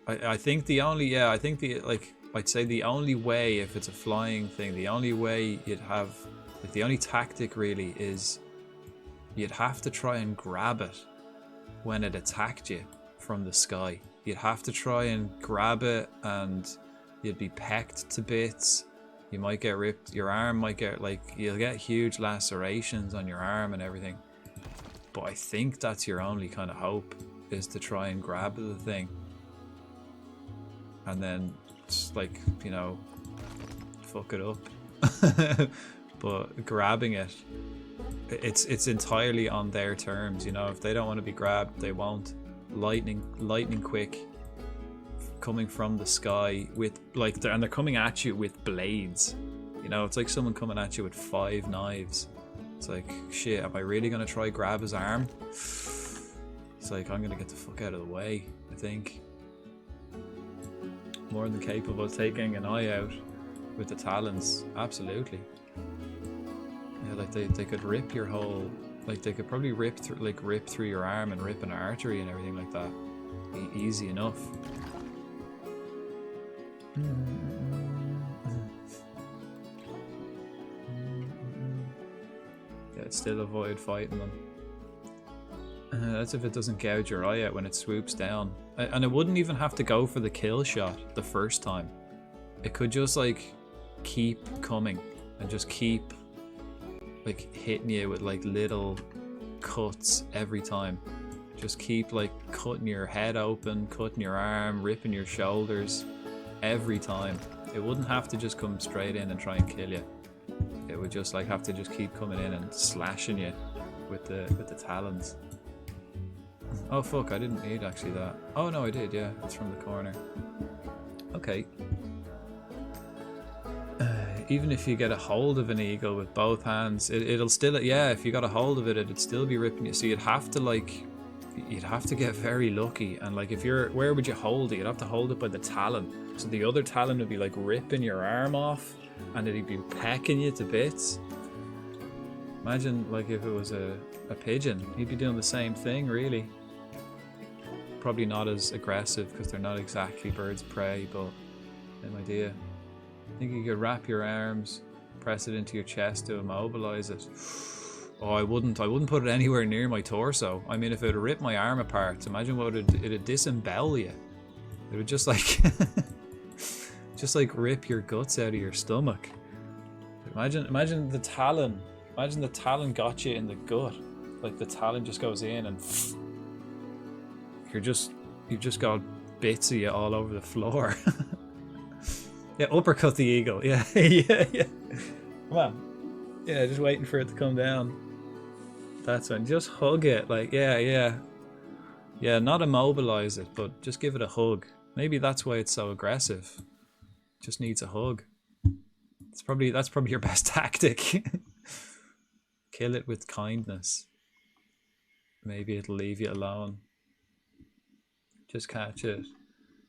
I think the only, I'd say the only way, if it's a flying thing, the only way you'd have, like the only tactic really is you'd have to try and grab it when it attacked you from the sky. You'd have to try and grab it and you'd be pecked to bits. You might get ripped, your arm might get, like, you'll get huge lacerations on your arm and everything. But I think that's your only kind of hope, is to try and grab the thing. And then, just like, you know, fuck it up. But grabbing it, it's entirely on their terms, you know. If they don't want to be grabbed, they won't. Lightning quick, coming from the sky with, like, and they're coming at you with blades. You know, it's like someone coming at you with 5 knives. It's like, shit, am I really gonna try grab his arm? It's like, I'm gonna get the fuck out of the way, I think. More than capable of taking an eye out with the talons, absolutely. Yeah, like they could rip your whole, like they could probably rip through your arm and rip an artery and everything like that. Easy enough. Yeah, still avoid fighting them. That's if it doesn't gouge your eye out when it swoops down. And it wouldn't even have to go for the kill shot the first time. It could just like keep coming and just keep like hitting you with like little cuts every time. Just keep like cutting your head open, cutting your arm, ripping your shoulders every time. It wouldn't have to just come straight in and try and kill you. It would just like have to just keep coming in and slashing you with the talons. Oh fuck, I didn't need actually that. Oh no, I did, yeah, it's from the corner. Okay. Even if you get a hold of an eagle with both hands, it'll still, yeah, if you got a hold of it, it'd still be ripping you. So you'd have to get very lucky. And like, if you're, where would you hold it? You'd have to hold it by the talon. So the other talon would be like ripping your arm off and it'd be pecking you to bits. Imagine like if it was a pigeon, he'd be doing the same thing really. Probably not as aggressive because they're not exactly birds of prey, but same idea. I think you could wrap your arms, press it into your chest to immobilize it. Oh, I wouldn't put it anywhere near my torso. I mean, if it would rip my arm apart, imagine what it'd disembowel you. It would just like, just like rip your guts out of your stomach. Imagine the talon. Imagine the talon got you in the gut. Like the talon just goes in and you've just got bits of you all over the floor. Yeah, uppercut the eagle. Yeah, yeah. Come on. Yeah, just waiting for it to come down. That's when. Just hug it. Like, yeah. Yeah, not immobilize it, but just give it a hug. Maybe that's why it's so aggressive. Just needs a hug. That's probably your best tactic. Kill it with kindness. Maybe it'll leave you alone. Just catch it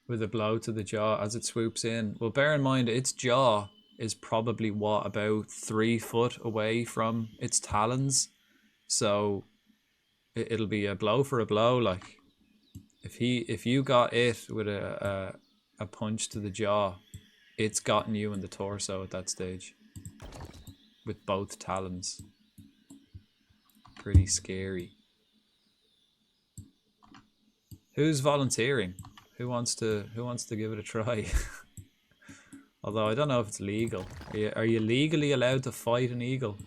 with a blow to the jaw as it swoops in. Well, bear in mind, its jaw is probably, what, about 3 foot away from its talons. So it'll be a blow for a blow. Like, if you got it with a punch to the jaw, it's gotten you in the torso at that stage. With both talons. Pretty scary. Who's volunteering? Who wants to give it a try? Although I don't know if it's legal. Are you legally allowed to fight an eagle?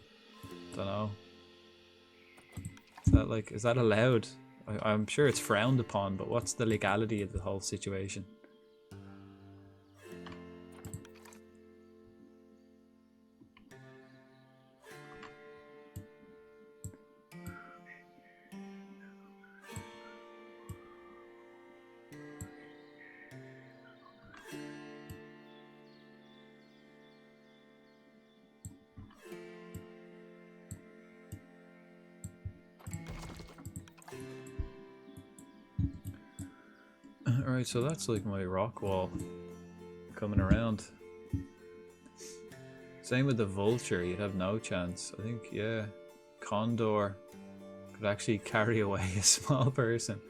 Don't know. Is that allowed? I'm sure it's frowned upon, but what's the legality of the whole situation? Alright, so that's like my rock wall coming around. Same with the vulture, you'd have no chance. I think, yeah, condor could actually carry away a small person.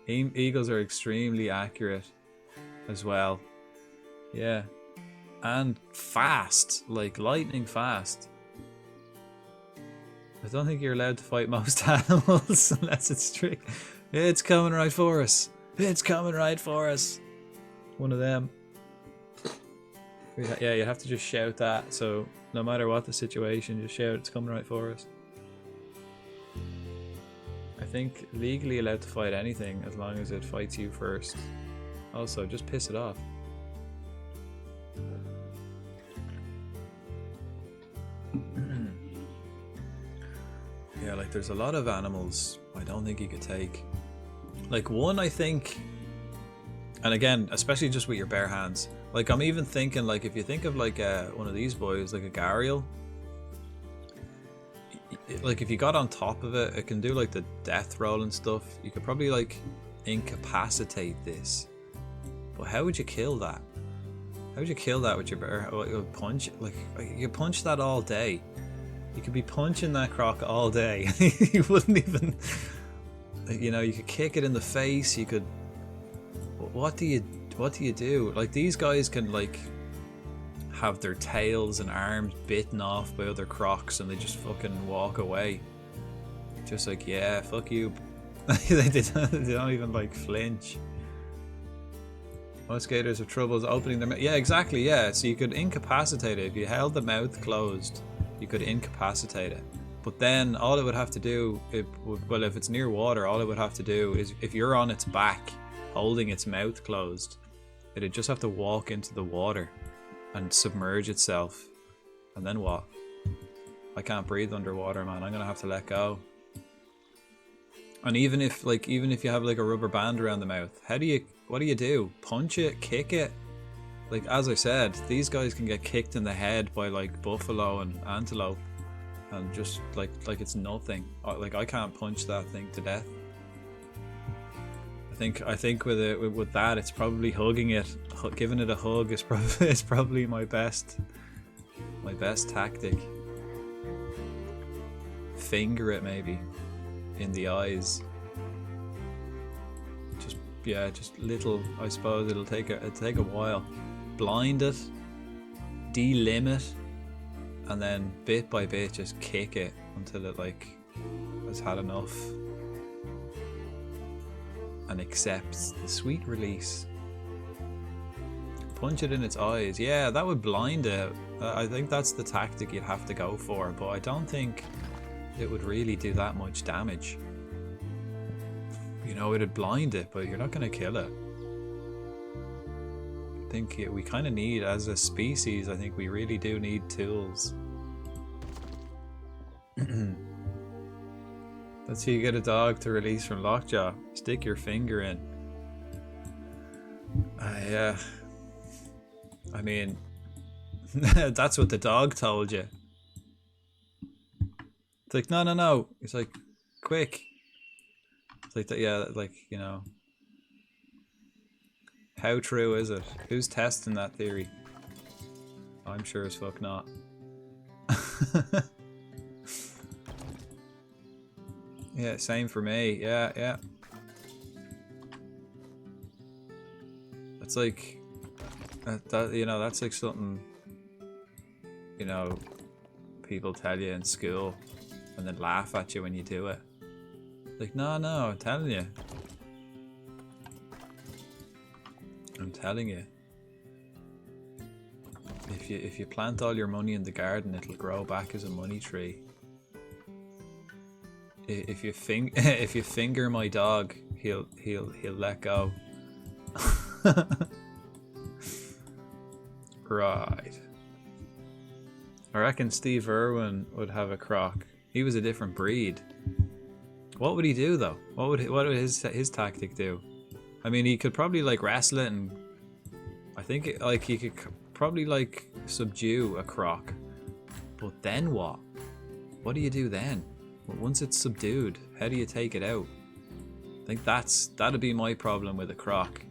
Eagles are extremely accurate as well. Yeah. And fast, like lightning fast. I don't think you're allowed to fight most animals unless it's strict. It's coming right for us. It's coming right for us. One of them. Yeah, you have to just shout that. So no matter what the situation, just shout it's coming right for us. I think legally allowed to fight anything as long as it fights you first. Also, just piss it off. Yeah, like there's a lot of animals I don't think you could take. Like one, I think, and again, especially just with your bare hands. Like I'm even thinking, like if you think of like one of these boys, like a gharial. Like if you got on top of it, it can do like the death roll and stuff. You could probably like incapacitate this. But how would you kill that? How would you kill that with your bare punch? Like you could punch that all day. You could be punching that croc all day. You wouldn't even, you know, you could kick it in the face. You could. What do you do? Like these guys can like have their tails and arms bitten off by other crocs, and they just fucking walk away. Just like, yeah, fuck you. they don't even like flinch. Most gators have troubles opening their mouth. Yeah, exactly. Yeah, so you could incapacitate it if you held the mouth closed. You could incapacitate it, but then all it would have to do, well, if it's near water, all it would have to do is if you're on its back, holding its mouth closed, it'd just have to walk into the water and submerge itself, and then what? I can't breathe underwater, man. I'm gonna have to let go. And even if you have like a rubber band around the mouth, what do you do? Punch it, kick it? Like, as I said, these guys can get kicked in the head by like buffalo and antelope, and just like it's nothing. Like I can't punch that thing to death. I think with that, it's probably hugging it, giving it a hug is probably my best tactic. Finger it maybe in the eyes. Just little. I suppose it'll take a while. Blind it, delimb it, and then bit by bit just kick it until it like has had enough and accepts the sweet release. Punch it in its eyes. Yeah, that would blind it. I think that's the tactic you'd have to go for, but I don't think it would really do that much damage. You know, it'd blind it, but you're not going to kill it. I think we kind of need, as a species, I think we really do need tools. That's how you get a dog to release from lockjaw. Stick your finger in. Yeah. I mean, that's what the dog told you. It's like, no. It's like, quick. It's like that, yeah, like, you know. How true is it? Who's testing that theory? I'm sure as fuck not. Yeah, same for me. Yeah. It's like that, you know, that's like something, you know, people tell you in school and then laugh at you when you do it. Like, no, I'm telling you. I'm telling you. If you plant all your money in the garden, it'll grow back as a money tree. If you finger my dog, he'll let go. Right. I reckon Steve Irwin would have a croc. He was a different breed. What would he do though? What would his tactic do? I mean, he could probably like wrestle it, and I think like he could probably like subdue a croc. But then what? What do you do then? Once it's subdued, how do you take it out? I think that'd be my problem with a croc.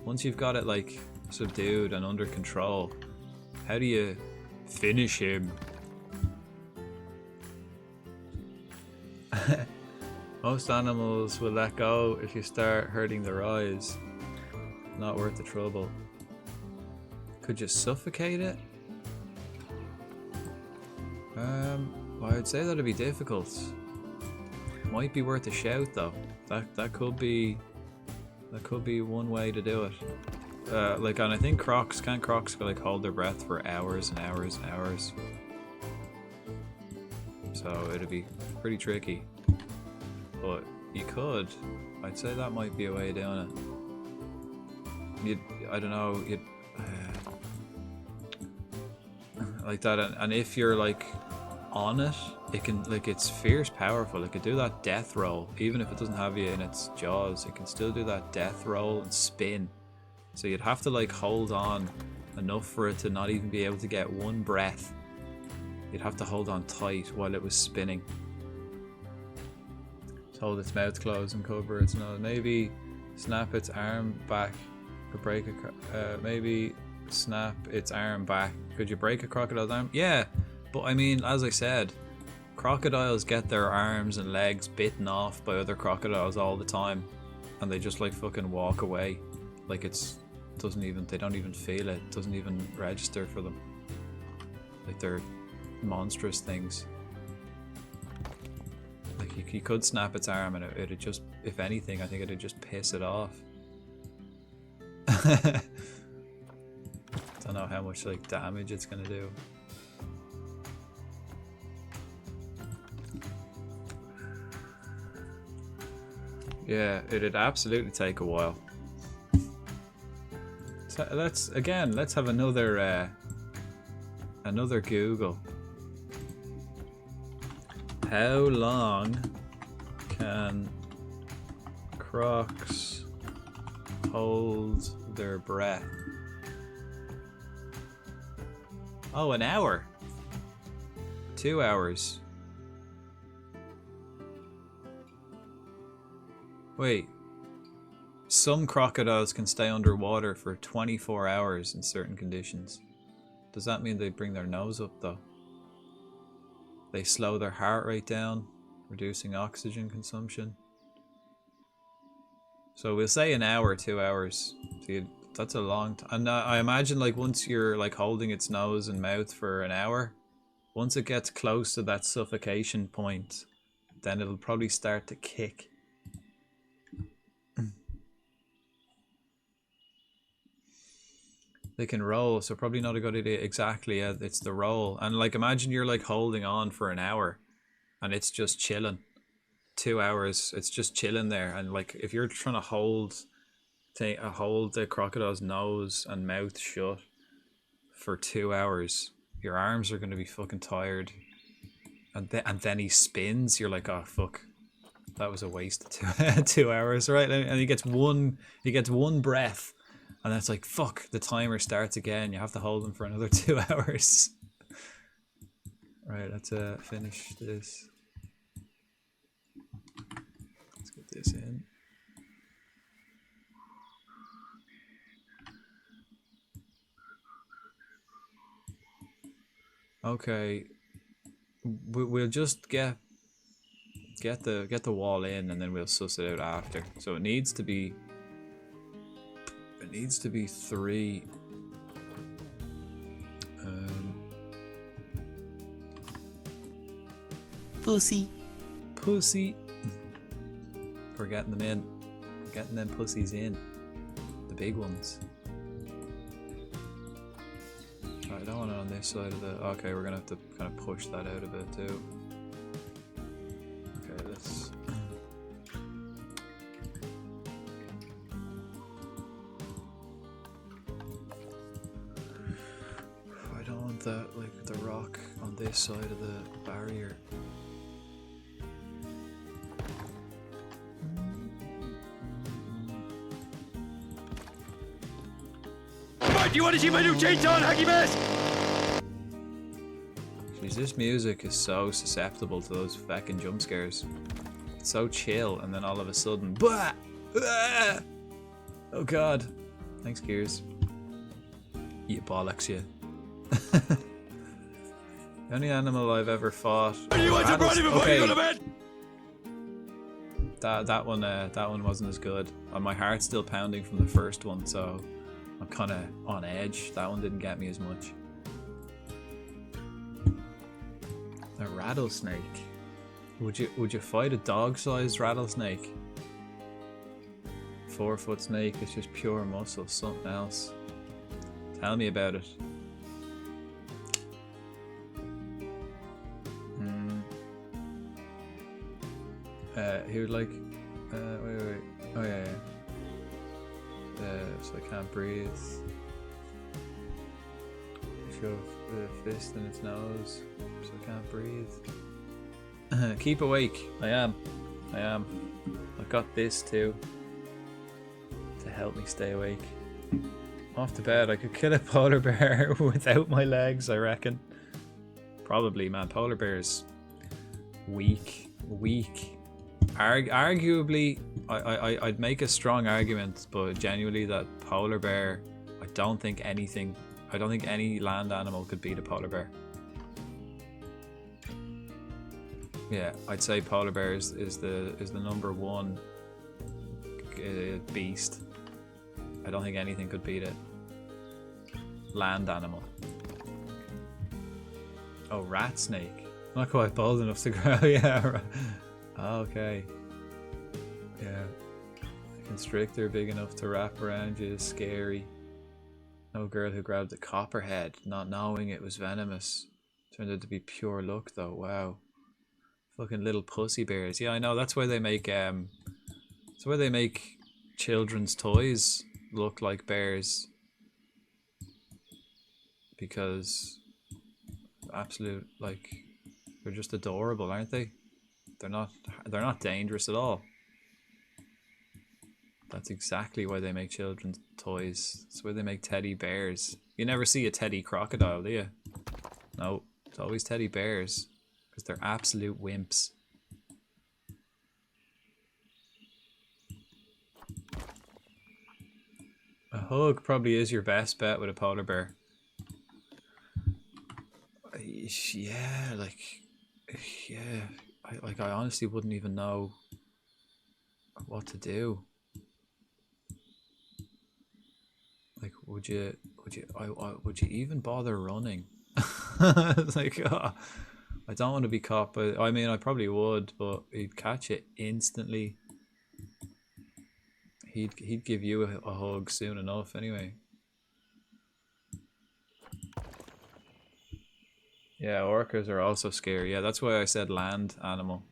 once you've got it like subdued and under control, how do you finish him? Most animals will let go if you start hurting their eyes. Not worth the trouble. Could you suffocate it? Well, I'd say that'd be difficult. Might be worth a shout though. That could be one way to do it. Like, and I think can't crocs like hold their breath for hours and hours and hours. So it'd be pretty tricky. But you could. I'd say that might be a way of doing it. I don't know. Like that, and if you're like on it, it can like it's fierce powerful. It could do that death roll, even if it doesn't have you in its jaws. It can still do that death roll and spin. So you'd have to like hold on enough for it to not even be able to get one breath. You'd have to hold on tight while it was spinning. Just hold its mouth closed and cover its nose. Maybe snap its arm back or break maybe snap its arm back. Could you break a crocodile's arm? Yeah, but I mean, as I said, crocodiles get their arms and legs bitten off by other crocodiles all the time, and they just like fucking walk away, like they don't even feel it. It doesn't even register for them. Like they're monstrous things. Like you could snap its arm and it'd just, if anything, I think it'd just piss it off. Don't know how much like damage it's gonna do. Yeah, it'd absolutely take a while. So let's have another Google. How long can crocs hold their breath? Oh, an hour. 2 hours. Wait. Some crocodiles can stay underwater for 24 hours in certain conditions. Does that mean they bring their nose up though? They slow their heart rate down, reducing oxygen consumption. So we'll say an hour, 2 hours. So that's a long time. And I imagine like once you're like holding its nose and mouth for an hour, once it gets close to that suffocation point, then it'll probably start to kick. They can roll, so probably not a good idea. Exactly, yeah, it's the roll. And like imagine you're like holding on for an hour and it's just chilling. 2 hours, it's just chilling there. And like if you're trying to hold the crocodile's nose and mouth shut for 2 hours, your arms are going to be fucking tired. And then he spins, you're like, oh fuck, that was a waste of 2 hours, right? And he gets one breath. And that's like, fuck, the timer starts again. You have to hold them for another 2 hours. Right, let's finish this. Let's get this in. Okay, we'll just get the wall in, and then we'll suss it out after. So it needs to be 3. Pussy. We're getting them in. We're getting them pussies in. The big ones. I don't want it on this side of the... Okay, we're gonna have to kind of push that out a bit too. Okay, let's... I don't want that, like, the rock on this side of the barrier. Do you want to see my new chainsaw and hockey mask? Jeez, this music is so susceptible to those fucking jump scares. It's so chill, and then all of a sudden, bah! Ah! Oh god. Thanks, Gears. You bollocks, you. The only animal I've ever fought. You want some brandy before you go to bed? That one wasn't as good. My heart's still pounding from the first one, so I'm kind of on edge. That one didn't get me as much. A rattlesnake. Would you fight a dog-sized rattlesnake? 4-foot snake is just pure muscle, something else. Tell me about it. He would like. Wait. Oh yeah. So I can't breathe. Shove the fist in its nose, so I can't breathe. Keep awake. I am. I've got this too to help me stay awake. Off to bed. I could kill a polar bear without my legs, I reckon. Probably, man. Polar bears weak. Arguably, I'd make a strong argument, but genuinely, that polar bear, I don't think any land animal could beat a polar bear. Yeah, I'd say polar bear is the number one beast. I don't think anything could beat it. Land animal. Oh, rat snake. Not quite bold enough to grow. Yeah. Okay. Yeah. A constrictor big enough to wrap around you is scary. No girl who grabbed a copperhead, not knowing it was venomous. Turned out to be pure luck though. Wow. Fucking little pussy bears. Yeah, I know. That's why they make children's toys look like bears. Because absolute, like, they're just adorable, aren't they? They're not dangerous at all. That's exactly why they make children's toys. That's why they make teddy bears. You never see a teddy crocodile, do you? No, it's always teddy bears. Because they're absolute wimps. A hug probably is your best bet with a polar bear. Yeah, like... Yeah... I honestly wouldn't even know what to do. Like, would you even bother running? Like, I don't want to be caught, but I mean, I probably would, but he'd catch it instantly. He'd give you a hug soon enough, anyway. Yeah, orcas are also scary. Yeah, that's why I said land animal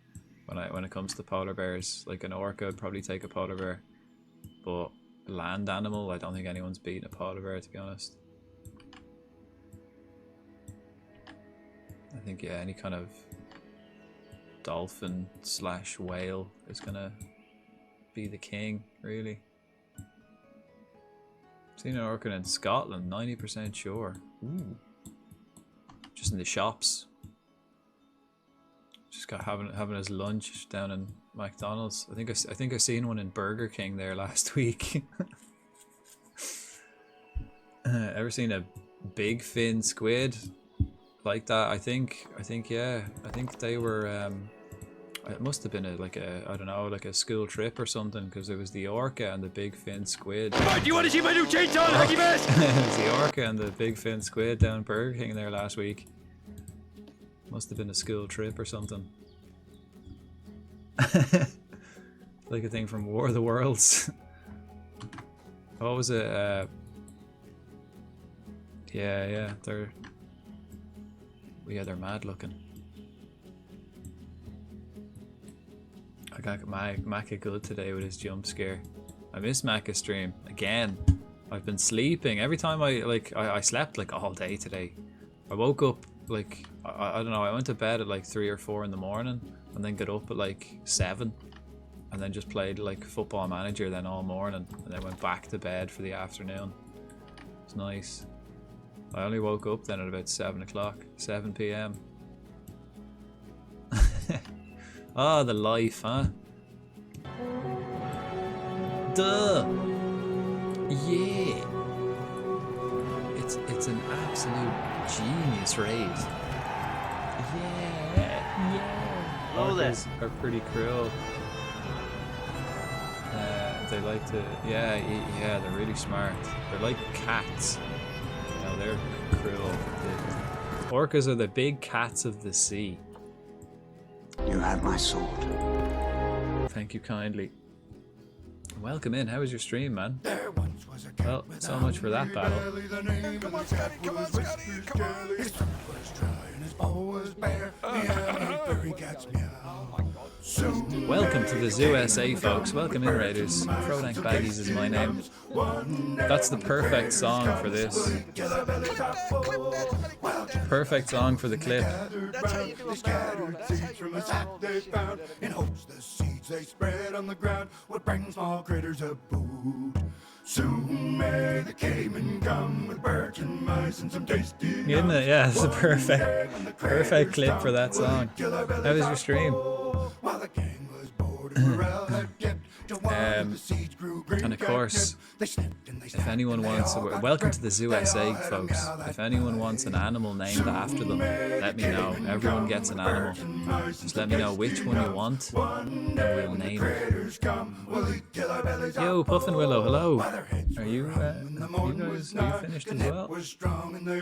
when it comes to polar bears. Like an orca would probably take a polar bear, but land animal, I don't think anyone's beaten a polar bear, to be honest. I think, yeah, any kind of dolphin / whale is gonna be the king, really. Seen an orca in Scotland, 90% sure. Ooh. Just in the shops. Just got having his lunch down in McDonald's. I think I seen one in Burger King there last week. Ever seen a big fin squid like that? I think yeah. I think they were it must have been I don't know, like a school trip or something, because it was the orca and the big fin squid. Do you want to see my new chainsaw, hacky mess? It was the orca and the big fin squid down Burger King there last week. Must have been a school trip or something. Like a thing from War of the Worlds. What was it? Yeah, they're mad looking. I got Macca good today with his jump scare. I miss Macca's stream again. I've been sleeping every time I slept like all day today. I woke up like I don't know. I went to bed at like 3 or 4 in the morning, and then got up at like 7, and then just played like Football Manager then all morning, and then went back to bed for the afternoon. It's nice. I only woke up then at about 7 p.m. Ah, the life, huh? Duh! Yeah. It's an absolute genius raid. Yeah. Hello there. Orcas are pretty cruel. They like to, yeah, they're really smart. They're like cats. No, they're cruel. Orcas are the big cats of the sea. You have my sword. Thank you kindly. Welcome in. How was your stream, man? Well, so much for that battle. Come on, Scotty, come on, Scotty, come on. Welcome to the Zoo SA, folks. Welcome in, Raiders. Frodank Baggies is my name. That's the perfect song for this. Perfect song for the clip. That's how you do it. In hopes the seeds they spread on the ground would bring small critters a food. Soon may the caiman come with birds and mice and some tasty. Isn't it? Yeah, it's a perfect clip for that song. How was your stream? While the gang was bored and morale had dipped, And of course, if anyone wants, welcome to the Zoo SA, folks. If anyone wants an animal named after them, let me know. Everyone gets an animal. Just let me know which one you want, and we'll name it. Yo, Puff and Willow, hello. Are you guys, are you finished as well? Oh yeah.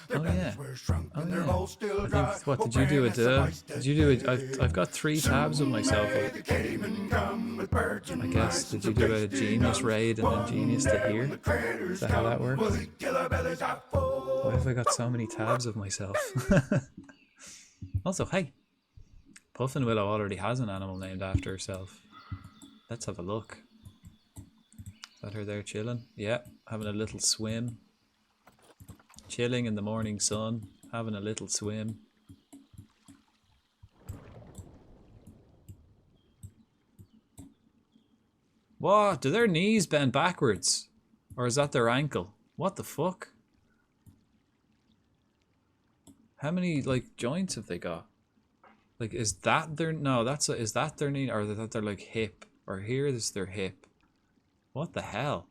Oh yeah. I think, what, did you do it? Did you do it? I've got 3 tabs of myself up. I guess, did you do a genius raid and then genius to here? Is that how that works? Why have I got so many tabs of myself? Also, hey, Puff and Willow already has an animal named after herself. Let's have a look. Is that her there chilling? Yeah, having a little swim. Chilling in the morning sun, having a little swim. What? Do their knees bend backwards? Or is that their ankle? What the fuck? How many, like, joints have they got? Like, is that their... No, that's... Is that their knee? Or is that their, like, hip? Or here is their hip. What the hell?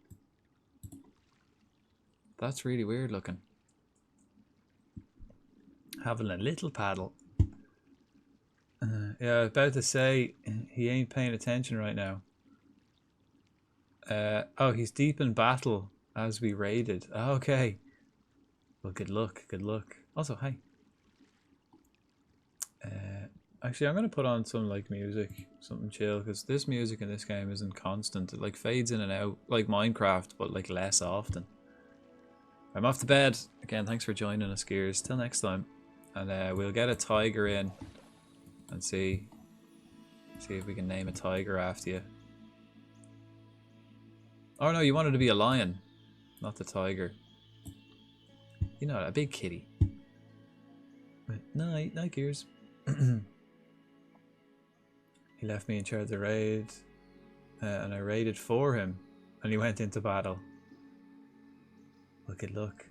That's really weird looking. Having a little paddle. Yeah, about to say, he ain't paying attention right now. Oh, he's deep in battle as we raided. Okay. Well, good luck. Good luck. Also, hi. Actually, I'm going to put on some, like, music. Something chill. Because this music in this game isn't constant. It, like, fades in and out. Like Minecraft, but, like, less often. I'm off to bed. Again, thanks for joining us, Gears. Till next time. And we'll get a tiger in. And see if we can name a tiger after you. Oh no, you wanted to be a lion, not the tiger. You know, a big kitty. Night, night, Gears. He left me in charge of the raid, and I raided for him, and he went into battle. Look at look,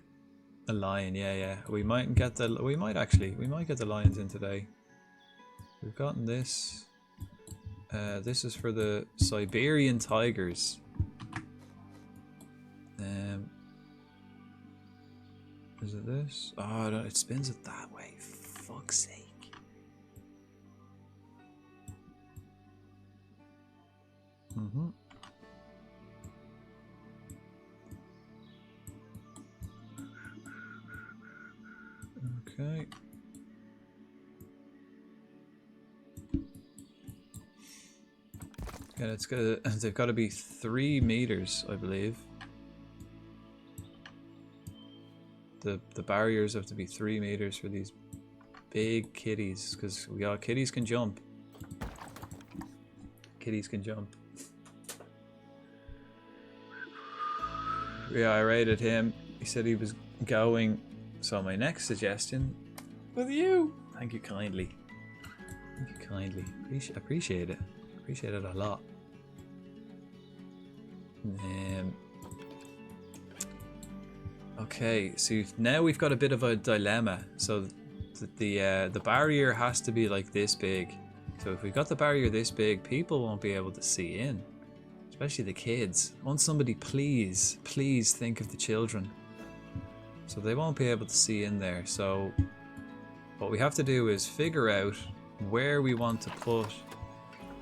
a lion. Yeah. We might get the. We might get the lions in today. We've gotten this. This is for the Siberian tigers. Is it this? Oh, no, it spins it that way. Fuck's sake. Okay. Yeah, it's got. They've got to be 3 meters, I believe. The barriers have to be 3 meters for these big kitties, because kitties can jump. Kitties can jump. Yeah, I rated him. He said he was going. So my next suggestion with you. Thank you kindly. Thank you kindly. Appreciate it. Appreciate it a lot. Okay, so now we've got a bit of a dilemma. So the barrier has to be like this big. So if we've got the barrier this big, people won't be able to see in. Especially the kids. Won't somebody please think of the children? So they won't be able to see in there. So what we have to do is figure out where we want to put.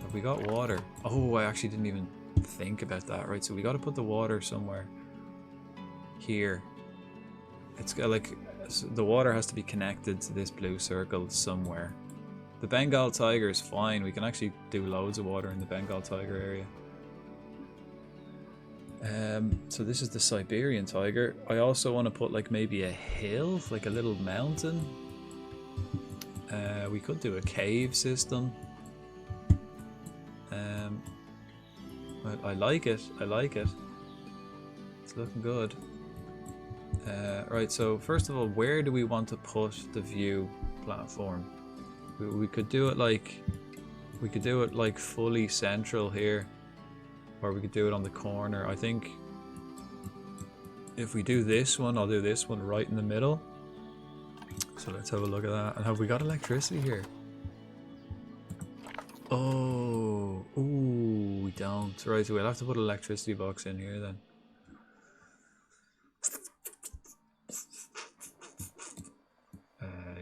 Have we got water? Oh, I actually didn't even think about that. Right, so we got to put the water somewhere here. It's got like the water has to be connected to this blue circle somewhere. The Bengal tiger is fine. We can actually do loads of water in the Bengal tiger area. So this is the Siberian tiger. I also want to put like maybe a hill, like a little mountain. We could do a cave system. I like it. I like it. It's looking good. Right, so first of all, where do we want to put the view platform? We could do it like fully central here, or we could do it on the corner. I think if we do this one, I'll do this one right in the middle. So let's have a look at that. And have we got electricity here? Oh, ooh, we don't. Right, so we'll have to put an electricity box in here then.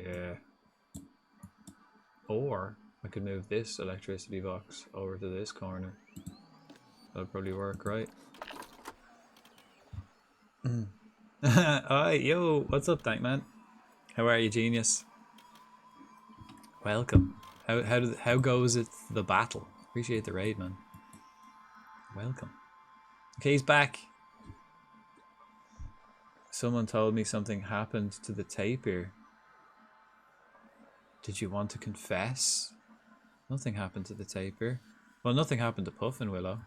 Yeah. Or I could move this electricity box over to this corner. That'll probably work, right? Alright, yo, what's up, man? How are you, genius? Welcome. How goes it the battle? Appreciate the raid, man. Welcome. Okay, he's back. Someone told me something happened to the tapir. Did you want to confess? Nothing happened to the tapir. Well, nothing happened to Puffin Willow.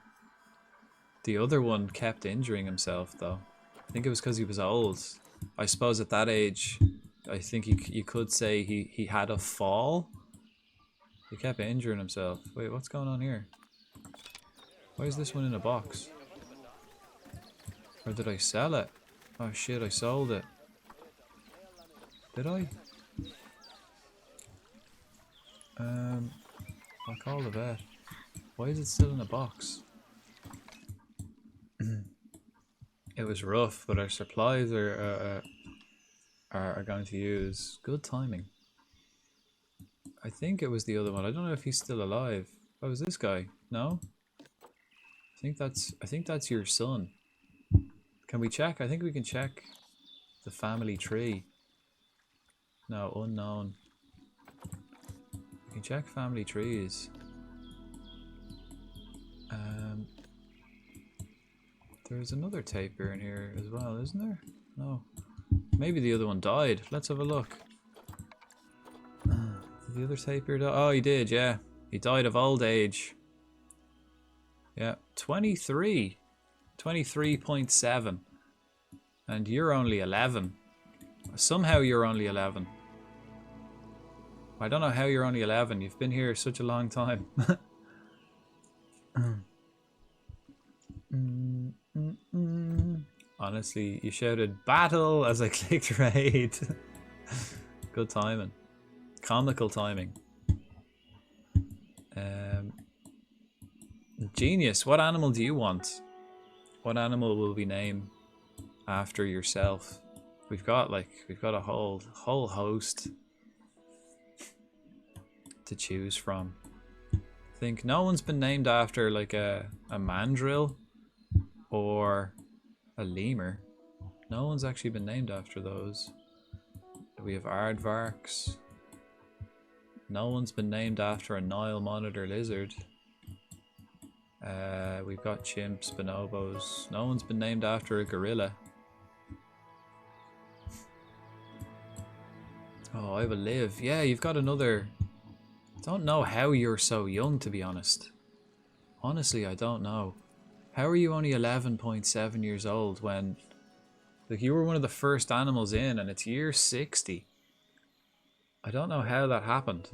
The other one kept injuring himself, though. I think it was because he was old. I suppose at that age, I think you could say he had a fall. He kept injuring himself. Wait, what's going on here? Why is this one in a box? Or did I sell it? Oh shit, I sold it. Did I? I'll call the vet. Why is it still in a box? It was rough, but our supplies are going to use. Good timing. I think it was the other one. I don't know if he's still alive. Oh, is this guy? No? I think that's your son. Can we check? I think we can check the family tree. No, unknown. We can check family trees. There's another tapir in here as well, isn't there? No. Maybe the other one died. Let's have a look. Did the other tapir die? Oh, he did, yeah. He died of old age. Yeah, 23. 23.7. And you're only 11. Somehow you're only 11. I don't know how you're only 11. You've been here such a long time. Honestly, you shouted battle as I clicked raid. Good timing. Comical timing. Genius, what animal do you want? What animal will we name after yourself? We've got a whole host to choose from. I think no one's been named after like a mandrill or a lemur. No one's actually been named after those. We have aardvarks. No one's been named after a Nile monitor lizard. We've got chimps, bonobos. No one's been named after a gorilla. Oh, I will live. Yeah, you've got another. I don't know how you're so young, to be honest. Honestly, I don't know. How are you only 11.7 years old when, like, you were one of the first animals in and it's year 60? I don't know how that happened.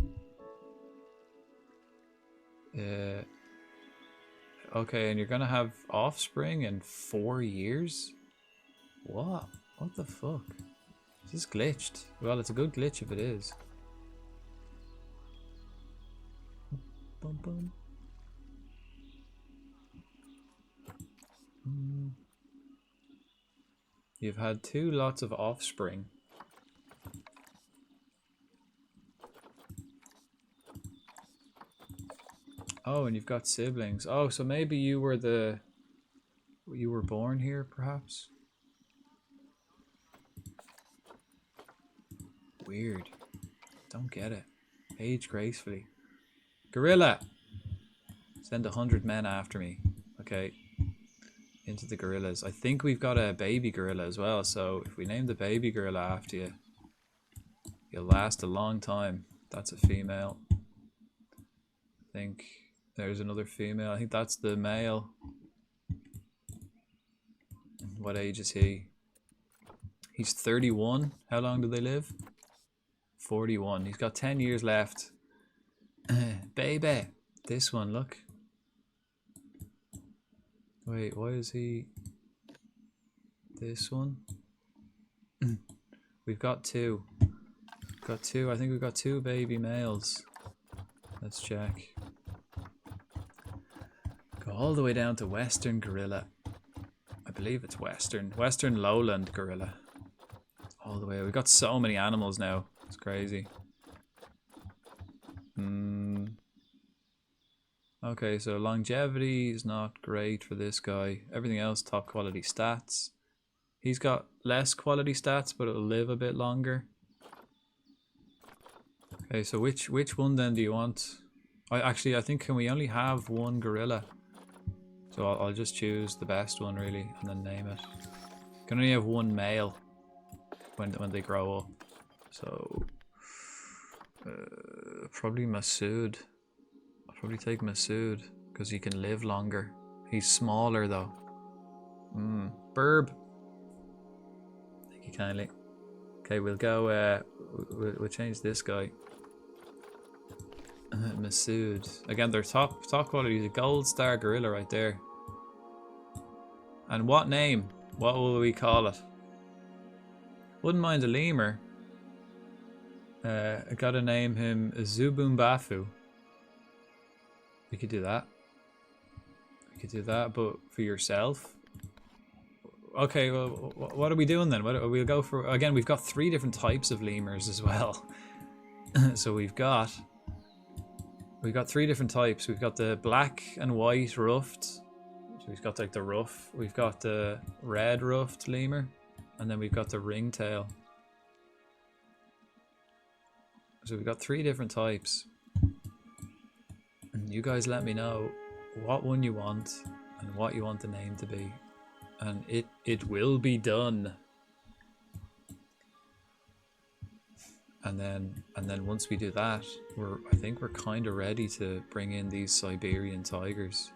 Okay, and you're gonna have offspring in 4 years? What? What the fuck? Is this glitched? Well, it's a good glitch if it is. Bum, bum. You've had 2 lots of offspring. Oh, and you've got siblings. Oh, so maybe you were born here, perhaps? Weird. Don't get it. Age gracefully. Gorilla! Send 100 men after me. Okay. Into the gorillas. I think we've got a baby gorilla as well, so if we name the baby gorilla after you, you'll last a long time. That's a female. I think there's another female. I think that's the male. What age is he? He's 31. How long do they live? 41. He's got 10 years left. Baby. This one, look. Wait, why is he... This one? We've got 2. Got 2. I think we've got 2 baby males. Let's check. Go all the way down to Western Gorilla. I believe it's Western. Western Lowland Gorilla. All the way. We've got so many animals now. It's crazy. Okay, so longevity is not great for this guy. Everything else, top quality stats. He's got less quality stats, but it'll live a bit longer. Okay, so which one then do you want? I think can we only have 1 gorilla? So I'll just choose the best one really, and then name it. Can only have 1 male when they grow up. So probably Masood. I'll probably take Masood because he can live longer. He's smaller though. Burb. Thank you kindly. Okay, we'll go. We'll change this guy. Masood. Again, they're top quality. He's a gold star gorilla right there. And what name? What will we call it? Wouldn't mind a lemur. I gotta name him Zubumbafu. We could do that. We could do that, but for yourself. Okay, well, what are we doing then? We'll go for... Again, we've got 3 different types of lemurs as well. So we've got 3 different types. We've got the black and white ruffed. So we've got like the ruff. We've got the red ruffed lemur. And then we've got the ringtail. So we've got 3 different types. You guys let me know what one you want and what you want the name to be. And it will be done. And then once we do that, I think we're kind of ready to bring in these Siberian tigers.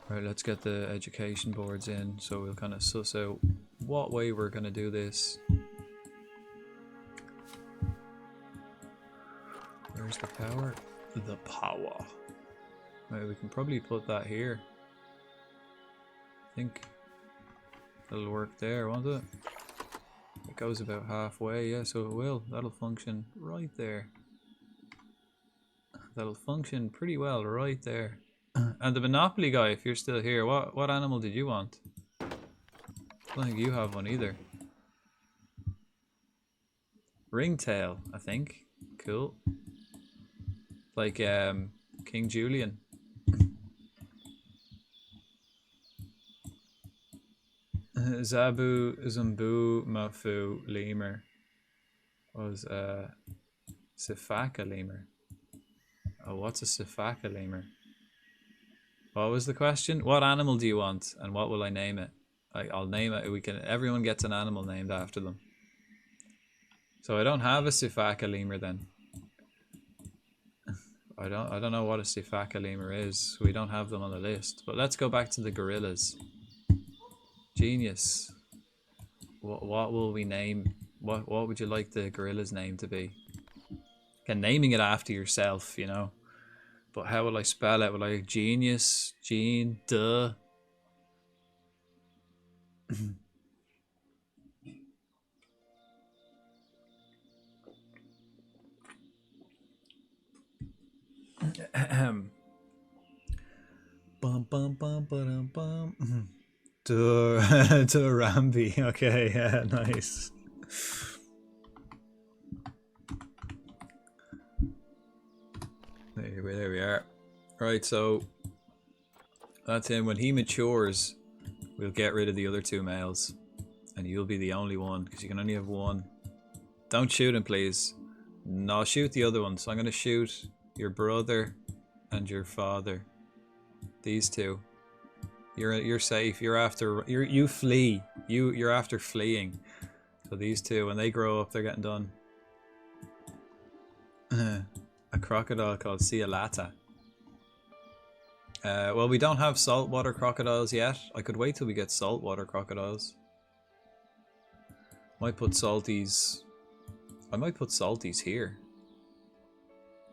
Right, let's get the education boards in, so we'll kind of suss out what way we're gonna do this. Where's the power? The power. Right, we can probably put that here. I think that'll work there, won't it? It goes about halfway, yeah, so it will. That'll function right there. That'll function pretty well right there. And the Monopoly guy, if you're still here, what animal did you want? I don't think you have one either. Ringtail, I think. Cool. Like King Julian. Zabu Zumbu Mafu lemur was Sifaka lemur. Oh, what's a Sifaka lemur? What was the question? What animal do you want, and what will I name it? I'll name it. Everyone gets an animal named after them. So I don't have a Sifaka lemur then. I don't know what a Sifaka lemur is. We don't have them on the list. But let's go back to the gorillas. Genius. What will we name? What would you like the gorilla's name to be? Again, naming it after yourself, you know. But how will I spell it? Will I genius? Gene? Duh. Bum bum bum ba-dum bum. To Rambi. Okay, yeah, nice. There we are. Right, so that's him. When he matures, we'll get rid of the other 2 males, and you'll be the only one because you can only have one. Don't shoot him, please. No, shoot the other one. So I'm gonna shoot your brother and your father. These 2. You're safe. You flee. You're after fleeing. So these 2, when they grow up, they're getting done. A crocodile called Cialata. Well, we don't have saltwater crocodiles yet. I could wait till we get saltwater crocodiles. Might put salties. I might put salties here.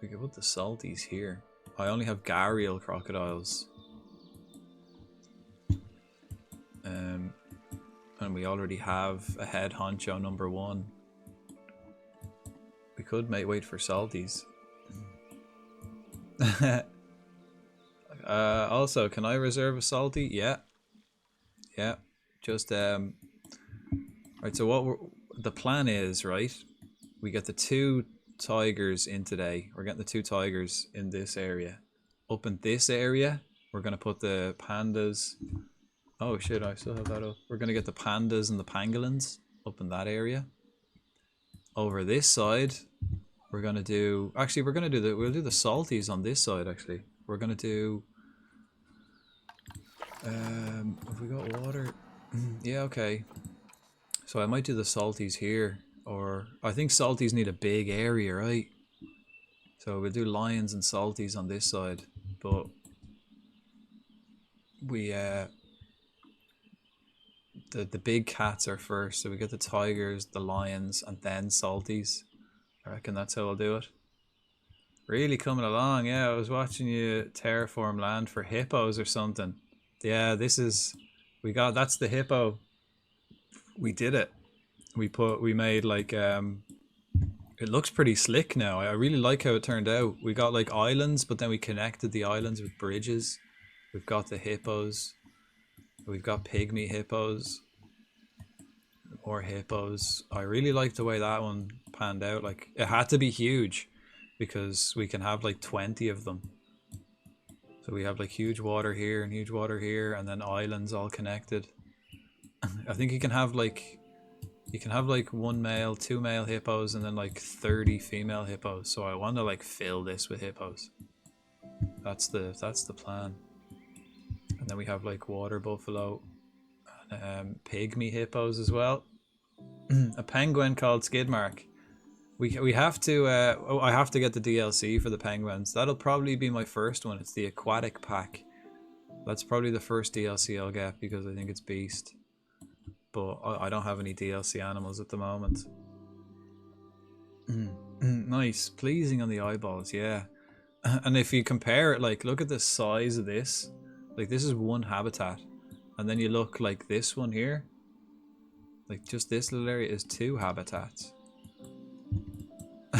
We could put the salties here. I only have gharial crocodiles. And we already have a head honcho number 1. We could wait for salties. Also, can I reserve a salty? Yeah. Yeah. Just right, so what the plan is, right? We get the 2 tigers in today. We're getting the 2 tigers in this area. Up in this area, we're gonna put the pandas. Oh shit, I still have that up. We're gonna get the pandas and the pangolins up in that area. Over this side, we're gonna do. Actually, we'll do the salties on this side. Actually, we're gonna do. Have we got water? Yeah, okay. So I might do the salties here, or I think salties need a big area, right? So we'll do lions and salties on this side, but we the big cats are first, so we get the tigers, the lions, and then salties. I reckon that's how I'll do it. Really coming along, yeah. I was watching you terraform land for hippos or something. Yeah, that's the hippo. We did it. We made like it looks pretty slick now. I really like how it turned out. We got like islands, but then we connected the islands with bridges. We've got the hippos. We've got pygmy hippos. More hippos. I really like the way that one panned out. Like, it had to be huge because we can have like 20 of them. So we have like huge water here and huge water here, and then islands all connected. I think you can have like 1 male, 2 male hippos, and then like 30 female hippos. So I want to like fill this with hippos. That's the plan. And then we have like water buffalo, pygmy hippos as well. A penguin called Skidmark. We have to. I have to get the DLC for the penguins. That'll probably be my first one. It's the aquatic pack. That's probably the first DLC I'll get because I think it's beast. But I don't have any DLC animals at the moment. Nice, pleasing on the eyeballs, yeah. And if you compare it, like, look at the size of this. Like, this is 1 habitat, and then you look like this one here. Like, just this little area is 2 habitats.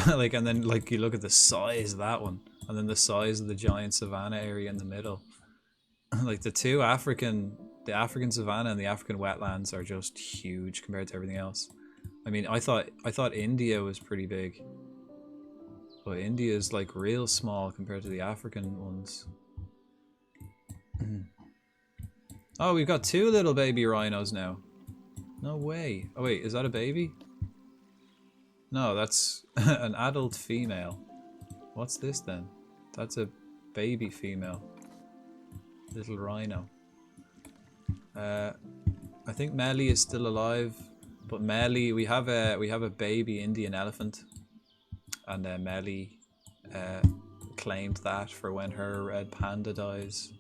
Like, and then like you look at the size of that one, and then the size of the giant savanna area in the middle. Like the African savanna and the African wetlands are just huge compared to everything else. I mean, I thought India was pretty big, but India is like real small compared to the African ones. Oh, we've got 2 little baby rhinos now. No way. Oh wait, is that a baby? No, that's an adult female. What's this then? That's a baby female. Little rhino. I think Melly is still alive, but Melly, we have a baby Indian elephant, and Melly claimed that for when her red panda dies.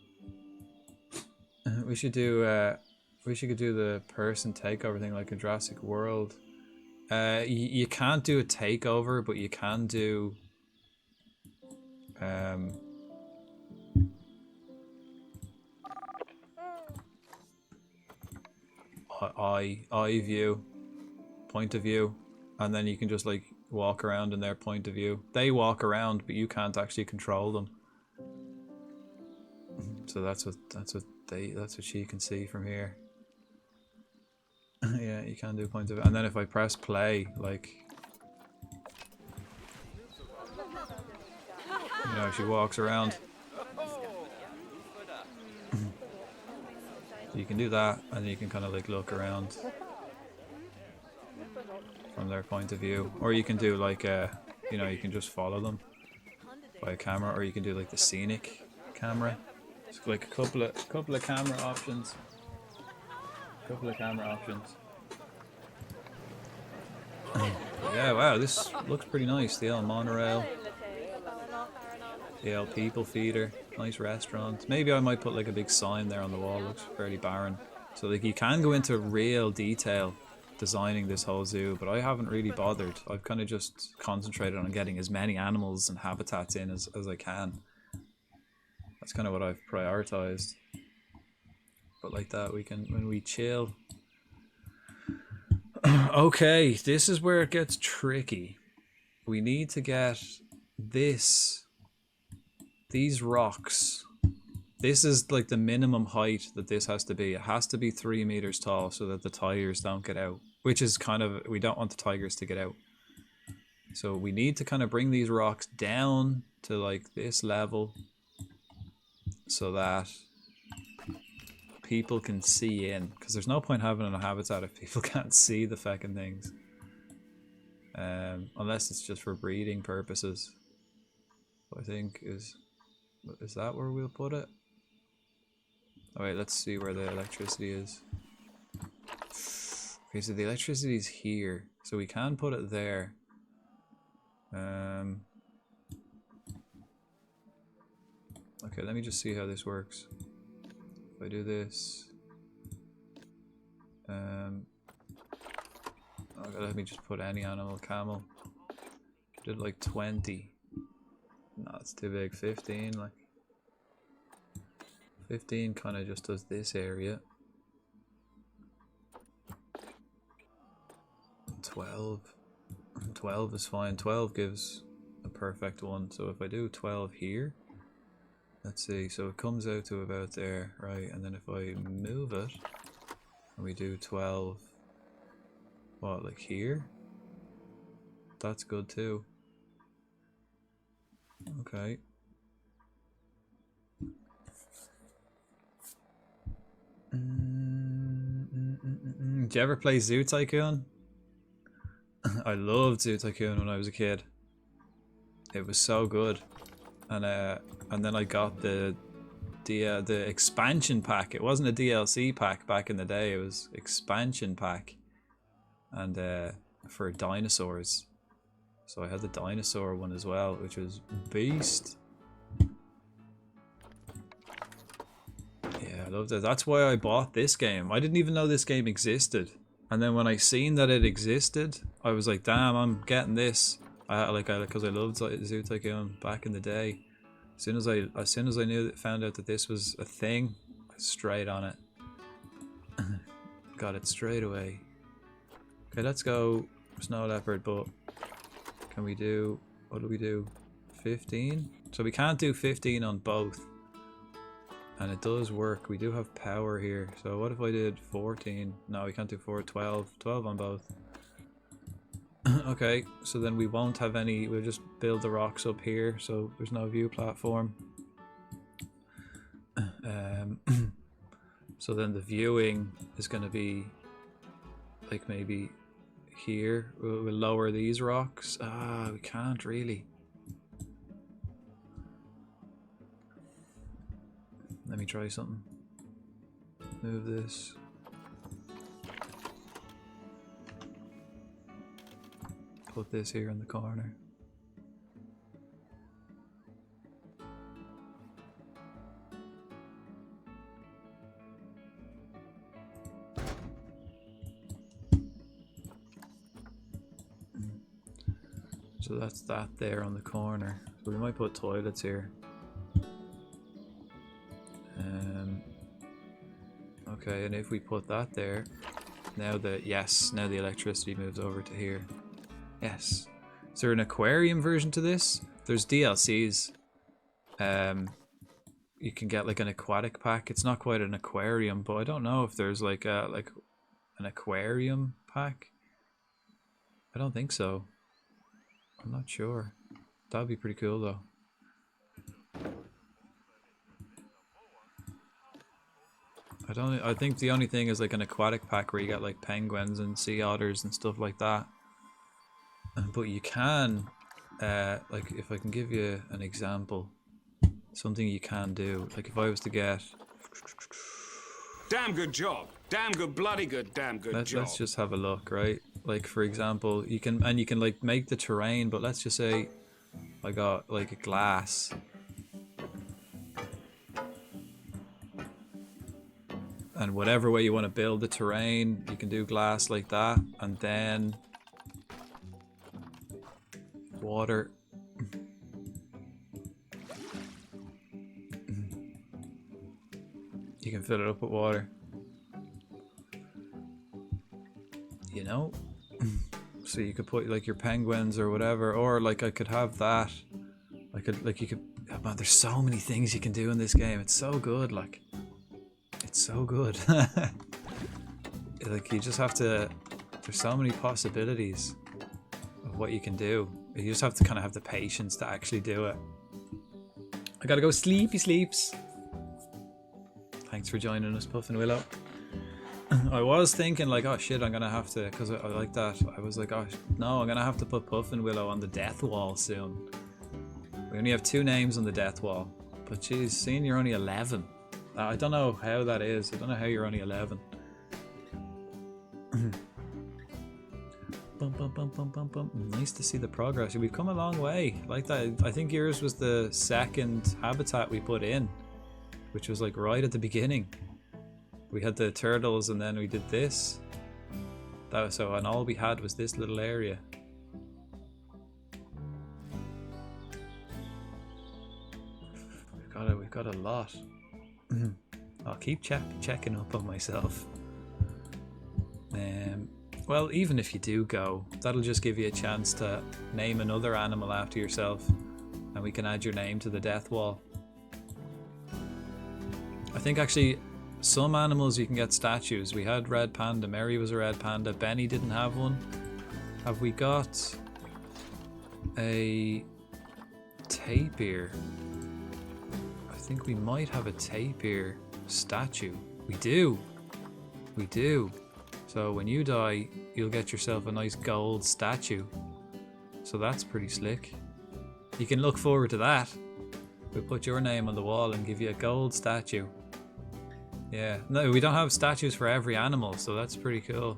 We should do the person takeover thing like in Jurassic World. You can't do a takeover, but you can do eye view, point of view, and then you can just like walk around in their point of view. They walk around, but you can't actually control them. So that's what she can see from here. Yeah, you can do point of, and then if I press play, like, you know, she walks around. So you can do that, and then you can kind of like look around from their point of view, or you can do like you know, you can just follow them by a camera, or you can do like the scenic camera. It's like a couple of camera options. Yeah, wow, this looks pretty nice. The L monorail, the L people feeder, nice restaurant. Maybe I might put like a big sign there on the wall. Looks fairly barren. So like you can go into real detail designing this whole zoo, but I haven't really bothered. I've kind of just concentrated on getting as many animals and habitats in as I can. That's kind of what I've prioritized. But like that, we can, when we chill. Okay, this is where it gets tricky. We need to get these rocks. This is like the minimum height that this has to be. It has to be 3 meters tall so that the tigers don't get out. Which is kind of, we don't want the tigers to get out. So we need to kind of bring these rocks down to like this level so that people can see in, because there's no point having a habitat if people can't see the feckin' things, unless it's just for breeding purposes. I think is that where we'll put it? Alright, let's see where the electricity is. Okay, so the electricity is here, so we can put it there. Okay, let me just see how this works. If I do this, okay, let me just put any animal. Camel. Did like 20. No, it's too big. 15, like 15 kind of just does this area. 12. 12 is fine. 12 gives a perfect one. So if I do 12 here, let's see, so it comes out to about there, right? And then if I move it, and we do 12, what, like here? That's good too. Okay. Did you ever play Zoo Tycoon? I loved Zoo Tycoon when I was a kid. It was so good. And then I got the expansion pack. It wasn't a DLC pack back in the day. It was expansion pack, and for dinosaurs. So I had the dinosaur one as well, which was beast. Yeah, I loved it. That's why I bought this game. I didn't even know this game existed, and then when I seen that it existed, I was like, "Damn, I'm getting this." Because I loved Zoo Tycoon back in the day. As soon as I found out that this was a thing, I was straight on it. Got it straight away. Okay, let's go Snow Leopard, but can we do, what do we do? 15? So we can't do 15 on both. And it does work. We do have power here. So what if I did 14? No, we can't do 12 on both. Okay, so then we won't have any, we'll just build the rocks up here so there's no view platform. So then the viewing is going to be like maybe here. We'll lower these rocks. Ah, we can't really. Let me try something. Move this. Put this here in the corner. So that's that there on the corner. So we might put toilets here. Okay, and if we put that there, now the electricity moves over to here. Yes. Is there an aquarium version to this? There's DLCs. you can get like an aquatic pack. It's not quite an aquarium, but I don't know if there's like an aquarium pack. I don't think so. I'm not sure. That'd be pretty cool though. I think the only thing is like an aquatic pack where you get like penguins and sea otters and stuff like that. But you can, like if I can give you an example, something you can do. Like if I was to get, Damn good job. Damn good, bloody good, damn good job. let's just have a look, right? Like for example, you can like make the terrain, but let's just say I got like a glass. And whatever way you want to build the terrain, you can do glass like that, and then water. You can fill it up with water. You know? So you could put like your penguins or whatever, or like I could have that. I could like you could. Oh man, there's so many things you can do in this game. It's so good, like. It's so good. Like you just have to. There's so many possibilities of what you can do. You just have to kind of have the patience to actually do it. I gotta go sleepy sleeps. Thanks for joining us, Puff and Willow. I was thinking like, oh shit, I'm gonna have to, because I like that. I was like, oh no, I'm gonna have to put Puff and Willow on the death wall soon. We only have 2 names on the death wall. But geez, seeing you're only 11. I don't know how that is. I don't know how you're only 11. Bum, bum, bum, bum, bum, bum. Nice to see the progress. We've come a long way. Like that. I think yours was the second habitat we put in, which was like right at the beginning. We had the turtles and then we did this. That was so, and all we had was this little area. We've got a lot. I'll keep checking up on myself. Well, even if you do go, that'll just give you a chance to name another animal after yourself, and we can add your name to the death wall. I think actually some animals you can get statues. We had red panda. Mary was a red panda. Benny didn't have one. Have we got a tapir? I think we might have a tapir statue. We do. We do. So when you die, you'll get yourself a nice gold statue. So that's pretty slick. You can look forward to that. We'll put your name on the wall and give you a gold statue. Yeah. No, we don't have statues for every animal, so that's pretty cool.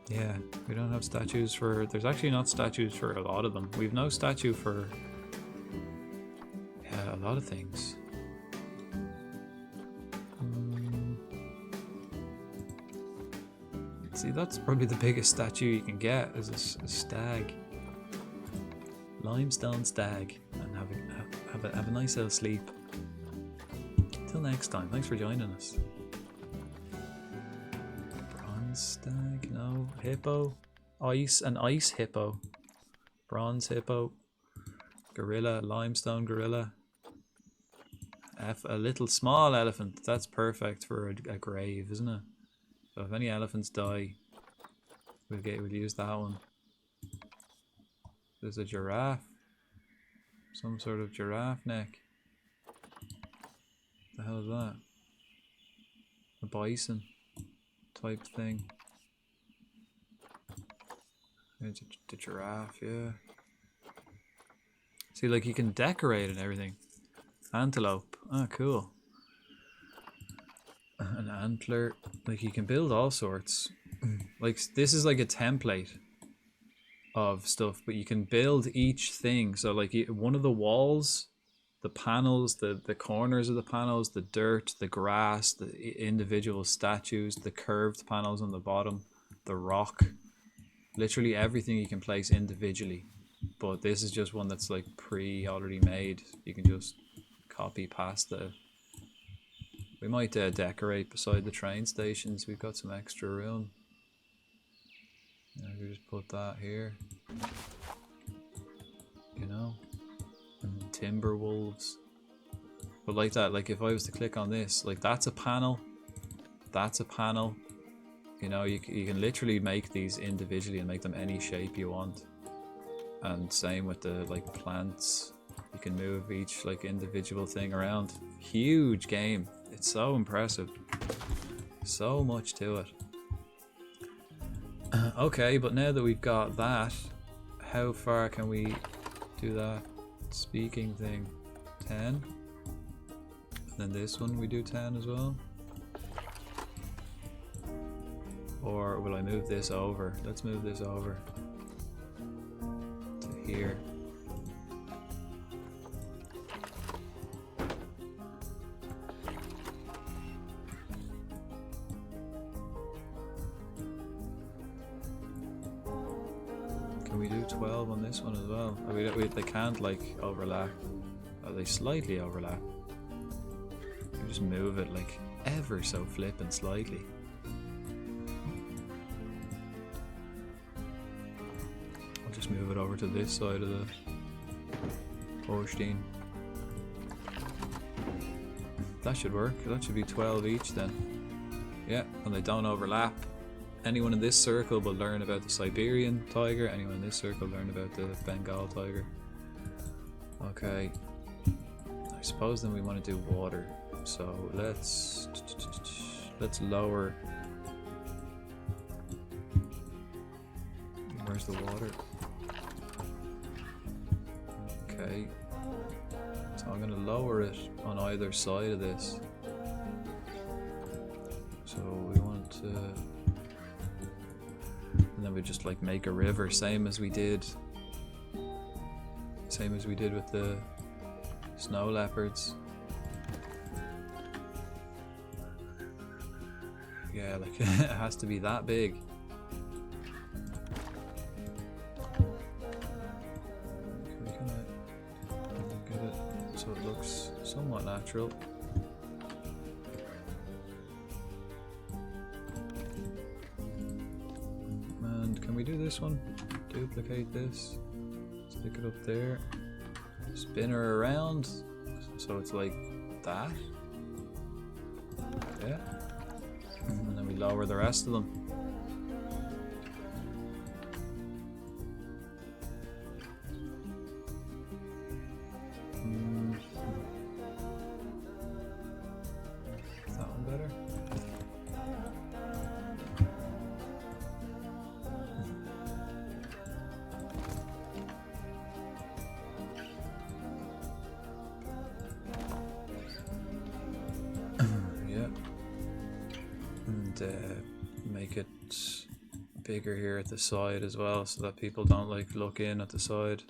Yeah, we don't have statues for... There's actually not statues for a lot of them. We've no statue for... Yeah, a lot of things. See, that's probably the biggest statue you can get, is a stag. Limestone stag. And have a nice little sleep. Till next time, thanks for joining us. Stag, no. Hippo. An ice hippo. Bronze hippo. Gorilla, limestone gorilla. A little small elephant. That's perfect for a grave, isn't it? So if any elephants die, we'll use that one. There's a giraffe. Some sort of giraffe neck. The hell is that? A bison type thing. It's the giraffe, yeah. See, like you can decorate and everything. Antelope. Ah, cool. An antler. Like you can build all sorts. Like this is like a template of stuff, but you can build each thing. So like one of the walls, the panels, the corners of the panels, the dirt, the grass, the individual statues, the curved panels on the bottom, the rock, literally everything you can place individually. But this is just one that's like already made. You can just copy past the... We might decorate beside the train stations. We've got some extra room. Yeah, we just put that here. You know? timber wolves. But like that, like if I was to click on this, like that's a panel. That's a panel. You know, you can literally make these individually and make them any shape you want. And same with the like plants. You can move each like individual thing around. Huge game. It's so impressive. So much to it. Okay, but now that we've got that, how far can we do that speaking thing? 10? And then this one we do 10 as well? Or will I move this over? Let's move this over to here. Can we do 12 on this one as well? They can't like overlap. Oh, they slightly overlap. You just move it like ever so flippin' slightly. I'll just move it over to this side of the Holstein. That should work. That should be 12 each then. Yeah, and they don't overlap. Anyone in this circle will learn about the Siberian tiger. Anyone in this circle learn about the Bengal tiger. Okay. I suppose then we want to do water. So let's lower. Where's the water? Okay. So I'm gonna lower it on either side of this. So we want to, and then we just like make a river, same as we did with the snow leopards. Yeah, like it has to be that big. Can we kind of get it so it looks somewhat natural? And can we do this one? Duplicate this, stick it up there, spin her around so it's like that. Yeah. And then we lower the rest of them. Is that one better? Yeah. And make it bigger here at the side as well, so that people don't like look in at the side,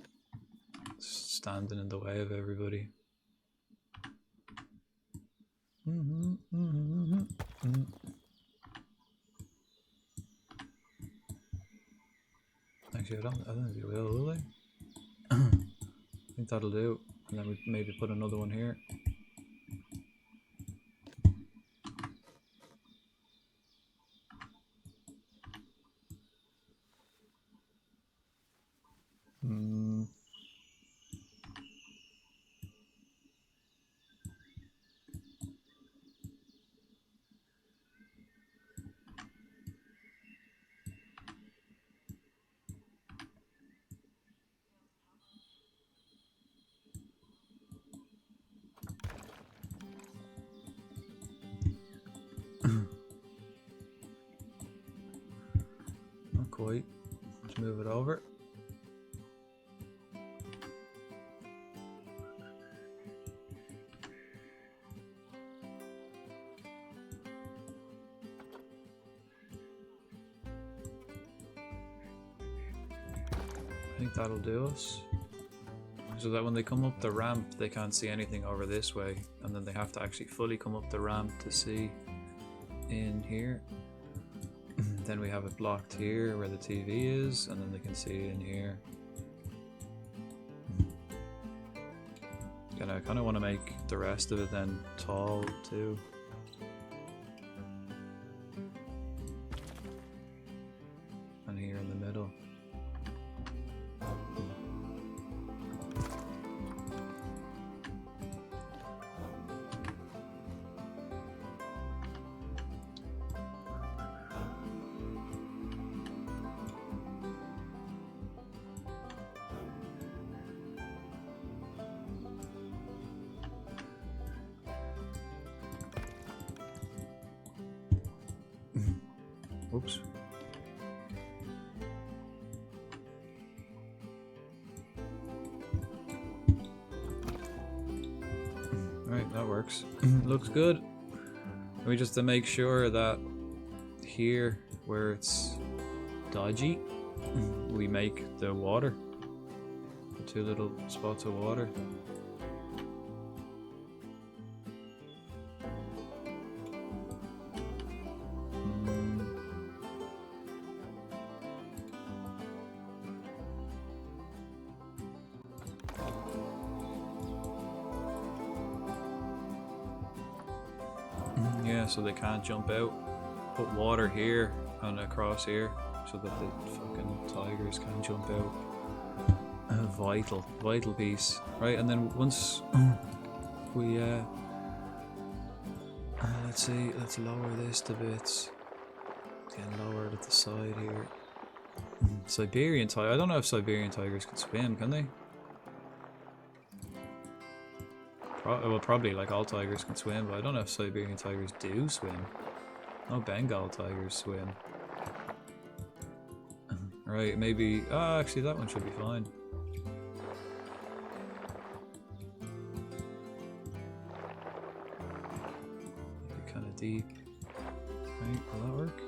standing in the way of everybody. Actually, I don't think they will they? I think that'll do, and then we maybe put another one here. Not quite. Let's move it over. I think that'll do us. So that when they come up the ramp, they can't see anything over this way, and then they have to actually fully come up the ramp to see in here. Then we have it blocked here where the TV is, and then they can see in here. And I kind of want to make the rest of it then tall too. And here in the middle. Whoops. Right, that works. Looks good. We just to make sure that here, where it's dodgy, we make the water. The 2 little spots of water. Yeah, so they can't jump out. Put water here and across here so that the fucking tigers can't jump out. Vital piece. Right, and then once we let's see, let's lower this to bits. Again, lower it at the side here. Siberian tiger. I don't know if Siberian tigers can swim, can they? Well, probably like all tigers can swim, but I don't know if Siberian tigers do swim. No Bengal tigers swim. Right, maybe... Oh, actually that one should be fine. Be kind of deep. Right, will that work?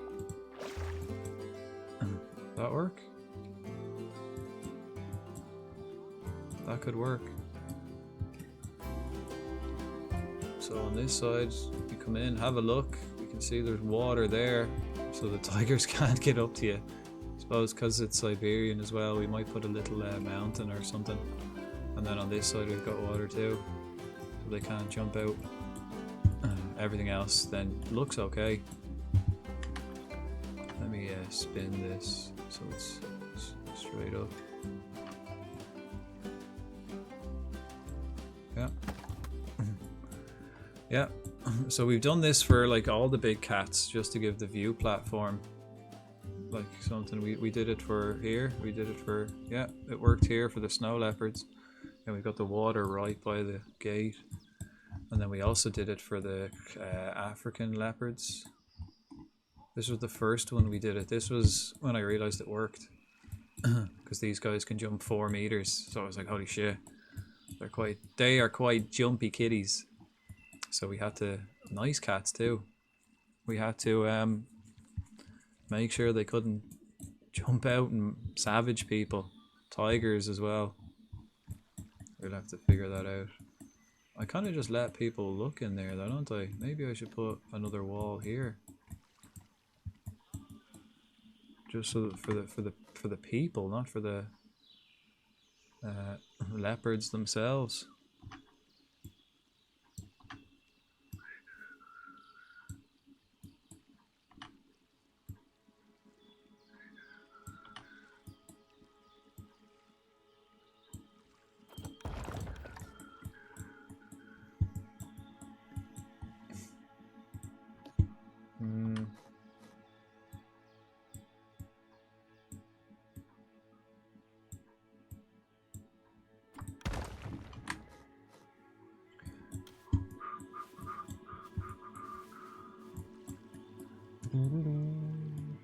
That work? That could work. So on this side, you come in, have a look. You can see there's water there, so the tigers can't get up to you. I suppose because it's Siberian as well, we might put a little mountain or something. And then on this side we've got water too, so they can't jump out. Everything else then looks okay. Let me spin this so it's straight up. Yeah. Yeah, so we've done this for like all the big cats just to give the view platform like something. We did it for here, we did it for, yeah, it worked here for the snow leopards, and we got the water right by the gate, and then we also did it for the African leopards. This was the first one we did it. This was when I realized it worked because these guys can jump 4 meters, so I was like, holy shit, they are quite jumpy kitties. So we had to, nice cats too, we had to make sure they couldn't jump out and savage people. Tigers as well. We'll have to figure that out. I kind of just let people look in there though, don't I? Maybe I should put another wall here. Just so that for the people, not for the leopards themselves.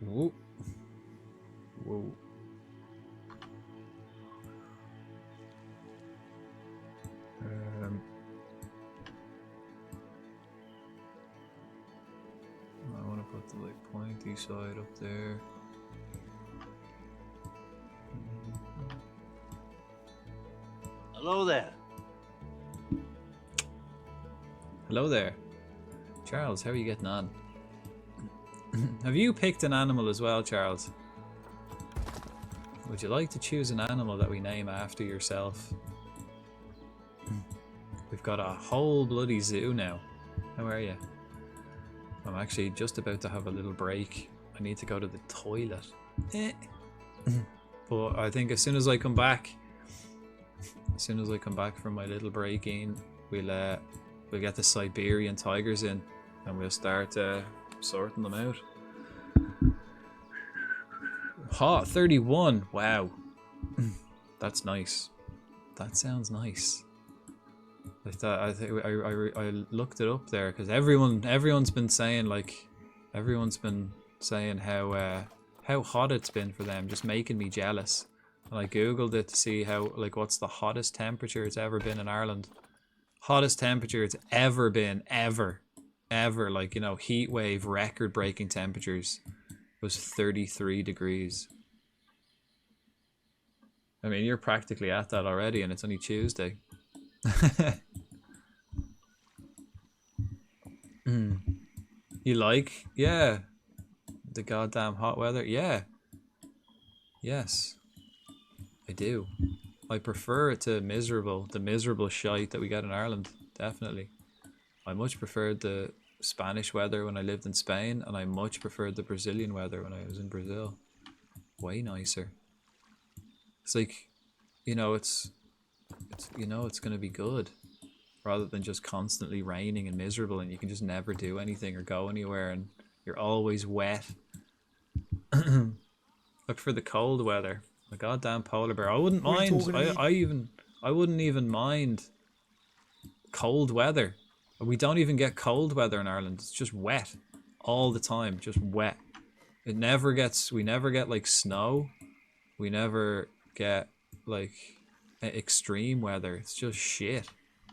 Whoa. Whoa. I want to put the like pointy side up there. Hello there. Hello there. Charles, how are you getting on? Have you picked an animal as well, Charles? Would you like to choose an animal that we name after yourself? We've got a whole bloody zoo now. How are you? I'm actually just about to have a little break. I need to go to the toilet. But I think as soon as I come back from my little break in, we'll get the Siberian tigers in and we'll start sorting them out. Hot 31. Wow. That's nice. That sounds nice. Like that, I think I looked it up there because everyone's been saying, like, everyone's been saying how hot it's been for them, just making me jealous. And I googled it to see how, like, what's the hottest temperature it's ever been in Ireland. Hottest temperature it's ever been, ever, like, you know, heat wave, record breaking temperatures was 33 degrees. I mean, you're practically at that already, and it's only Tuesday. You like? Yeah. The goddamn hot weather? Yeah. Yes. I do. I prefer it to the miserable shite that we get in Ireland. Definitely. I much preferred the Spanish weather when I lived in Spain, and I much preferred the Brazilian weather when I was in Brazil. Way nicer. It's like, you know, it's gonna be good, rather than just constantly raining and miserable, and you can just never do anything or go anywhere, and you're always wet. Look for the cold weather. The goddamn polar bear. I wouldn't mind. I wouldn't even mind cold weather. We don't even get cold weather in Ireland. It's just wet all the time. Just wet. We never get like snow. We never get like extreme weather. It's just shit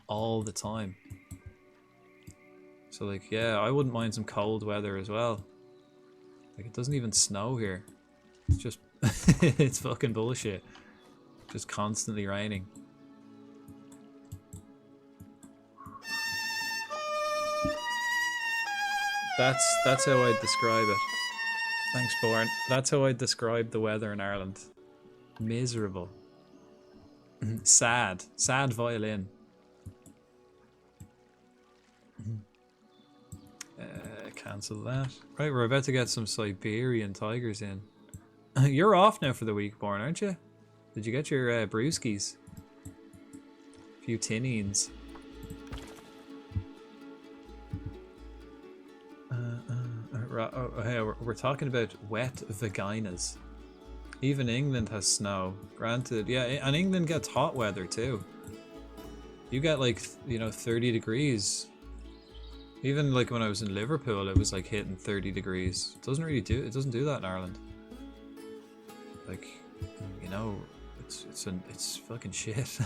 all the time. So like, yeah, I wouldn't mind some cold weather as well. Like, it doesn't even snow here. It's just it's fucking bullshit. Just constantly raining. That's how I'd describe it. Thanks, Born. That's how I'd describe the weather in Ireland. Miserable. Sad. Sad violin. Cancel that. Right, we're about to get some Siberian tigers in. You're off now for the week, Born, aren't you? Did you get your brewskis? A few tinnies. Hey, we're talking about wet vaginas. Even England has snow. Granted, yeah, and England gets hot weather too. You get like, you know, 30 degrees. Even like when I was in Liverpool, it was like hitting 30 degrees. It doesn't do that in Ireland. Like, you know, it's fucking shit.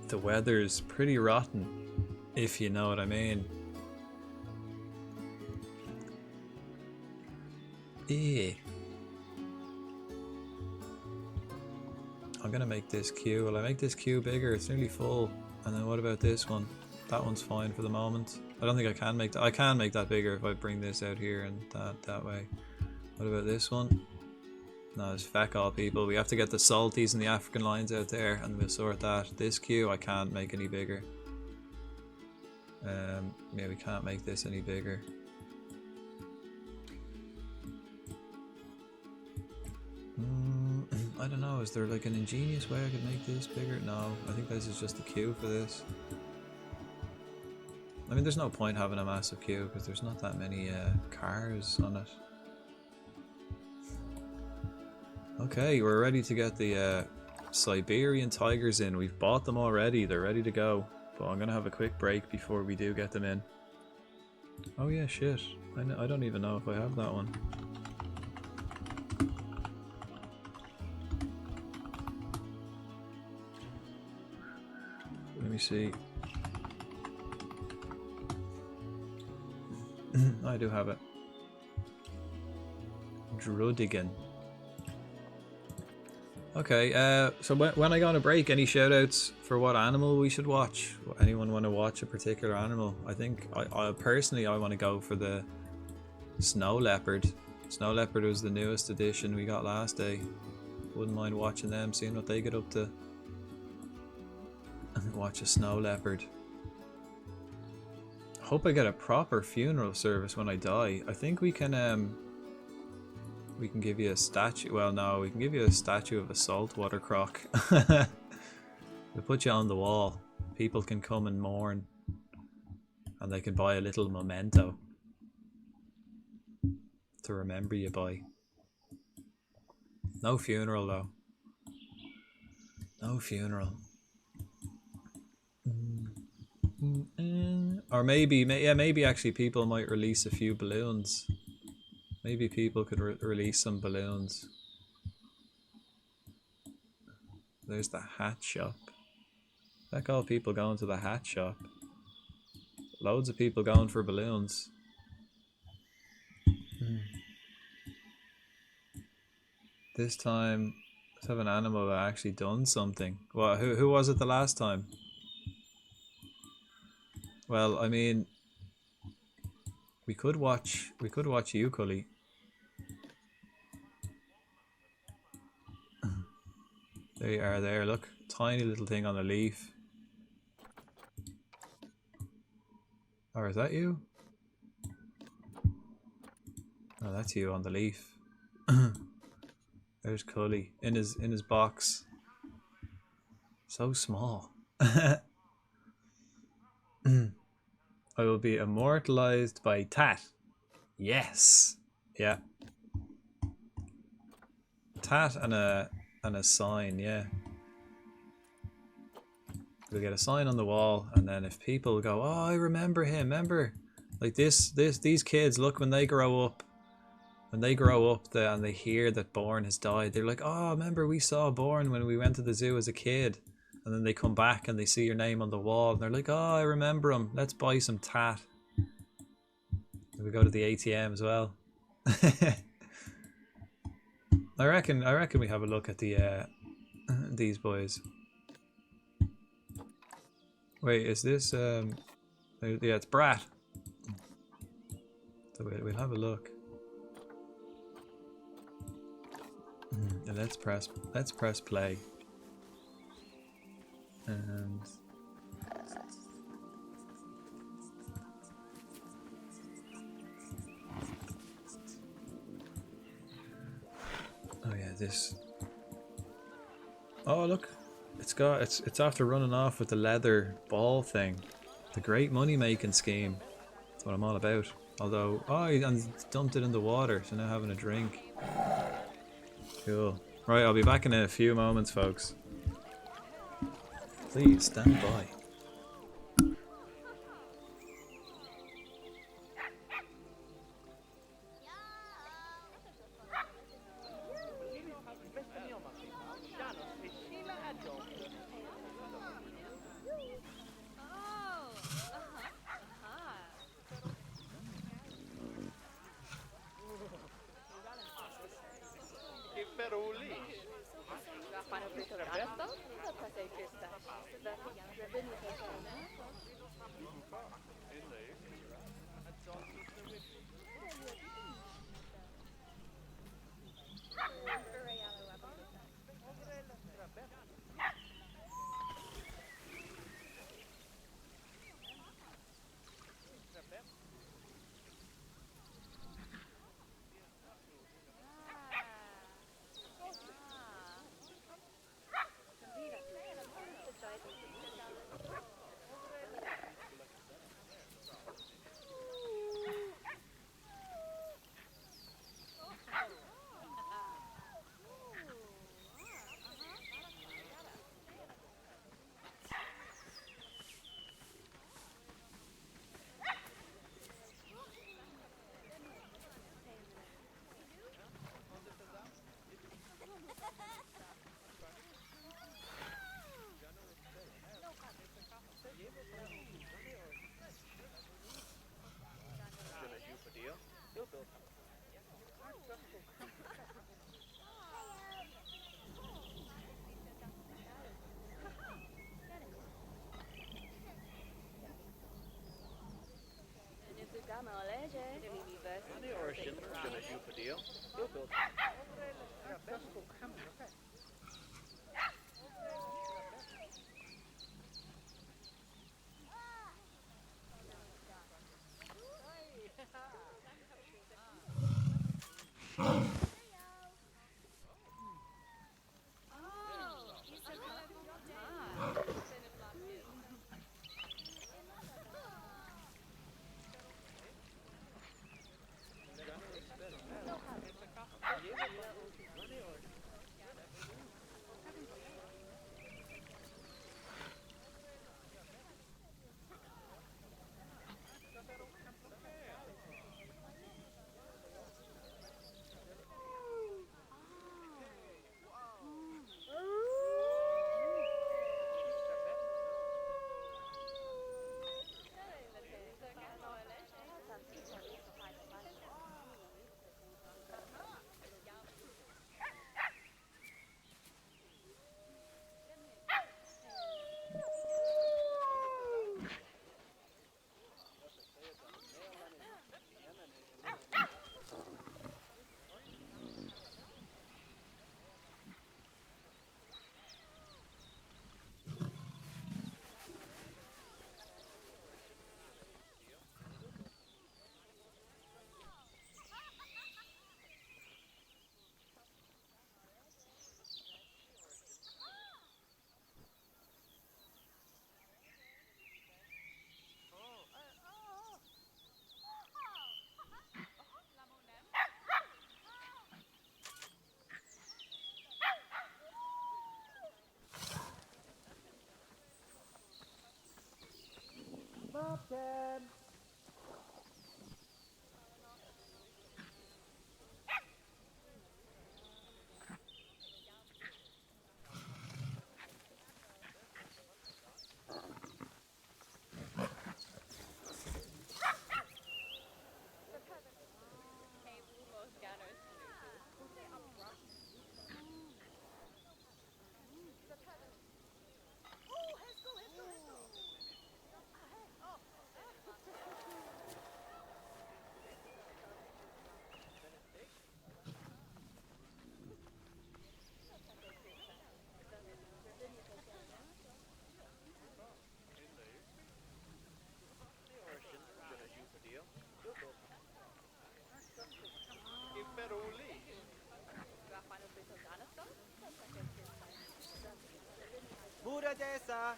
The weather's pretty rotten, if you know what I mean. Yeah. I'm gonna make this queue. Will I make this queue bigger? It's nearly full. And then what about this one? That one's fine for the moment. I don't think I can make that. I can make that bigger if I bring this out here and that way. What about this one? No, it's feck all, people. We have to get the salties and the African lions out there, and we'll sort that. This queue I can't make any bigger. Yeah, we can't make this any bigger. I don't know, is there like an ingenious way I could make this bigger? No, I think this is just the queue for this. I mean, there's no point having a massive queue because there's not that many cars on it. Okay, we're ready to get the Siberian tigers in. We've bought them already, they're ready to go. But I'm gonna have a quick break before we do get them in. Oh yeah, shit. I don't even know if I have that one. Let me see. I do have it. Drudigan. Okay, so when I go on a break, any shoutouts for what animal we should watch? Anyone want to watch a particular animal? I think, I personally, I want to go for the snow leopard. Snow leopard was the newest addition we got last day. Wouldn't mind watching them, seeing what they get up to. Watch a snow leopard. Hope I get a proper funeral service when I die. I think we can give you a statue. Well, no, we can give you a statue of a saltwater croc. We'll put you on the wall. People can come and mourn, and they can buy a little memento to remember you by. No funeral though. No funeral. Or maybe, yeah, maybe actually people might release a few balloons. Maybe people could release some balloons. There's the hat shop. Heck, all people going to the hat shop. Loads of people going for balloons. This time, let's have an animal that actually done something. Well, who was it the last time? Well, I mean, we could watch you, Cully. There you are there, look. Tiny little thing on a leaf. Or is that you? Oh, that's you on the leaf. There's Cully in his box. So small. I will be immortalized by Tat. Yes. Yeah. Tat and a sign, yeah. We'll get a sign on the wall, and then if people go, oh, I remember him, remember? Like these kids, look, when they grow up, and they hear that Bourne has died, they're like, oh, remember we saw Bourne when we went to the zoo as a kid. And then they come back and they see your name on the wall, and they're like, oh, I remember him, let's buy some Tat. And we go to the ATM as well. I reckon we have a look at the these boys. Wait, is this yeah, it's Brat. So we'll have a look. And let's press play. And oh yeah, this. Oh look, it's after running off with the leather ball thing. The great money making scheme. That's what I'm all about. Although, oh, and dumped it in the water, so now having a drink. Cool. Right, I'll be back in a few moments, folks. Please stand by. Buradesa.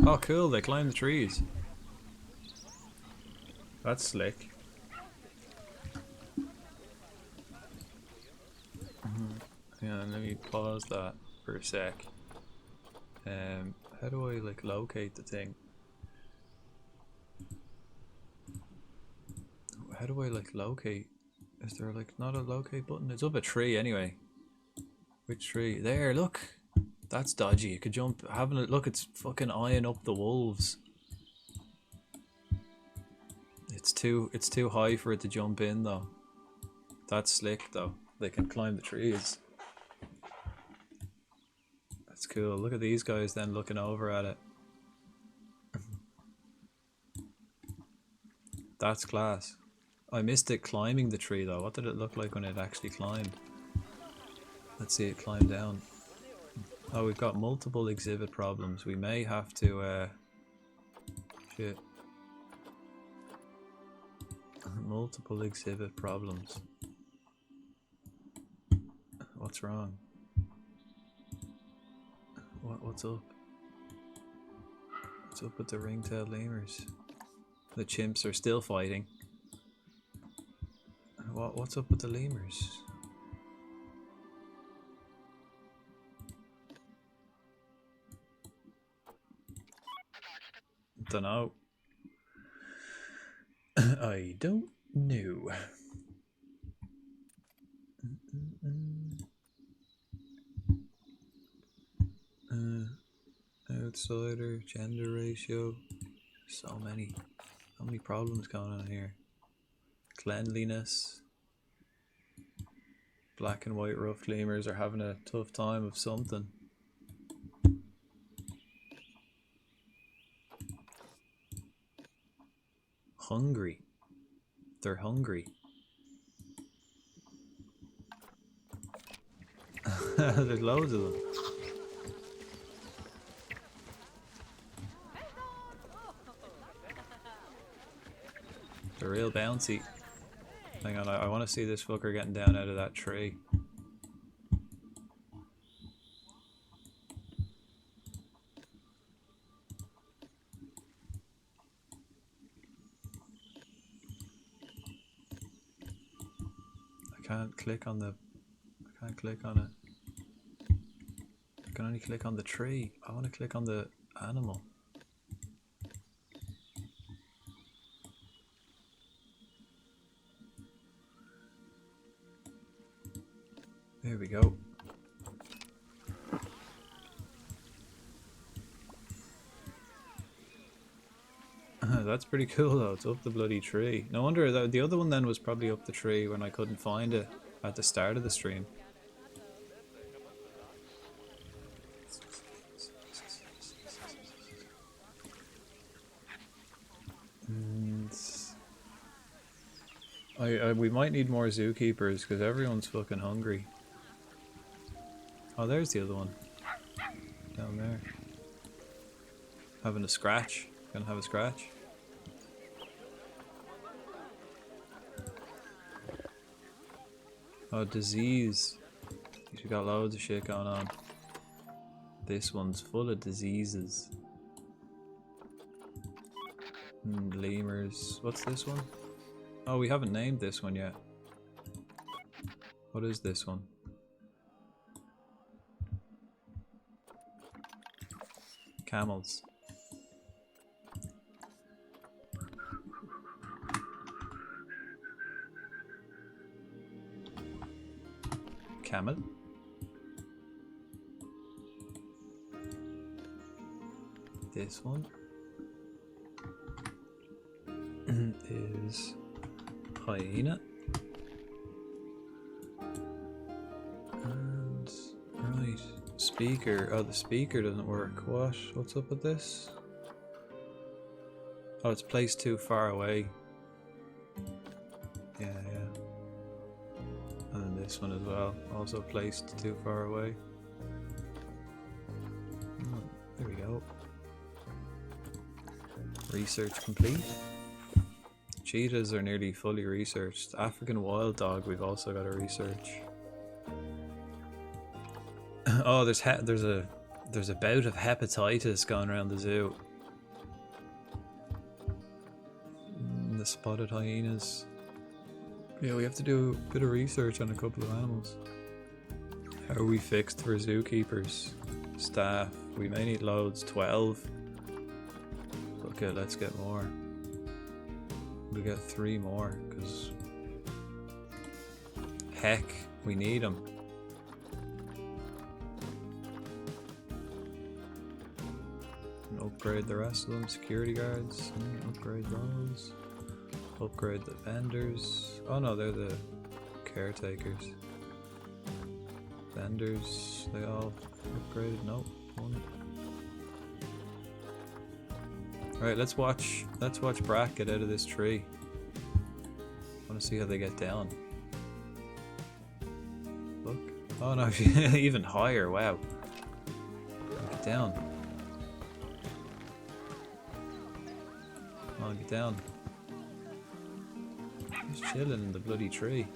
Oh, cool! They climb the trees. That's slick. Yeah, let me pause that for a sec. How do I like locate the thing? How do I like locate? Is there like not a locate button? It's up a tree anyway. Which tree? There, look. That's dodgy. You could jump. Having a look. It's fucking eyeing up the wolves. It's too high for it to jump in though. That's slick though. They can climb the trees. That's cool. Look at these guys then looking over at it. That's class. I missed it climbing the tree though. What did it look like when it actually climbed? Let's see it climb down. Oh, we've got multiple exhibit problems. We may have to shit. Multiple exhibit problems. What's wrong? What's up? What's up with the ring-tailed lemurs? The chimps are still fighting. What's up with the lemurs? Dunno. I don't know. Outsider, gender ratio. So many. How many problems going on here? Cleanliness. Black and white rough lemurs are having a tough time of something. Hungry. they're hungry. There's loads of them. They're real bouncy. Hang on, I want to see this fucker getting down out of that tree. I can't click on the... I can't click on it. I can only click on the tree. I want to click on the animal. There we go. That's pretty cool though, it's up the bloody tree. No wonder that the other one then was probably up the tree when I couldn't find it at the start of the stream. And we might need more zookeepers because everyone's fucking hungry. Oh, there's the other one. Down there. Having a scratch. Gonna have a scratch. Oh, disease. You got loads of shit going on. This one's full of diseases. Lemurs. What's this one? Oh, we haven't named this one yet. What is this one? Camels. Camel. This one is hyena. And right, speaker. Oh, the speaker doesn't work. What's up with this? Oh, it's placed too far away. Yeah. And then this one as well, also placed too far away. Oh, there we go. Research complete. Cheetahs are nearly fully researched. African wild dog we've also got to research. Oh, there's a bout of hepatitis going around the zoo. The spotted hyenas. Yeah, we have to do a bit of research on a couple of animals. How are we fixed for zookeepers? Staff. We may need loads. 12. Okay, let's get more. We'll get 3 more, because... heck, we need them. And upgrade the rest of them. Security guards. Upgrade those. Upgrade the vendors. Oh no, they're the caretakers. Vendors, they all upgraded. Nope, one. Alright, let's watch Brack get out of this tree. I wanna see how they get down. Look. Oh no, even higher, wow. Get down. Come on, get down. He's chilling in the bloody tree.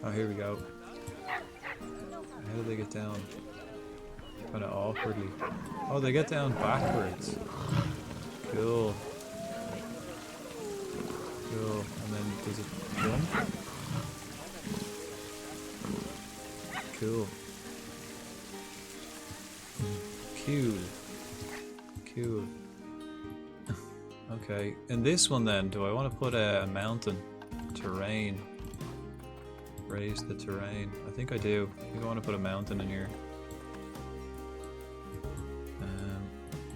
Oh, here we go. How do they get down? Kind of awkwardly. Oh, they get down backwards. Cool. Cool. And then does it jump? Cool. Cool. Okay, in this one then, do I want to put a mountain? Terrain. Raise the terrain. I think I do. I think I want to put a mountain in here.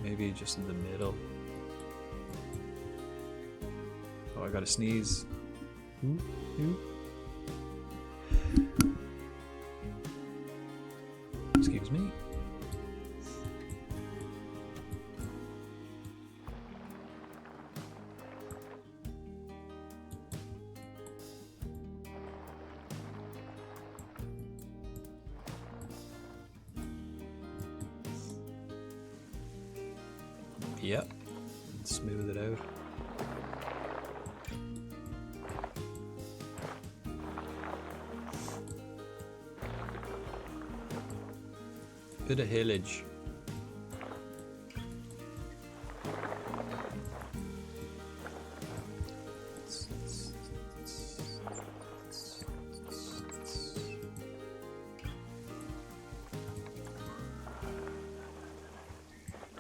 Maybe just in the middle. Oh, I gotta sneeze. Excuse me. Yep. Smooth it out. Bit of hillage.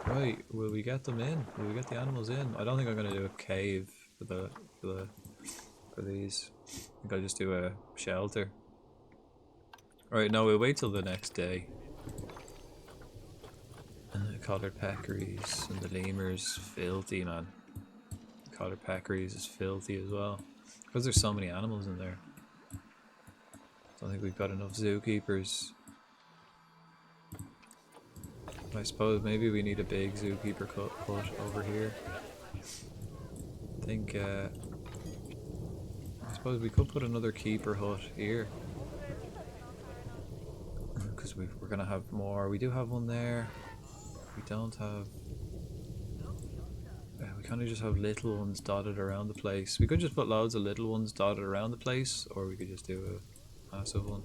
Right, will we get them in? Will we get the animals in? I don't think I'm gonna do a cave for these. I think I'll just do a shelter. Alright, no, we'll wait till the next day. The collared peccaries and the lemurs, filthy, man. The collared peccaries is filthy as well. Because there's so many animals in there. Don't think we've got enough zookeepers. I suppose maybe we need a big zookeeper hut over here. I think, I suppose we could put another keeper hut here. Because we're going to have more. We do have one there. We don't have... we kind of just have little ones dotted around the place. We could just put loads of little ones dotted around the place, or we could just do a massive one.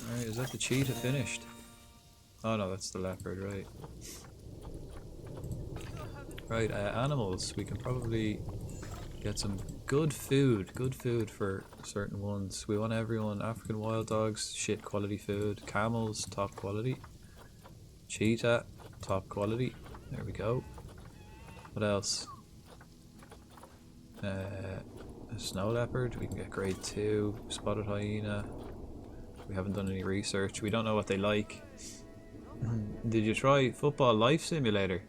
Alright, is that the cheetah finished? Oh no, that's the leopard, right. Right, animals. We can probably get some good food for certain ones. We want everyone. African wild dogs, shit quality food. Camels, top quality. Cheetah, top quality. There we go. What else? A snow leopard, we can get grade 2. Spotted hyena. We haven't done any research. We don't know what they like. Did you try Football Life Simulator?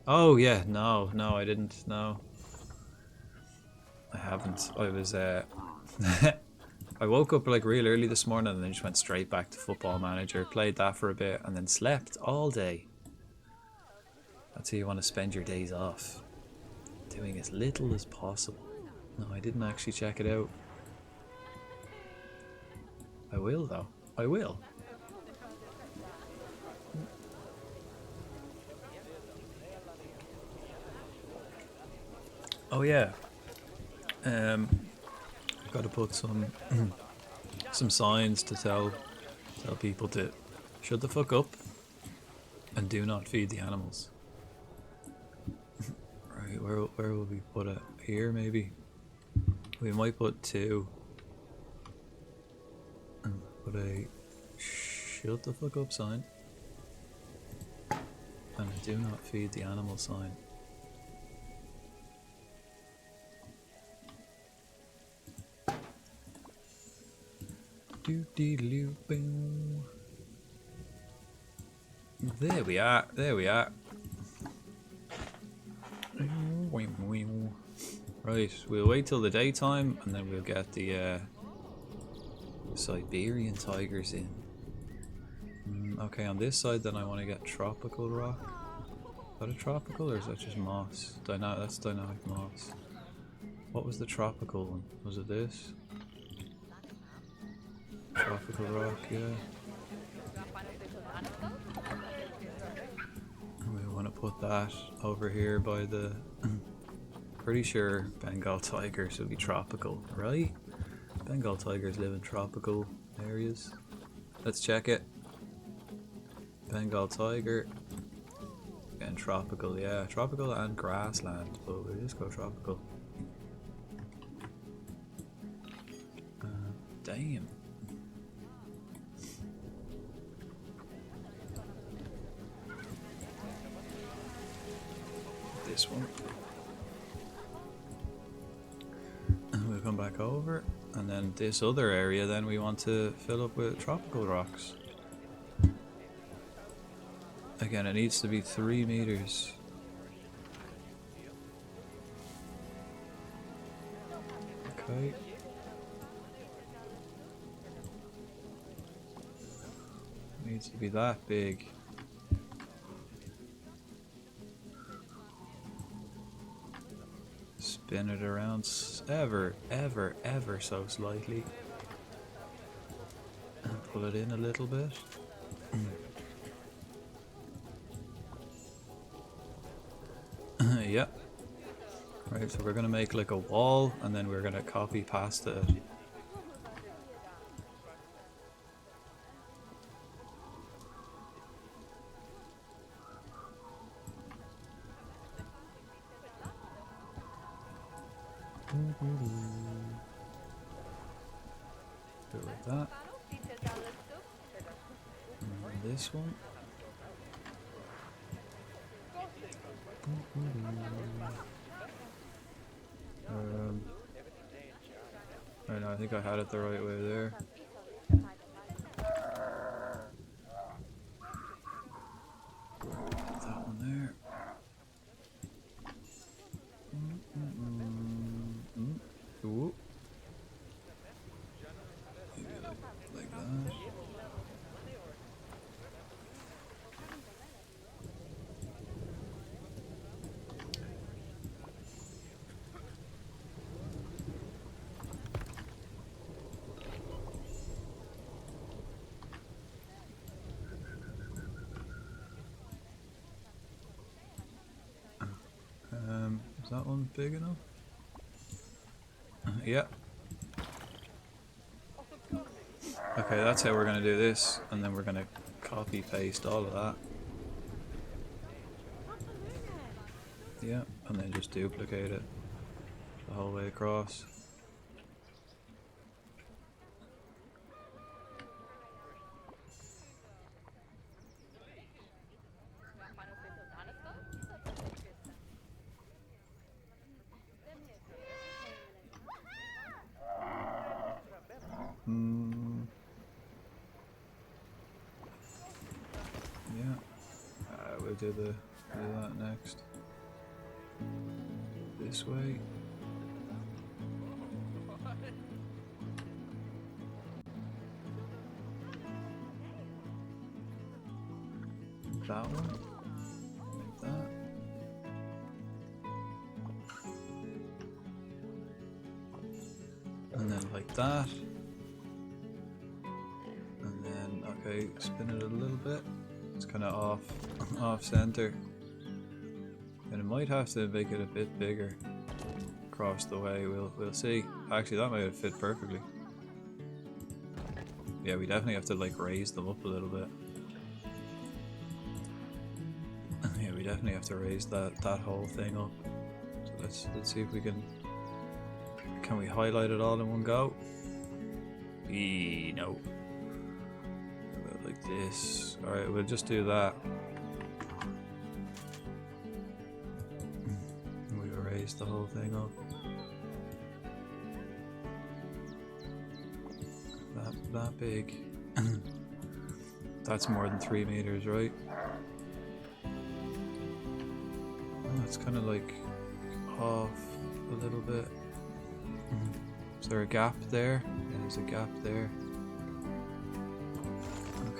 Oh yeah, no, I didn't. No, I haven't. I was I woke up like real early this morning and then just went straight back to Football Manager. Played that for a bit and then slept all day. That's how you want to spend your days off. Doing as little as possible. No, I didn't actually check it out. I will though. I will. Oh yeah. I've got to put some some signs to tell people to shut the fuck up and do not feed the animals. Right, where will we put it? Here maybe. We might put 2. Put a shut the fuck up sign and a do not feed the animal sign. There we are. There we are. Right, we'll wait till the daytime and then we'll get the Siberian tigers in. Okay, on this side then I want to get tropical rock. Is that a tropical or is that just moss? That's dynamic moss. What was the tropical one? Was it this? Tropical rock, yeah. We want to put that over here by the... Pretty sure Bengal tigers would be tropical, right? Bengal tigers live in tropical areas. Let's check it. Bengal tiger. And tropical, yeah. Tropical and grassland, but we'll just go tropical. Damn. This one. And we'll come back over. And then this other area then we want to fill up with tropical rocks. Again, it needs to be 3 meters. Okay. Needs to be that big. Spin it around ever so slightly. And pull it in a little bit. Yeah. Right, so we're gonna make like a wall, and then we're gonna copy past it. Do it like that. And this one. Right now, I think I had it the right way there. That one there. Ooh. Maybe like that. Is that one big enough? Yeah. Okay, that's how we're gonna do this, and then we're gonna copy paste all of that. Yeah, and then just duplicate it the whole way across. Yeah, we'll do that next. This way. That one. Like that. And then like that. And then, okay, spin it a little bit. It's kind of off center. And it might have to make it a bit bigger across the way. We'll see. Actually, that might have fit perfectly. Yeah, we definitely have to like raise them up a little bit. Yeah, we definitely have to raise that whole thing up. So let's see if we can we highlight it all in one go? No. Like this. Alright, we'll just do that. We erase the whole thing up. That big. That's more than 3 meters, right? Oh, it's kind of like off a little bit. Is there a gap there? Yeah, there's a gap there.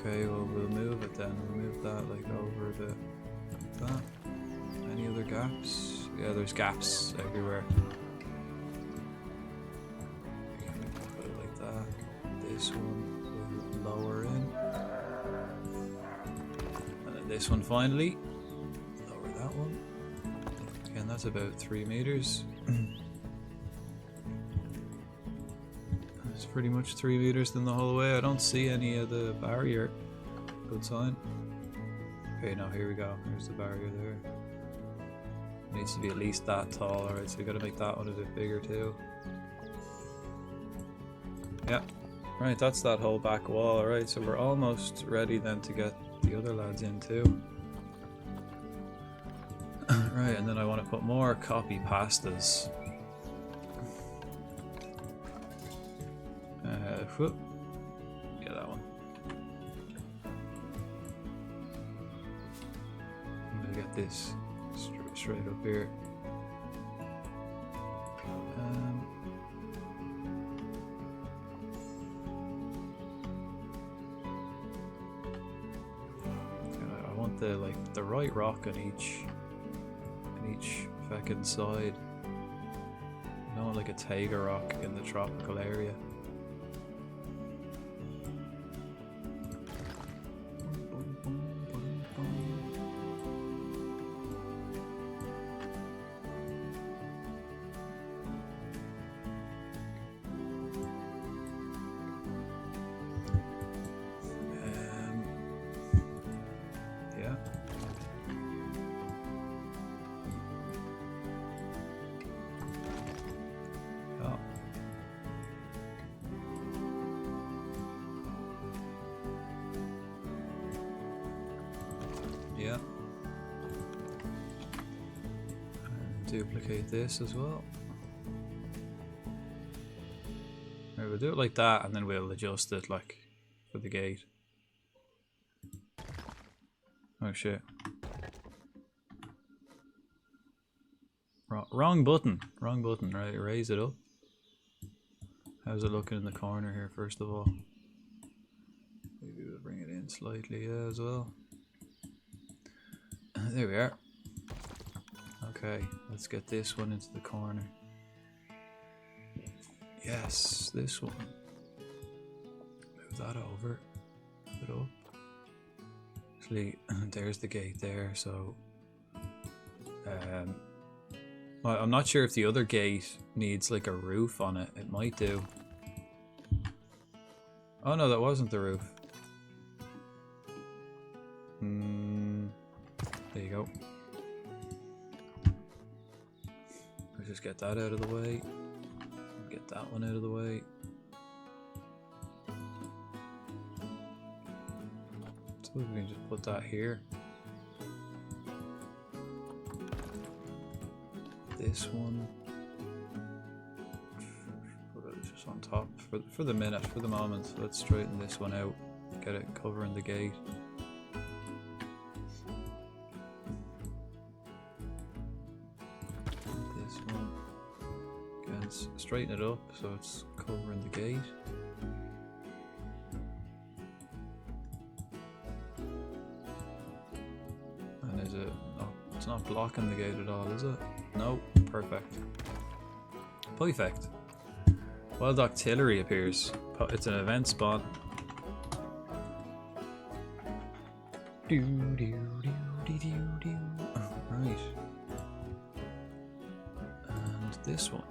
Okay, well we'll move it then. We'll move that like over a bit. Like that. Any other gaps? Yeah, there's gaps everywhere. Put it like that. This one will lower in. And then this one finally. Lower that one. Again, that's about 3 meters. It's pretty much 3 meters then the whole way. I don't see any of the barrier. Good sign. Okay, now here we go. There's the barrier there. It needs to be at least that tall. Alright, so we gotta make that one a bit bigger too. Yeah. Right, that's that whole back wall. Alright, so we're almost ready then to get the other lads in too. Right, and then I want to put more copy pastas. Whoop. Yeah, that one. I'm gonna get this straight up here. I want the right rock on each fucking side. I don't want like a taiga rock in the tropical area. duplicate this as well. Right, we'll do it like that, and then we'll adjust it like for the gate. Oh shit. Wrong button. Wrong button. Right, raise it up. How's it looking in the corner here, first of all? Maybe we'll bring it in slightly, yeah, as well. There we are. Okay, let's get this one into the corner. Yes, this one. Move that over. Move it up. Actually, there's the gate there, so... well, I'm not sure if the other gate needs like a roof on it. It might do. Oh no, that wasn't the roof. There you go. Let's just get that out of the way. Get that one out of the way. So we can just put that here. This one. Put it just on top for the minute, for the moment. Let's straighten this one out. Get it covering the gate. This one. Again, straighten it up so it's covering the gate. And is it? Oh, it's not blocking the gate at all, is it? No, perfect. Perfect. Wild Octillery appears. It's an event spawn. Right. And this one.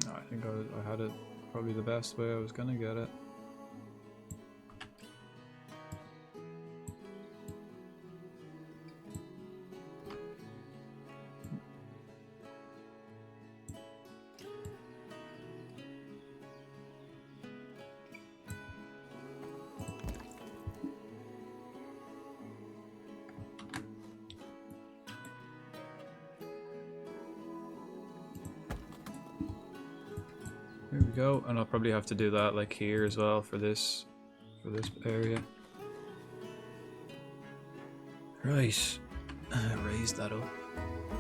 No, I think I had it probably the best way I was gonna get it. There we go, and I'll probably have to do that like here as well for this area. Right, raise that up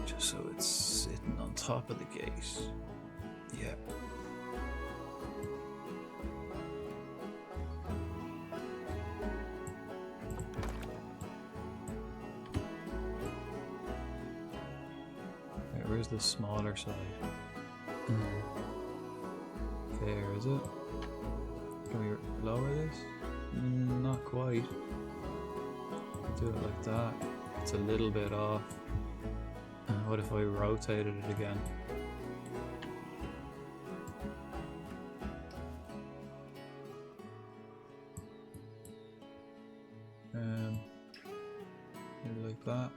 just so it's sitting on top of the gate. Yeah. Okay, where's the smaller side? There, is it? Can we lower this? Not quite. Do it like that. It's a little bit off. What if I rotated it again? Maybe like that.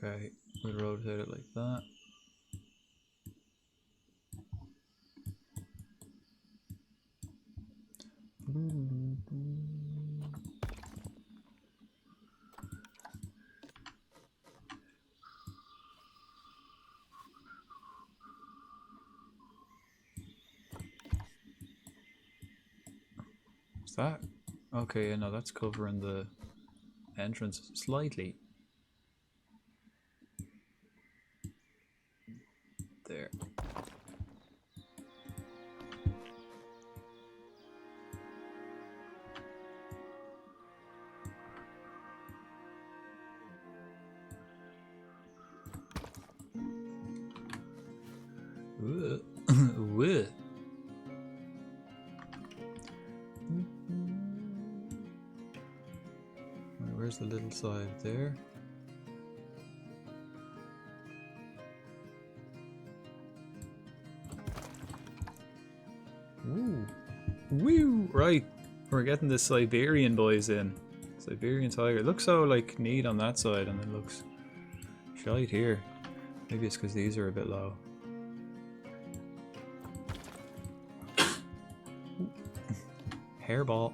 Okay, we rotate it like that. What's that? Okay, yeah, no, that's covering the entrance slightly. There. Whoa. Where's the little side there? Ooh. Woo! Right, we're getting the Siberian boys in. Siberian tiger. It looks so like neat on that side, and it looks shite here. Maybe it's because these are a bit low. Hairball.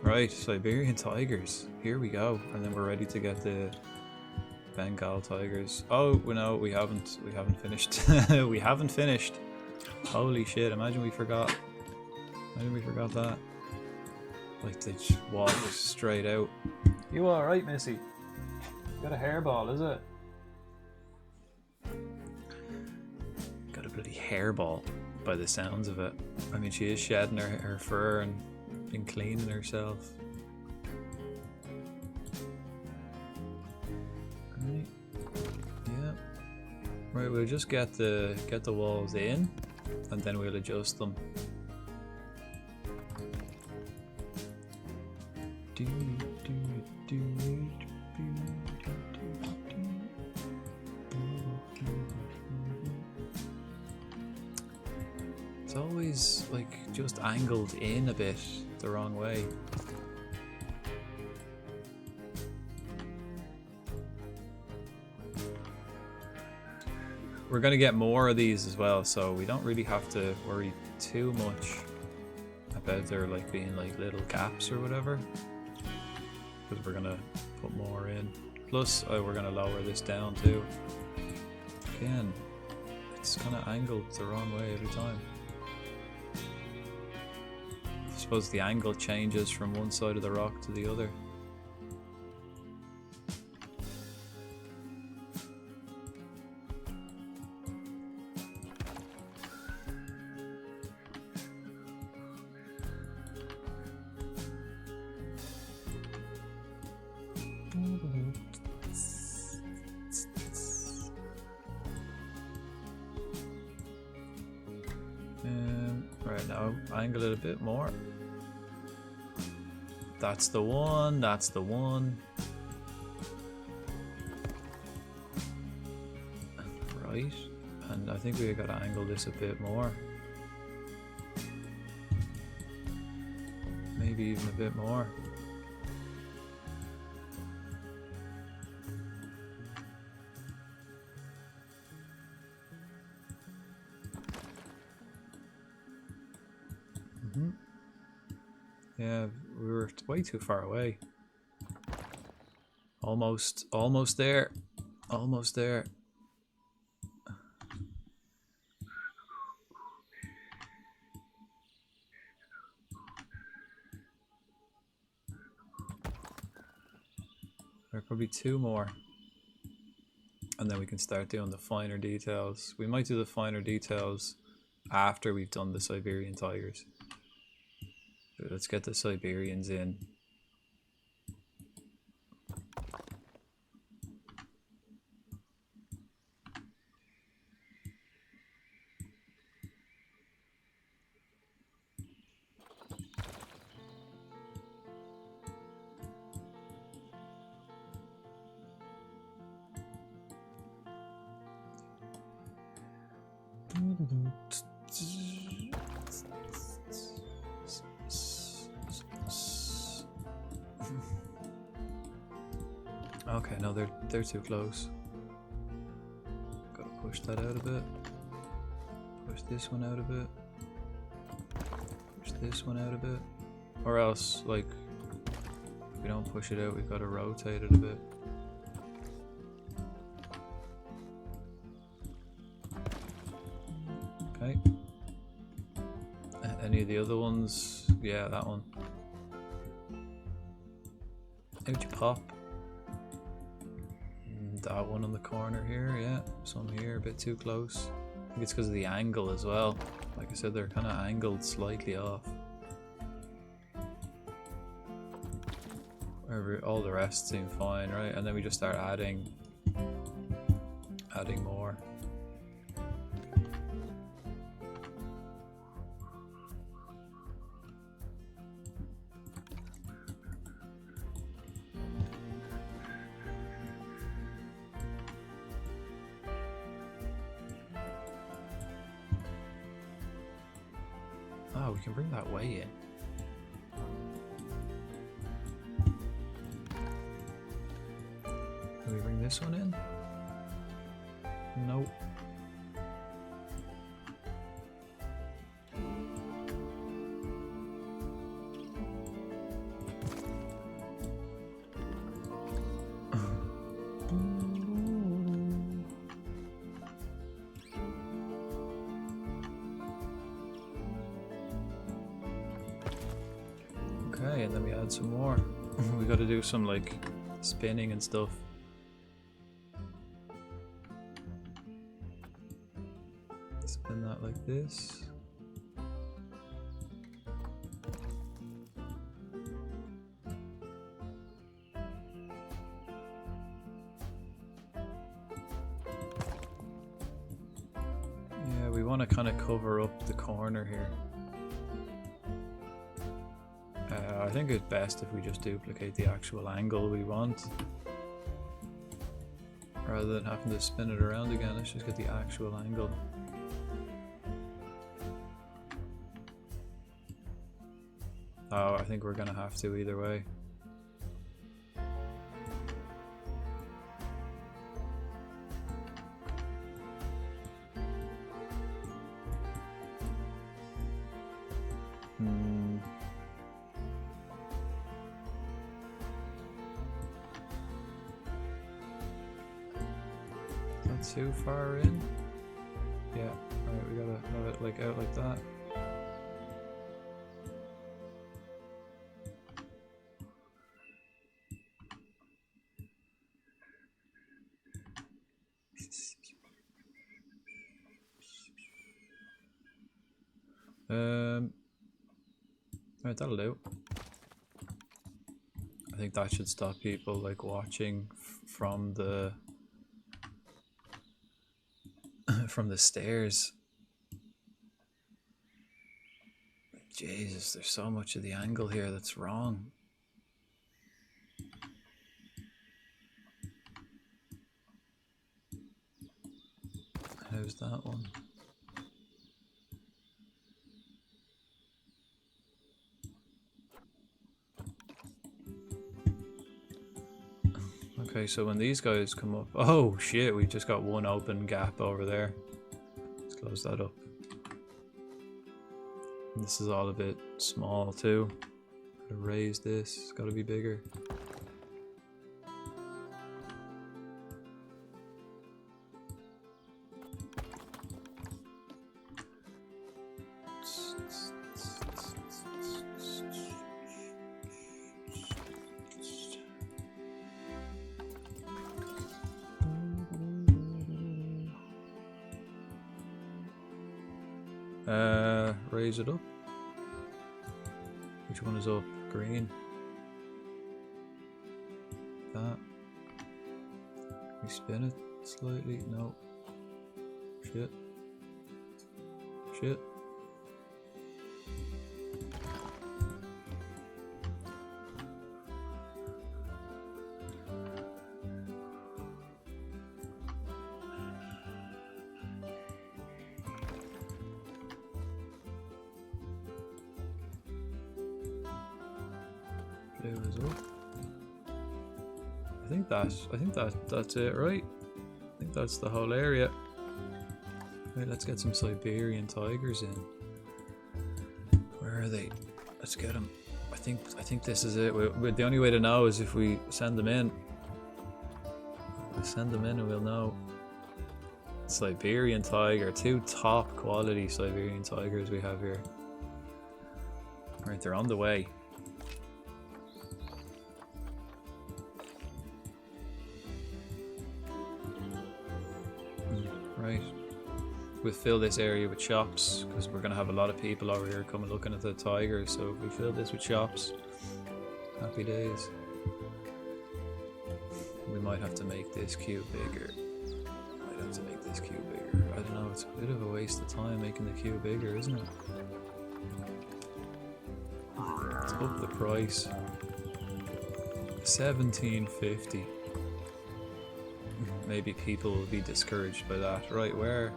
Right, Siberian tigers. Here we go, and then we're ready to get the Bengal tigers. Oh no, we haven't finished. We haven't finished. Holy shit! Imagine we forgot. Imagine we forgot that. Like they just walk straight out. You all right, Missy? Got a hairball, is it? Got a bloody hairball, by the sounds of it. I mean, she is shedding her fur and been cleaning herself. Right. Yeah. Right, we'll just get the walls in, and then we'll adjust them. It's always like just angled in a bit the wrong way. We're gonna get more of these as well, so we don't really have to worry too much about there like being like little gaps or whatever, because we're gonna put more in. Plus we're gonna lower this down too. Again, it's kind of angled the wrong way every time. I suppose the angle changes from one side of the rock to the other. Right now, angle it a bit more. That's the one, that's the one. Right, and I think we gotta angle this a bit more. Maybe even a bit more. Yeah, we were way too far away. Almost there. Almost there. There are probably two more. And then we can start doing the finer details. We might do the finer details after we've done the Siberian tigers. But let's get the Siberians in. Okay, no, they're too close. Gotta push that out a bit. Push this one out a bit. Push this one out a bit. Or else, like, if we don't push it out, we've got to rotate it a bit. Okay. Any of the other ones? Yeah, that one. How'd you pop? That one on the corner here, yeah. Some here, a bit too close. I think it's because of the angle as well. Like I said, they're kind of angled slightly off. All the rest seem fine, right? And then we just start adding more. Oh, we can bring that way in. Can we bring this one in? Nope. Okay, and then we add some more. We gotta do some like spinning and stuff. Spin that like this. Yeah, we want to kind of cover up the corner here. I think it's best if we just duplicate the actual angle we want. Rather than having to spin it around again, let's just get the actual angle. Oh, I think we're gonna have to either way. Not too far in. Yeah, alright, we gotta have it like out like that. Alright, that'll do. I think that should stop people like watching from the from the stairs. Jesus, there's so much of the angle here that's wrong. How's that one? Okay, so when these guys come up... Oh shit, we just got one open gap over there. Let's close that up. And this is all a bit small too. Gotta raise this, it's gotta be bigger. Raise it up. Which one is up? Green. That. Can we spin it slightly? No. Shit. Shit. I think that's it, right? I think that's the whole area. Right, let's get some Siberian tigers in. Where are they? Let's get them. I think this is it. The only way to know is if we send them in. We'll send them in and we'll know. Siberian tiger, 2 top quality Siberian tigers we have here. Right, they're on the way. we'll fill this area with shops because we're gonna have a lot of people over here coming looking at the tigers. So if we fill this with shops, happy days. We might have to make this cube bigger. Might have to make this cube bigger. I don't know. It's a bit of a waste of time making the cube bigger, isn't it? Let's up the price. 1750. Maybe people will be discouraged by that. Right, where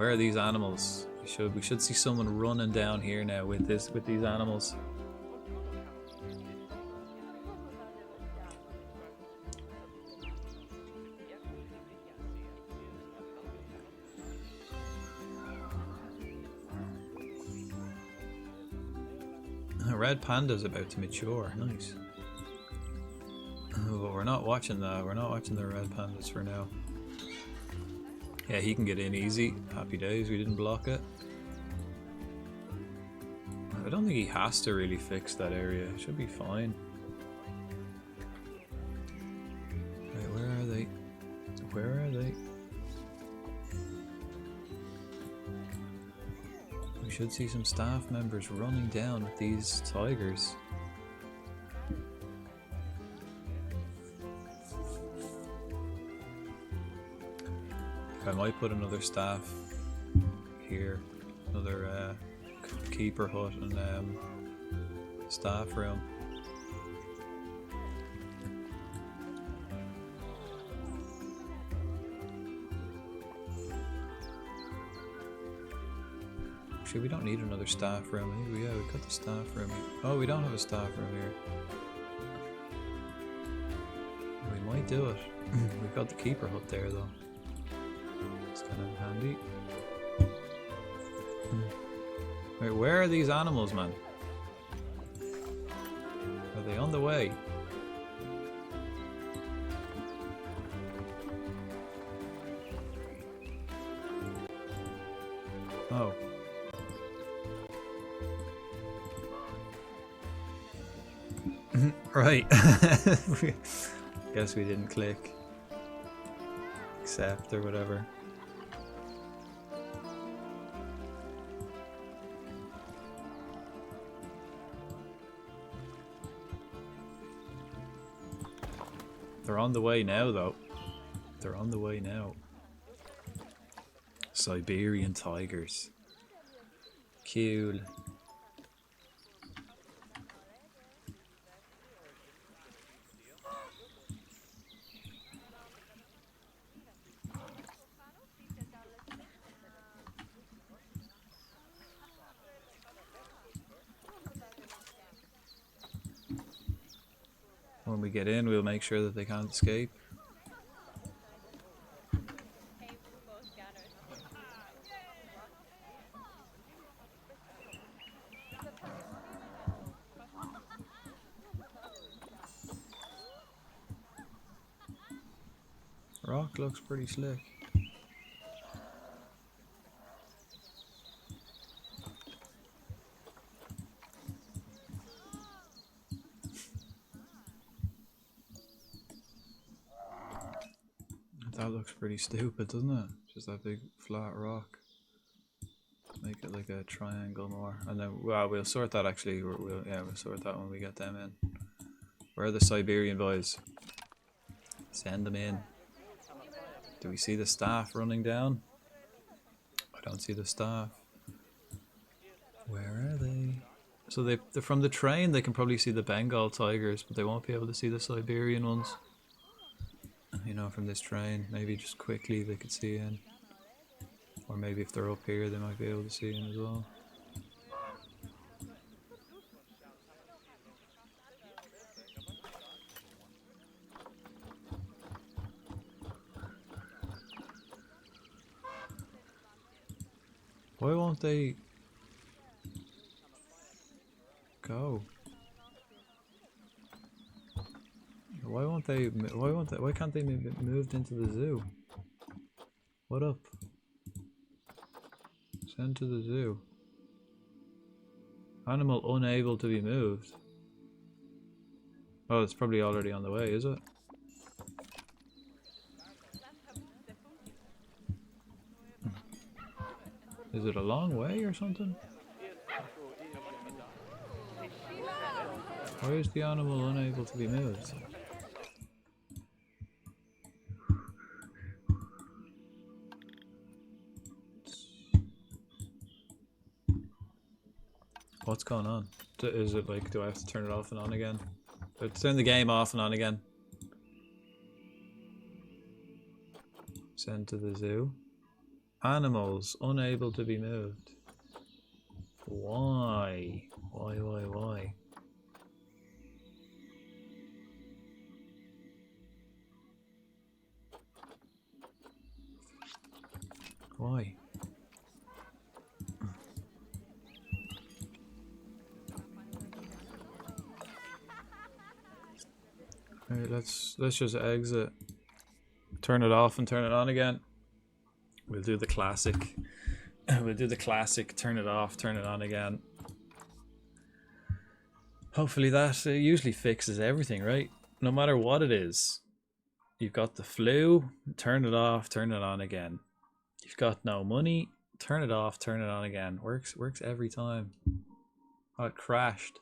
are these animals? We should see someone running down here now with these animals. A red panda's about to mature. Nice. But we're not watching that. We're not watching the red pandas for now. Yeah, he can get in easy. Happy days, we didn't block it. I don't think he has to really fix that area. It should be fine. Right, where are they? Where are they? We should see some staff members running down with these tigers. I might put another staff here, another keeper hut and staff room. Actually, we don't need another staff room. Yeah, we got the staff room. Oh, we don't have a staff room here. We might do it. We've got the keeper hut there though. It's kind of handy. Wait, where are these animals, man? Are they on the way? Oh. Right. Guess we didn't click accept or whatever. They're on the way now, though. They're on the way now. Siberian tigers. Cool. When we get in, we'll make sure that they can't escape. Rock looks pretty slick. That looks pretty stupid, doesn't it? Just that big flat rock. Make it like a triangle more, and then we'll sort that actually. We'll sort that when we get them in. Where are the Siberian boys? Send them in. Do we see the staff running down? I don't see the staff. Where are they? So they're from the train. They can probably see the Bengal tigers, but they won't be able to see the Siberian ones. You know, from this train. Maybe just quickly they could see in. Or maybe if they're up here, they might be able to see in as well. Why won't they go? Why can't they be moved into the zoo? What up? Send to the zoo. Animal unable to be moved. Oh, it's probably already on the way, is it? Is it a long way or something? Why is the animal unable to be moved? What's going on? Is it like, do I have to turn it off and on again? Turn the game off and on again. Send to the zoo. Animals unable to be moved. Why? Why? Why? Alright, let's just exit. Turn it off and turn it on again. We'll do the classic. We'll do the classic, turn it off, turn it on again. Hopefully that usually fixes everything, right? No matter what it is. You've got the flu, turn it off, turn it on again. You've got no money, turn it off, turn it on again. Works every time. Oh, it crashed.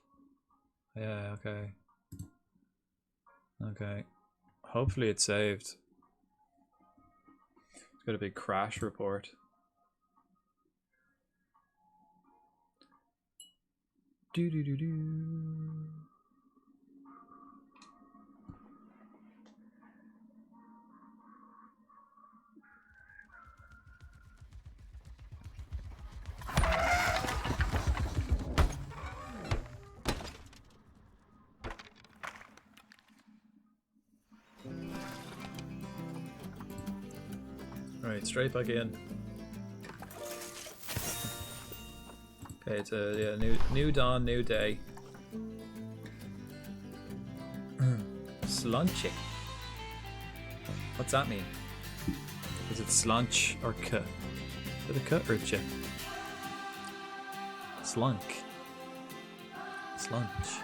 Yeah, okay. Okay. Hopefully it saved. It's got a big crash report. Do do do do. Right, straight back in. Okay, it's a new dawn, new day. Slunchy. What's that mean? Is it slunch or k? Is it a k or a ch? Slunk. Slunch.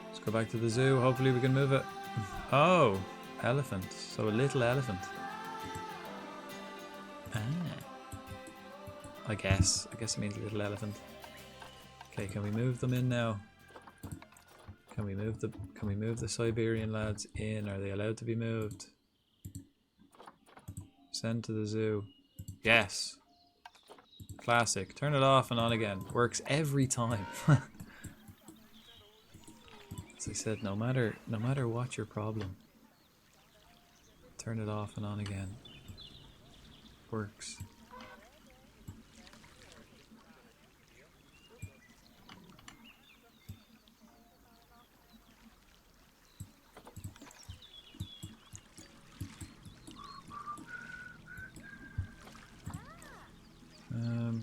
Let's go back to the zoo. Hopefully we can move it. Oh, elephant. So a little elephant. Ah. I guess it means little elephant. Okay, can we move them in now? Can we move the Siberian lads in? Are they allowed to be moved? Send to the zoo. Yes. Classic. Turn it off and on again. Works every time. As I said, no matter what your problem, turn it off and on again. Works.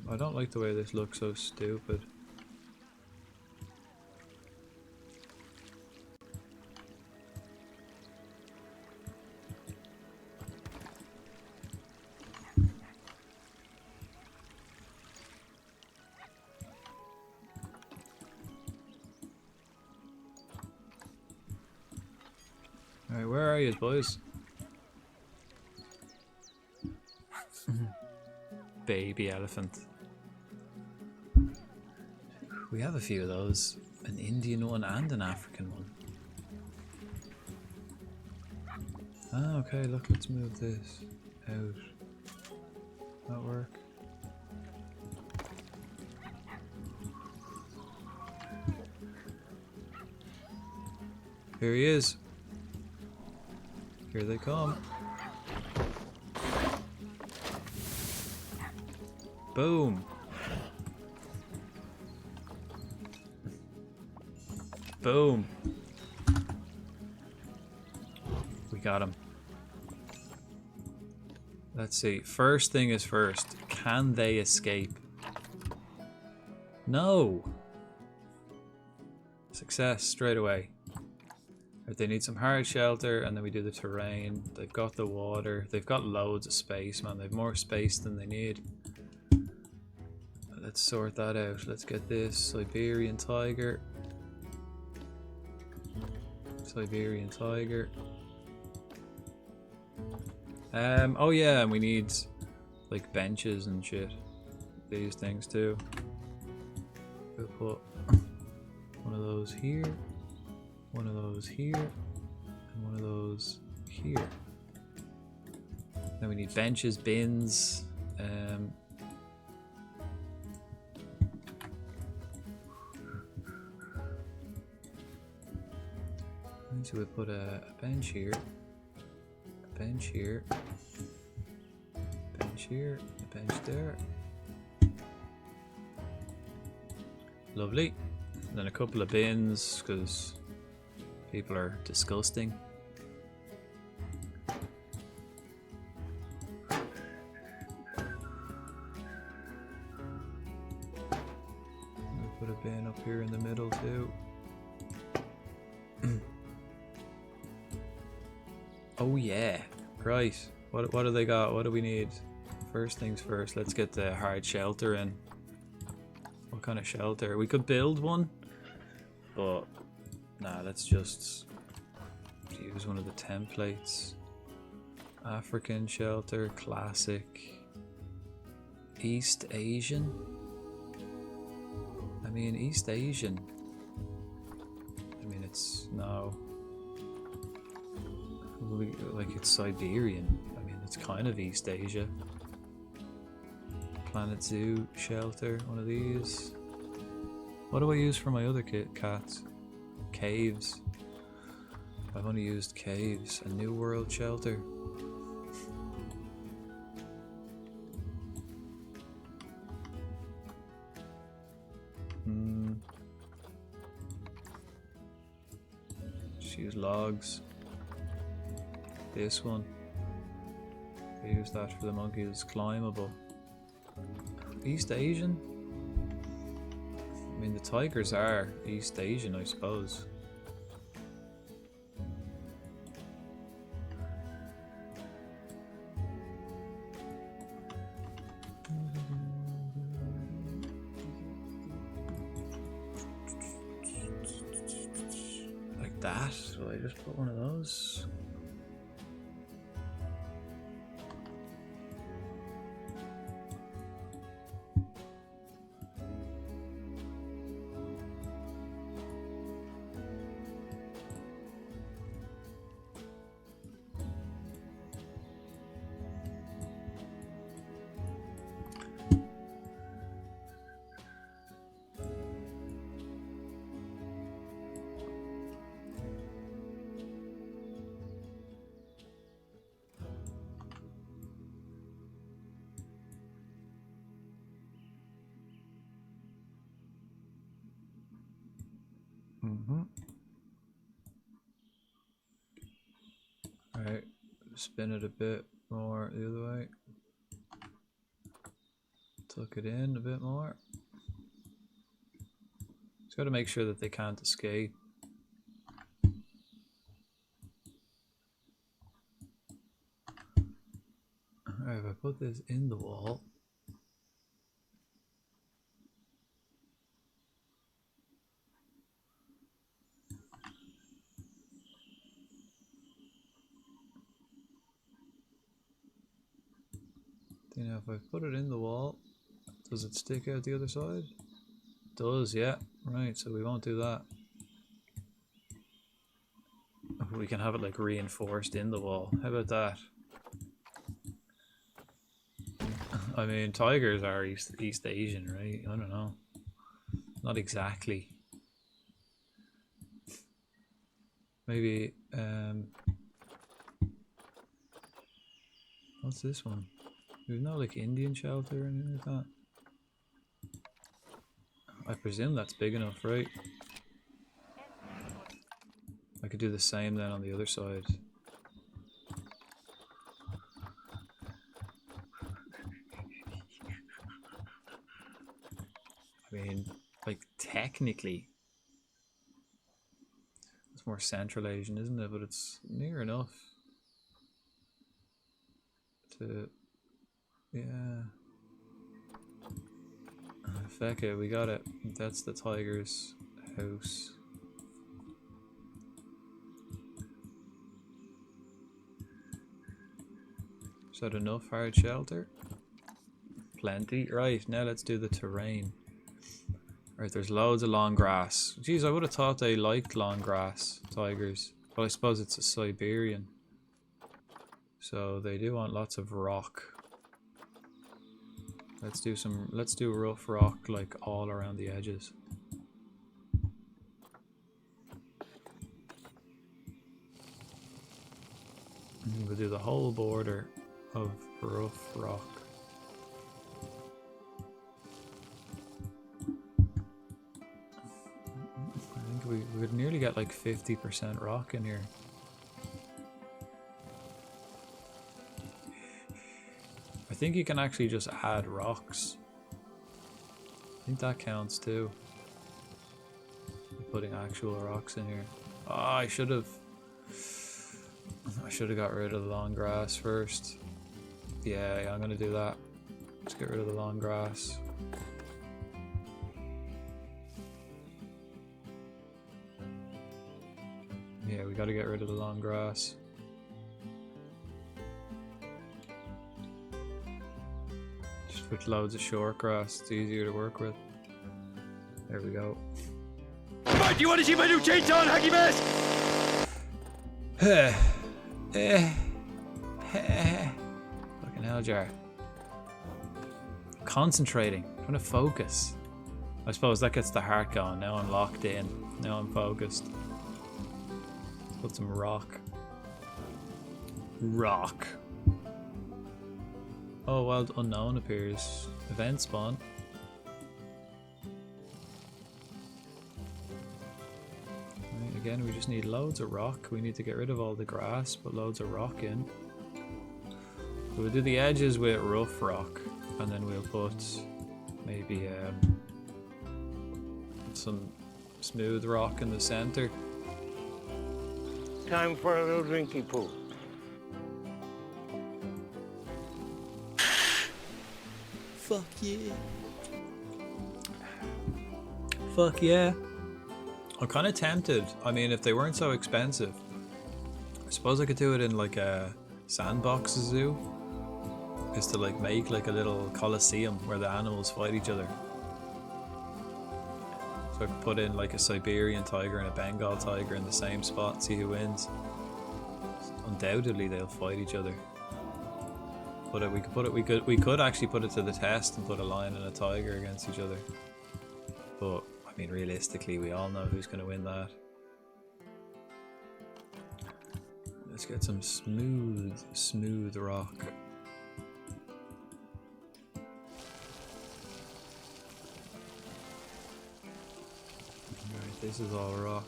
I don't like the way this looks so stupid. Alright, where are you, boys? Baby elephant. We have a few of those. An Indian one and an African one. Ah, okay, look, let's move this out. That work? Here he is. Here they come. Boom. Boom. We got him. Let's see. First thing is first. Can they escape? No. Success straight away. Right, they need some hard shelter, and then we do the terrain. They've got the water. They've got loads of space, man. They've more space than they need. Let's sort that out. Let's get this Siberian tiger. Siberian tiger. Oh yeah, and we need like benches and shit. These things too. We'll put one of those here, one of those here, and one of those here. Then we need benches, bins. So we put a bench here, a bench here, a bench here, a bench there. Lovely. And then a couple of bins because people are disgusting. We'll put a bin up here in the middle too. Oh yeah, right. What do they got? What do we need? First things first, let's get the hard shelter in. What kind of shelter? We could build one, but nah, let's just use one of the templates. African shelter, classic. East Asian? I mean, East Asian. I mean, it's no. Like it's Siberian. I mean, it's kind of East Asia. Planet Zoo shelter, one of these. What do I use for my other cats? Caves. I've only used caves. A New World shelter. Just use logs. This one. I use that for the monkeys. It's climbable. East Asian? I mean, the tigers are East Asian, I suppose. Like that? Will I just put one of those? Alright, spin it a bit more the other way. Tuck it in a bit more. Just got to make sure that they can't escape. Alright, if I put this in the wall. You know, if I put it in the wall, does it stick out the other side? It does, yeah. Right, so we won't do that. We can have it like reinforced in the wall. How about that? I mean, tigers are East Asian, right? I don't know. Not exactly. Maybe, what's this one? There's no like Indian shelter or anything like that. I presume that's big enough, right? I could do the same then on the other side. I mean, like technically, it's more Central Asian, isn't it? But it's near enough to, yeah. Feck it, we got it. That's the tiger's house. that enough hard shelter? Plenty. Right, now let's do the terrain. Right, there's loads of long grass. Jeez, I would have thought they liked long grass, tigers. Well, I suppose it's a Siberian. So they do want lots of rock. Let's do rough rock like all around the edges. And we'll do the whole border of rough rock. I think we would nearly get like 50% rock in here. I think you can actually just add rocks. I think that counts too. Putting actual rocks in here. Oh, I should have got rid of the long grass first. Yeah, I'm gonna do that. Let's get rid of the long grass. Yeah, we gotta get rid of the long grass. Just put loads of short grass, it's easier to work with. There we go. Right, you want to see my new chainsaw and hacky mask? Fucking hell, Jar. Concentrating. Trying to focus. I suppose that gets the heart going. Now I'm locked in. Now I'm focused. Let's put some rock. Rock. Oh, wild unknown appears. Event spawn. Right, again, we just need loads of rock. We need to get rid of all the grass, put loads of rock in. We'll do the edges with rough rock, and then we'll put maybe some smooth rock in the center. Time for a little drinky poo. Fuck yeah. Fuck yeah. I'm kind of tempted. I mean, if they weren't so expensive, I suppose I could do it in like a sandbox zoo. Is to like make like a little coliseum where the animals fight each other. So I could put in like a Siberian tiger and a Bengal tiger in the same spot, see who wins. Undoubtedly they'll fight each other. But we could actually put it to the test and put a lion and a tiger against each other. But I mean, realistically, we all know who's going to win that. Let's get some smooth rock. Alright, this is all rock.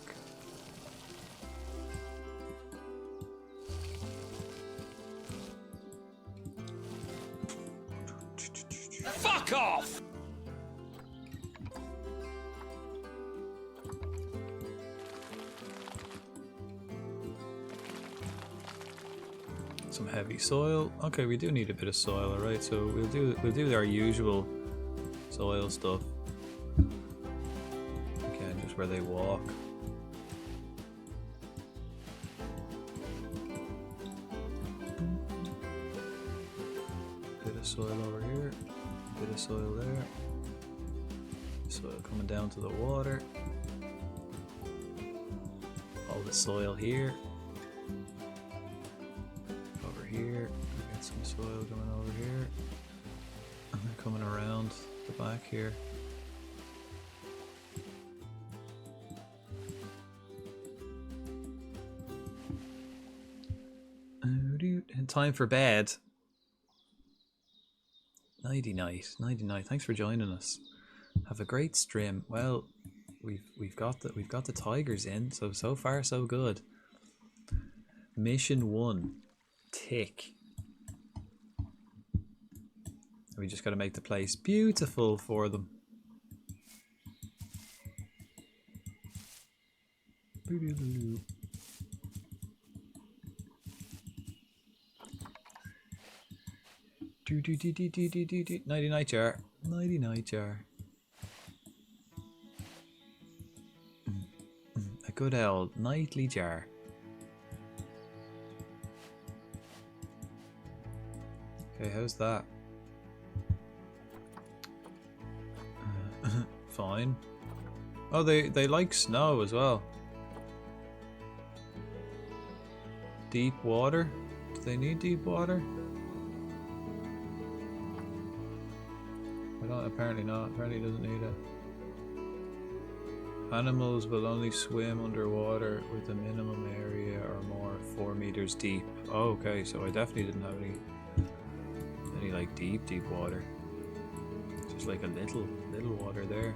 Fuck off! Some heavy soil. Okay, we do need a bit of soil, alright, so we'll do our usual soil stuff. Again, just where they walk. Bit of soil over here, bit of soil there. Soil coming down to the water. All the soil here. Here, we got some soil coming over here, and then coming around the back here. And time for bed. Nighty night, nighty night. Thanks for joining us. Have a great stream. Well, we've got the tigers in, so far so good. Mission 1. Tick. We just got to make the place beautiful for them. Nighty night jar. Nighty night jar. A good old nightly jar. Okay, how's that? Fine. Oh, they like snow as well. Deep water? Do they need deep water? I don't. Apparently not. Apparently doesn't need it. Animals will only swim underwater with a minimum area or more 4 meters deep. Oh, okay, so I definitely didn't have any like deep water. Just like a little water there.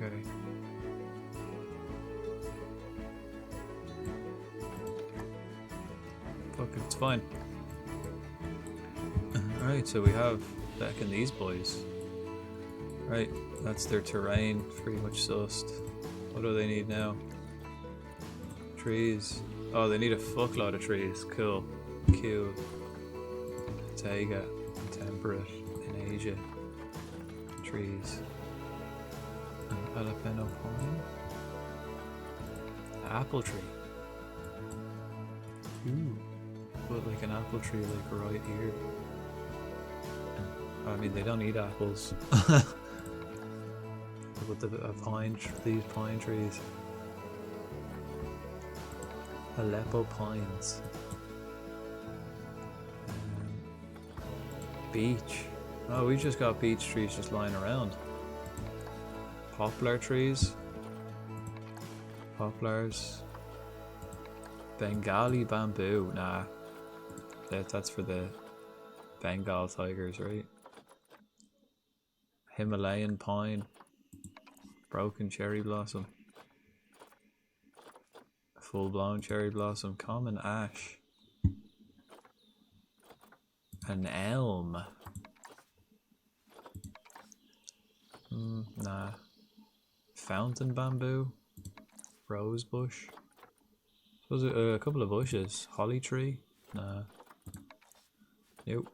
Okay. Fuck it, it's fine. Alright, so we have back in these boys. Right, that's their terrain, pretty much sussed. What do they need now? Trees. Oh, they need a fuckload of trees. Cool. Cute. Taiga. Temperate. In Asia. Trees. Jalapeno pine. Apple tree. Ooh. Put like an apple tree like right here. I mean, they don't eat apples. But these pine trees. Aleppo pines. Beech. Oh, we just got beech trees just lying around. Poplar trees. Poplars. Bengali bamboo. Nah. That's for the Bengal tigers, right? Himalayan pine. Broken cherry blossom. Full blown cherry blossom. Common ash. An elm. Nah. Fountain bamboo. Rose bush. Suppose a couple of bushes. Holly tree. Nah. Nope.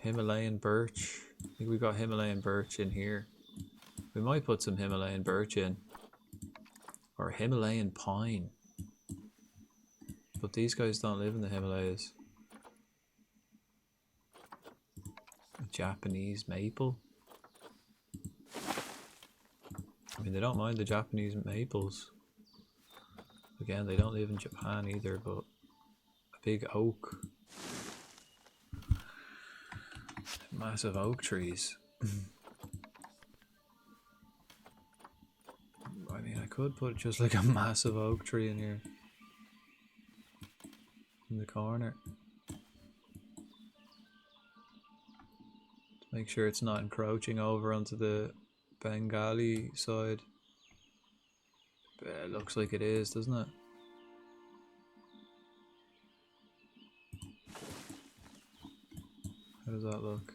Himalayan birch. I think we got Himalayan birch in here. We might put some Himalayan birch in. Or Himalayan pine. But these guys don't live in the Himalayas. A Japanese maple. I mean, they don't mind the Japanese maples. Again, they don't live in Japan either, but a big oak. Massive oak trees. I mean, I could put just like a massive oak tree in here. In the corner. To make sure it's not encroaching over onto the Bengali side. But it looks like it is, doesn't it? How does that look?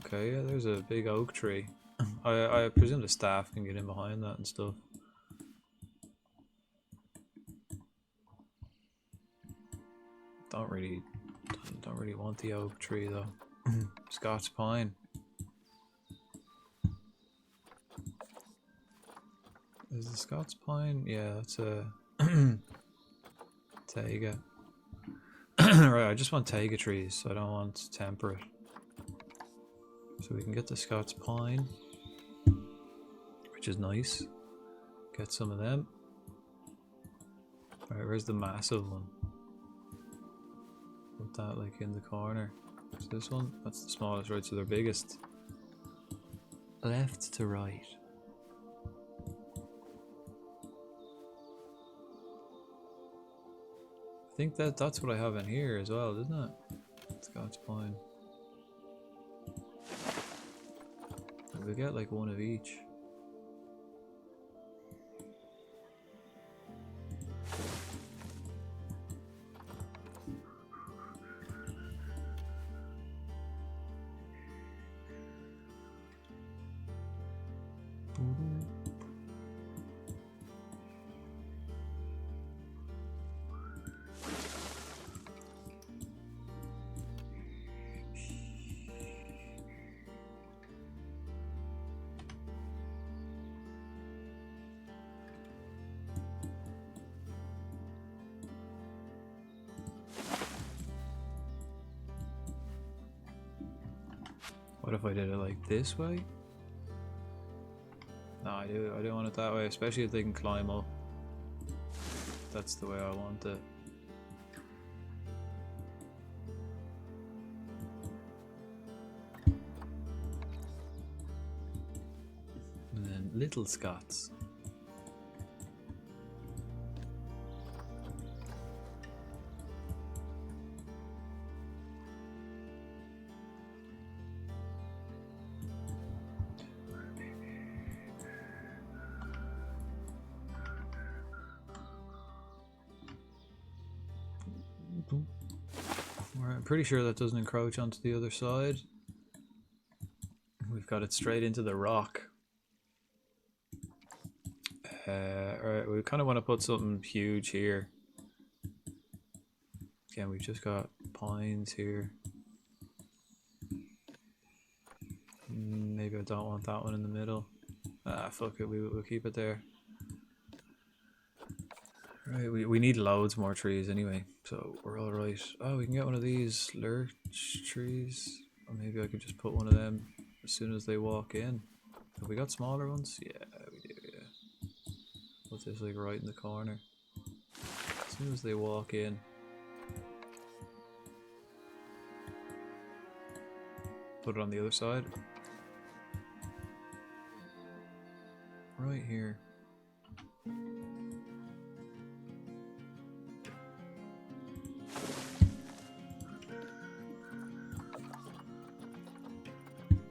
Okay, yeah, there's a big oak tree. I presume the staff can get in behind that and stuff. Don't really want the oak tree though. Scots pine. Is the Scots pine? Yeah, that's a taiga. Right, I just want taiga trees. I don't want temperate. So we can get the Scots pine, which is nice. Get some of them. Alright, where's the massive one? Put that like in the corner. So this one, that's the smallest, right? So they're biggest. Left to right. I think that's what I have in here as well, isn't it? Scotch pine. We'll get like one of each. What if I did it like this way? No, I do want it that way, especially if they can climb up. That's the way I want it. And then little Scots. I'm pretty sure that doesn't encroach onto the other side. We've got it straight into the rock. Alright, we kind of want to put something huge here. Again, we've just got pines here. Maybe I don't want that one in the middle. Ah, fuck it, we'll keep it there. Right, we need loads more trees anyway, so we're alright. Oh, we can get one of these lurch trees. Or maybe I could just put one of them as soon as they walk in. Have we got smaller ones? Yeah, we do, yeah. Put this like right in the corner. As soon as they walk in. Put it on the other side. Right here.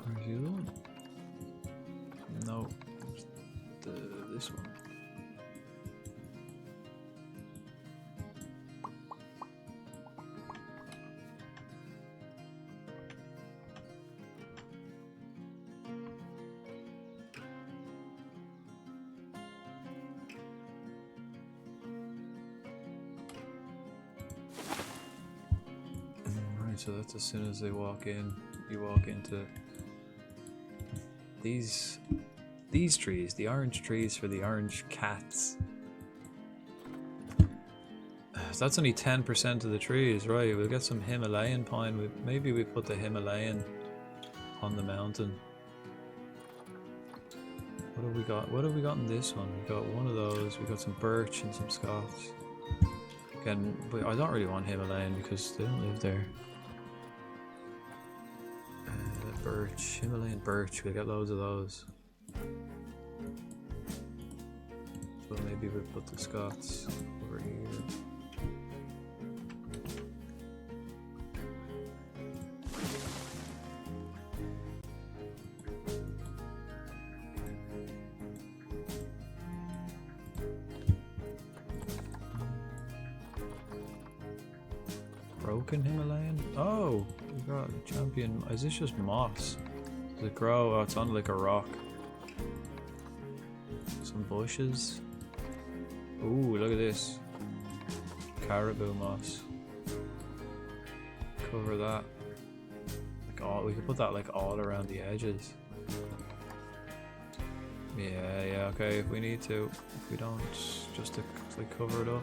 Where's the other one? No, this one. So that's as soon as they walk in, you walk into these trees, the orange trees for the orange cats. So that's only 10% of the trees, right? We'll get some Himalayan pine. Maybe we put the Himalayan on the mountain. What have we got? What have we got in this one? We got one of those. We got some birch and some Scots. Again, but I don't really want Himalayan because they don't live there. Birch, Himalayan birch, we'll get loads of those. So maybe we'll put the Scots over here. Broken Himalayan? Oh! We got a champion. Is this just moss? Does it grow? Oh, it's on like a rock. Some bushes. Ooh, look at this. Caribou moss. Cover that. Like all, we could put that like all around the edges. Yeah, okay, if we need to. If we don't, just to like cover it up.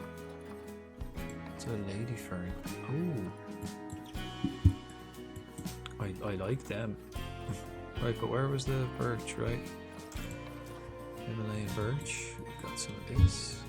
It's a lady fern. Ooh. I like them. Right, but where was the birch, right? Himalayan birch. We've got some of this.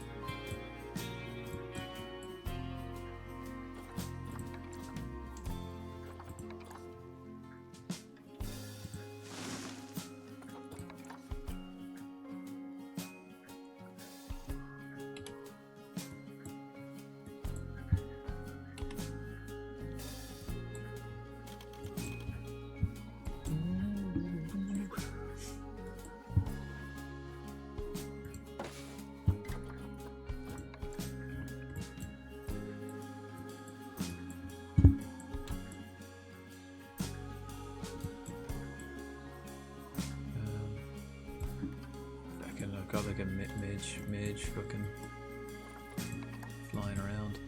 like a midge fucking flying around.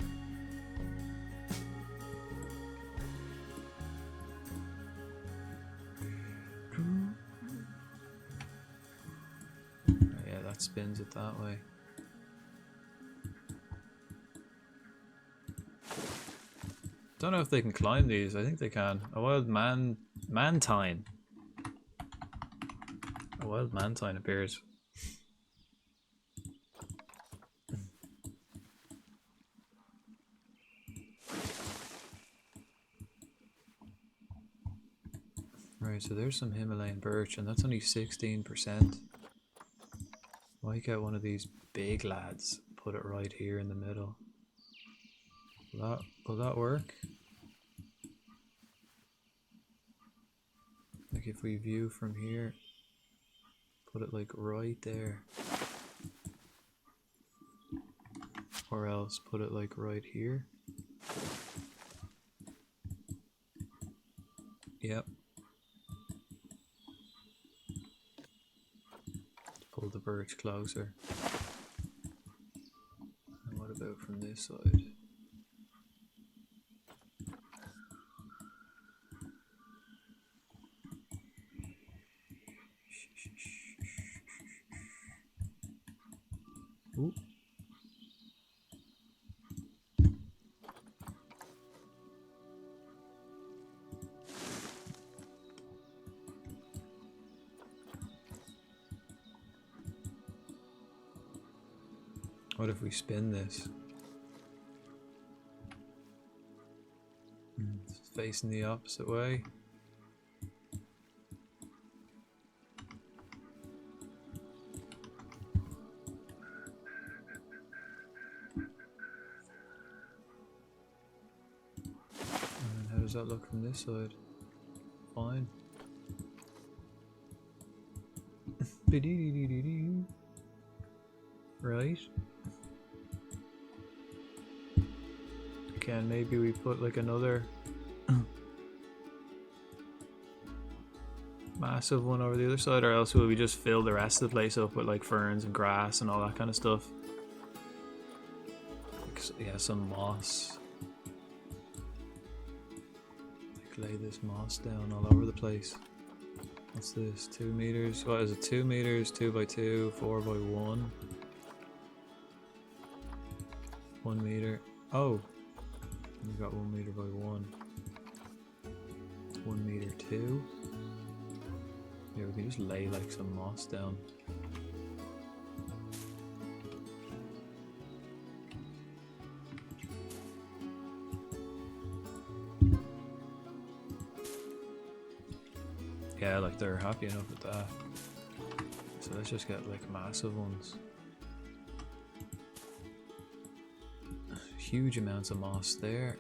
Yeah, that spins it that way. Don't know if they can climb these. I think they can. A wild mantine. A wild mantine appears. Right, so there's some Himalayan birch, and that's only 16%. Might get one of these big lads, put it right here in the middle. Will that work? Like if we view from here, put it like right there. Or else put it like right here. Yep. Pull the birch closer. And what about from this side? Ooh. What if we spin this? It's facing the opposite way. And how does that look from this side? Fine. Right. Can maybe we put like another massive one over the other side, or else will we just fill the rest of the place up with like ferns and grass and all that kind of stuff? Like, yeah, some moss. Like lay this moss down all over the place. What's this? 2 meters? What is it? 2 meters, 2 by 2, 4 by 1. 1 meter. Oh, we got 1 meter by 1. 1 meter 2. Yeah, we can just lay like some moss down. Yeah, like they're happy enough with that. So let's just get like massive ones. Huge amounts of moss there.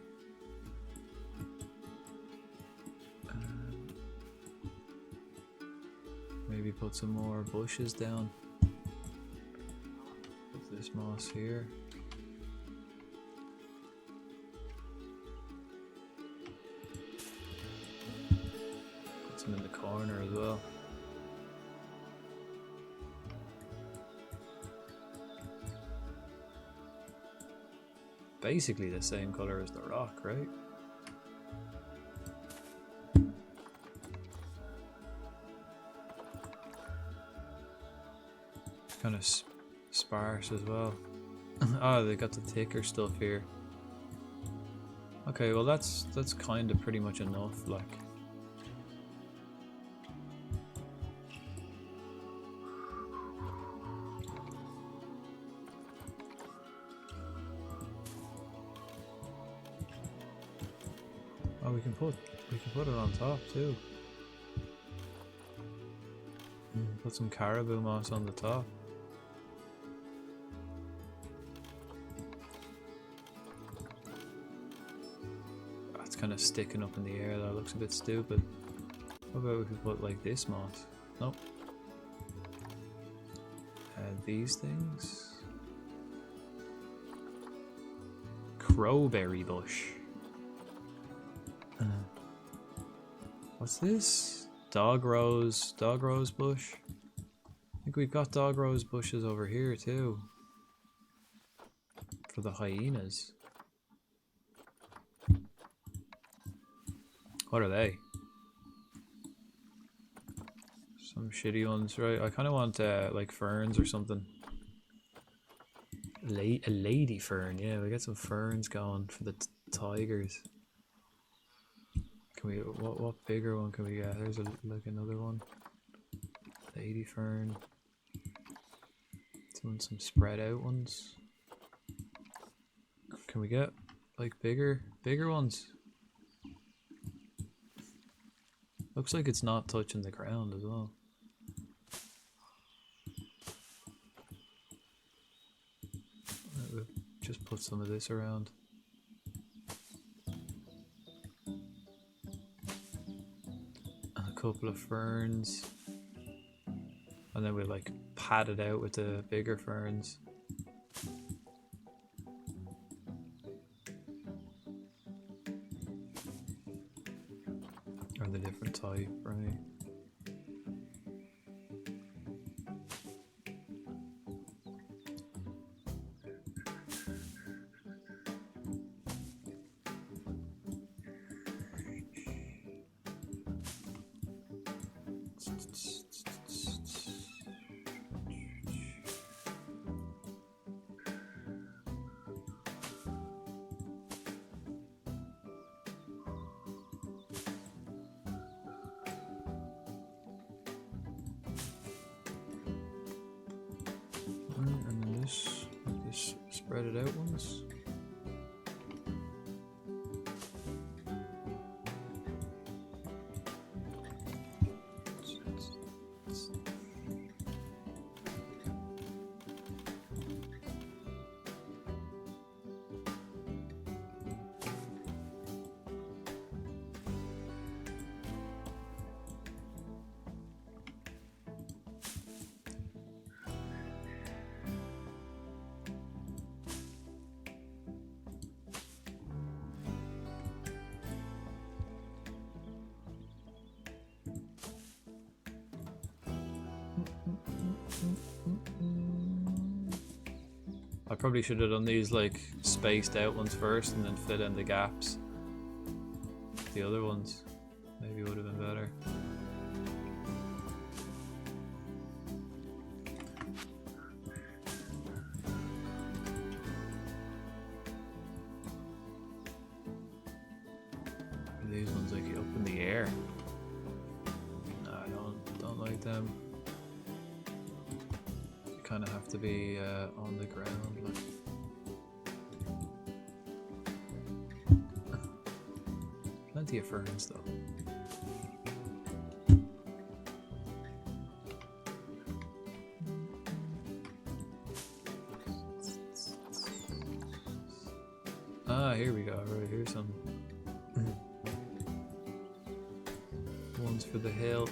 Maybe put some more bushes down. Put this moss here. Put some in the corner as well. Basically the same color as the rock, right? Kind of sparse as well. Oh, they got the thicker stuff here. Okay, well that's kind of pretty much enough, like. Oh, we can put it on top too. Put some caribou moss on the top. That's kind of sticking up in the air. That looks a bit stupid. How about we could put like this moss? Nope. These things. Crowberry bush. What's this? Dog rose bush. I think we've got dog rose bushes over here too. For the hyenas. What are they? Some shitty ones, right? I kind of want like ferns or something. A lady fern, yeah. We got some ferns going for the tigers. Can we? What bigger one can we get? There's like another one. Lady fern. Some spread out ones. Can we get like bigger ones? Looks like it's not touching the ground as well. We'll just put some of this around. And a couple of ferns. And then we'll like pad it out with the bigger ferns. Or the different type, right? And then this spread it out ones. I probably should have done these like spaced out ones first and then fill in the gaps. The other ones maybe would have been better. These ones like up in the air. No, I don't like them. Kind of have to be on the ground. Like. Plenty of ferns though. Ah, here we go. Right, here's some ones for the hill.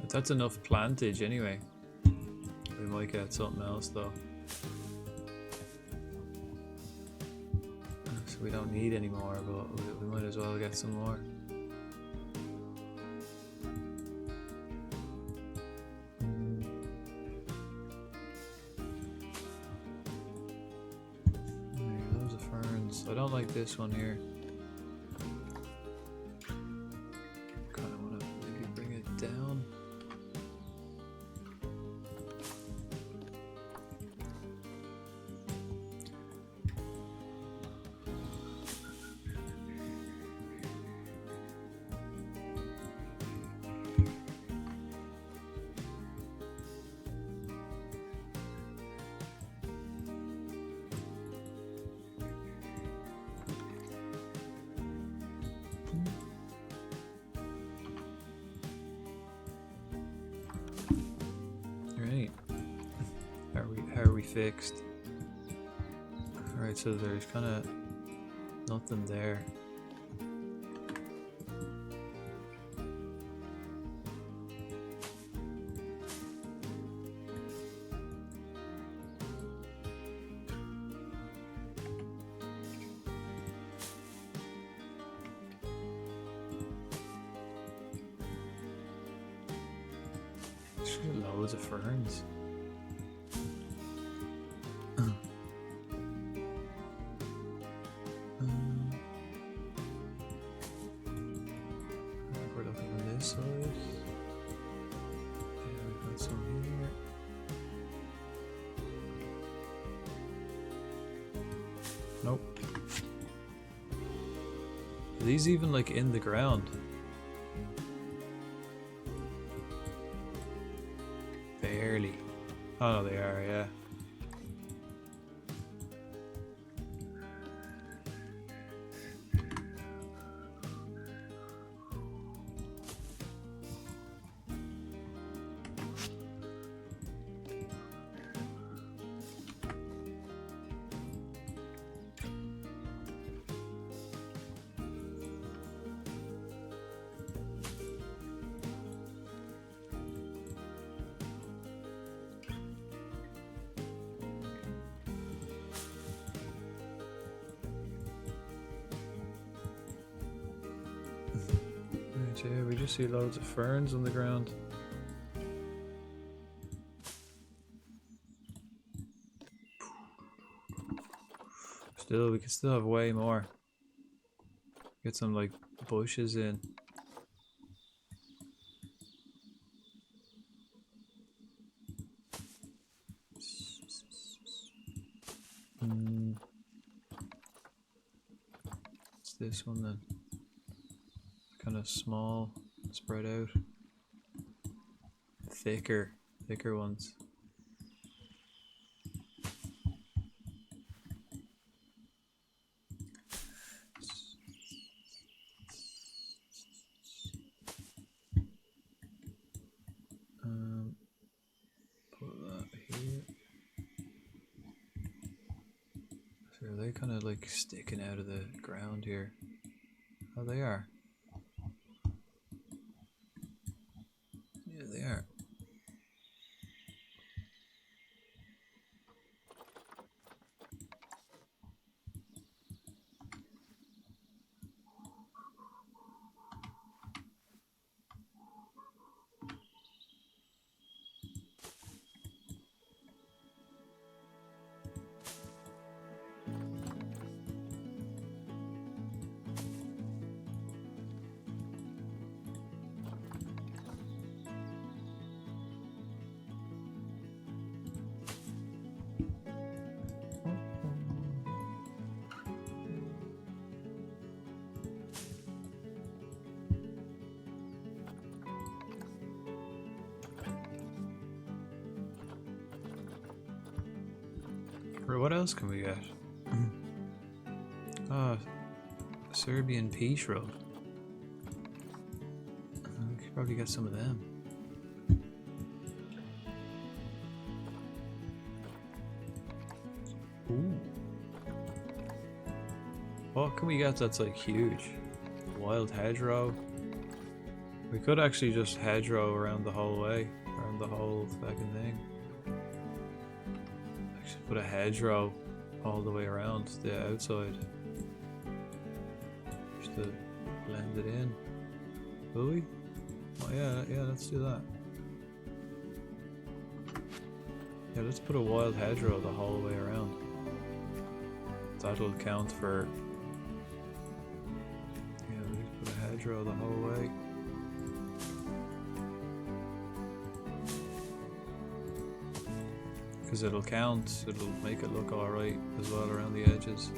That's enough plantage anyway. We might get something else though. So we don't need any more, but we might as well get some more. Loads of ferns. I don't like this one here. Kind of want to maybe bring it down. fixed. Alright, so there's kind of nothing there. There's loads of ferns. We're looking on this side. Yeah, we've got some here. Nope. Are these even like in the ground? Barely. Oh no, they are, yeah. Right, yeah, we just see loads of ferns on the ground. Still, we can still have way more. Get some like bushes in. What's this one then? Kind of small, spread out. Thicker ones. Put that here. So are they kind of like sticking out of the ground here? Oh, they are. Yeah, they are. Or what else can we get? Ah, Serbian peach road. We could probably get some of them. Ooh. What can we get that's like huge? Wild hedgerow. We could actually just hedgerow around the whole way, around the whole fucking thing. Actually put a hedgerow all the way around the outside. Just to blend it in. Will we? Oh yeah, let's do that. Yeah, let's put a wild hedgerow the whole way around. That'll count for... Yeah, we'll just put a hedgerow the whole way. Because it'll count, it'll make it look alright as well around the edges.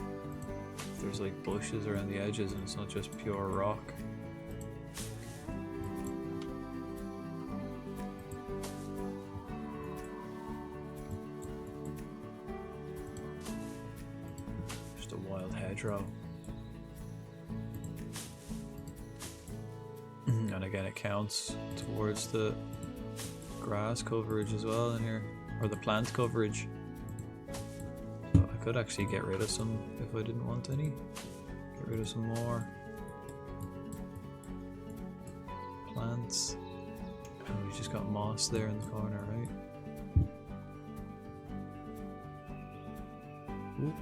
If there's like bushes around the edges and it's not just pure rock. Just a wild hedgerow. And again, it counts towards the grass coverage as well in here. Or the plant coverage. Could actually get rid of some if I didn't want any. Get rid of some more plants. And we just got moss there in the corner, right? Ooh.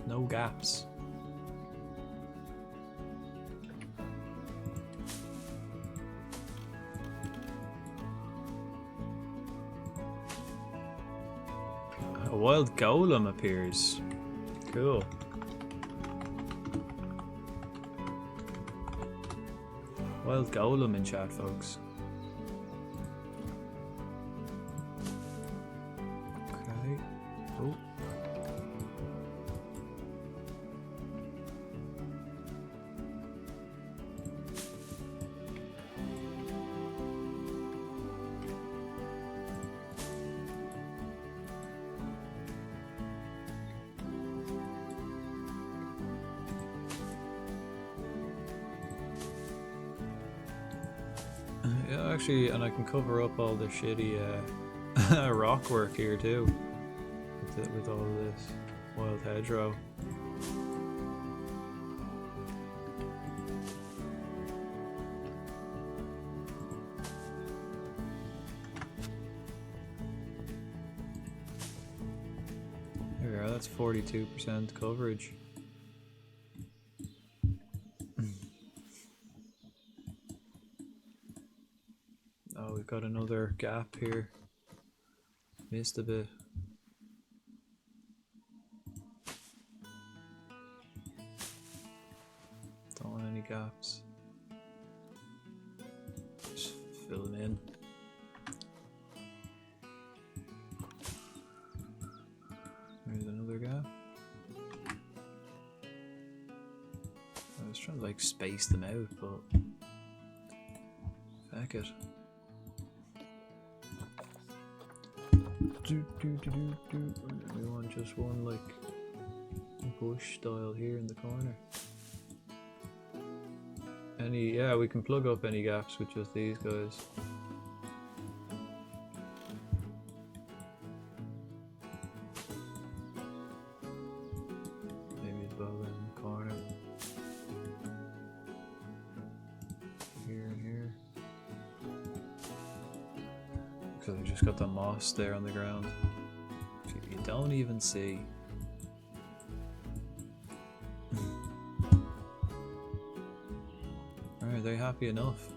No gaps. A wild golem appears. Cool. Wild golem in chat, folks. Okay. Oh. Yeah, actually, and I can cover up all the shitty rock work here too, with all of this wild hedgerow. There we are, that's 42% coverage. Oh, we've got another gap here. Missed a bit. Don't want any gaps. Just fill them in. There's another gap. I was trying to like space them out, but fuck it. We want just one like bush style here in the corner. Yeah, we can plug up any gaps with just these guys. Maybe as well in the corner. Here and here. Because we just got the moss there on the ground. You don't even see. Are they happy enough?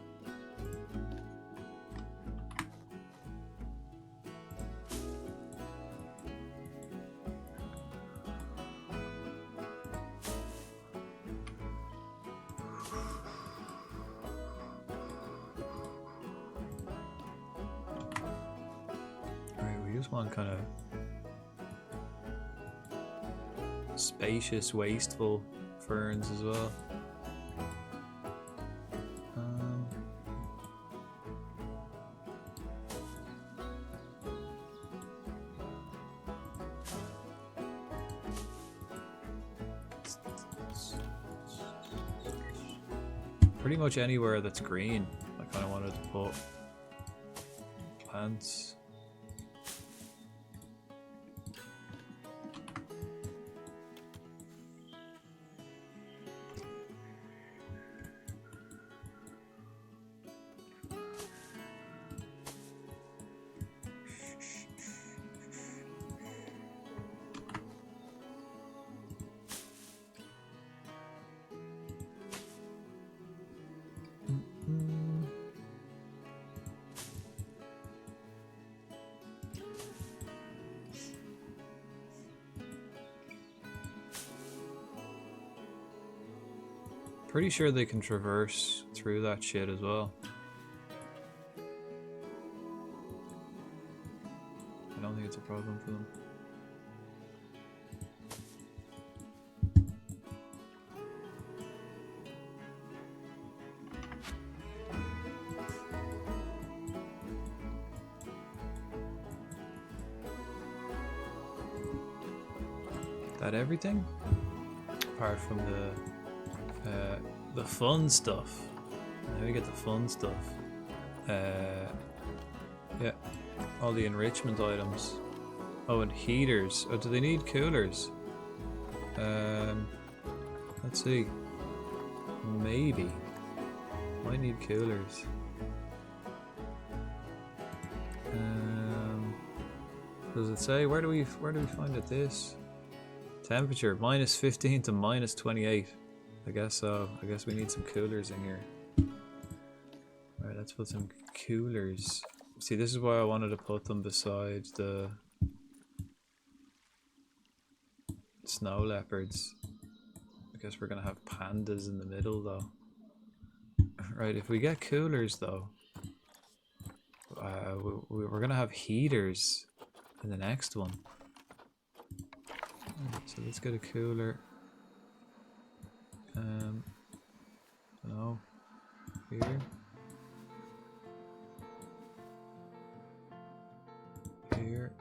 We just want kind of spacious, wasteful ferns as well. Pretty much anywhere that's green, I kind of wanted to put plants. Pretty sure they can traverse through that shit as well. I don't think it's a problem for them. That everything? Apart from the fun stuff. Now we get the fun stuff. Yeah. all the enrichment items. Oh, and heaters. Oh, do they need coolers? Let's see. Maybe. Might need coolers. Does it say? Where do we find it? This temperature -15 to -28. I guess so. I guess we need some coolers in here. Alright, let's put some coolers. See, this is why I wanted to put them beside the snow leopards. I guess we're gonna have pandas in the middle though. Right, if we get coolers though, we're gonna have heaters in the next one. Right, so let's get a cooler. No, here. Here.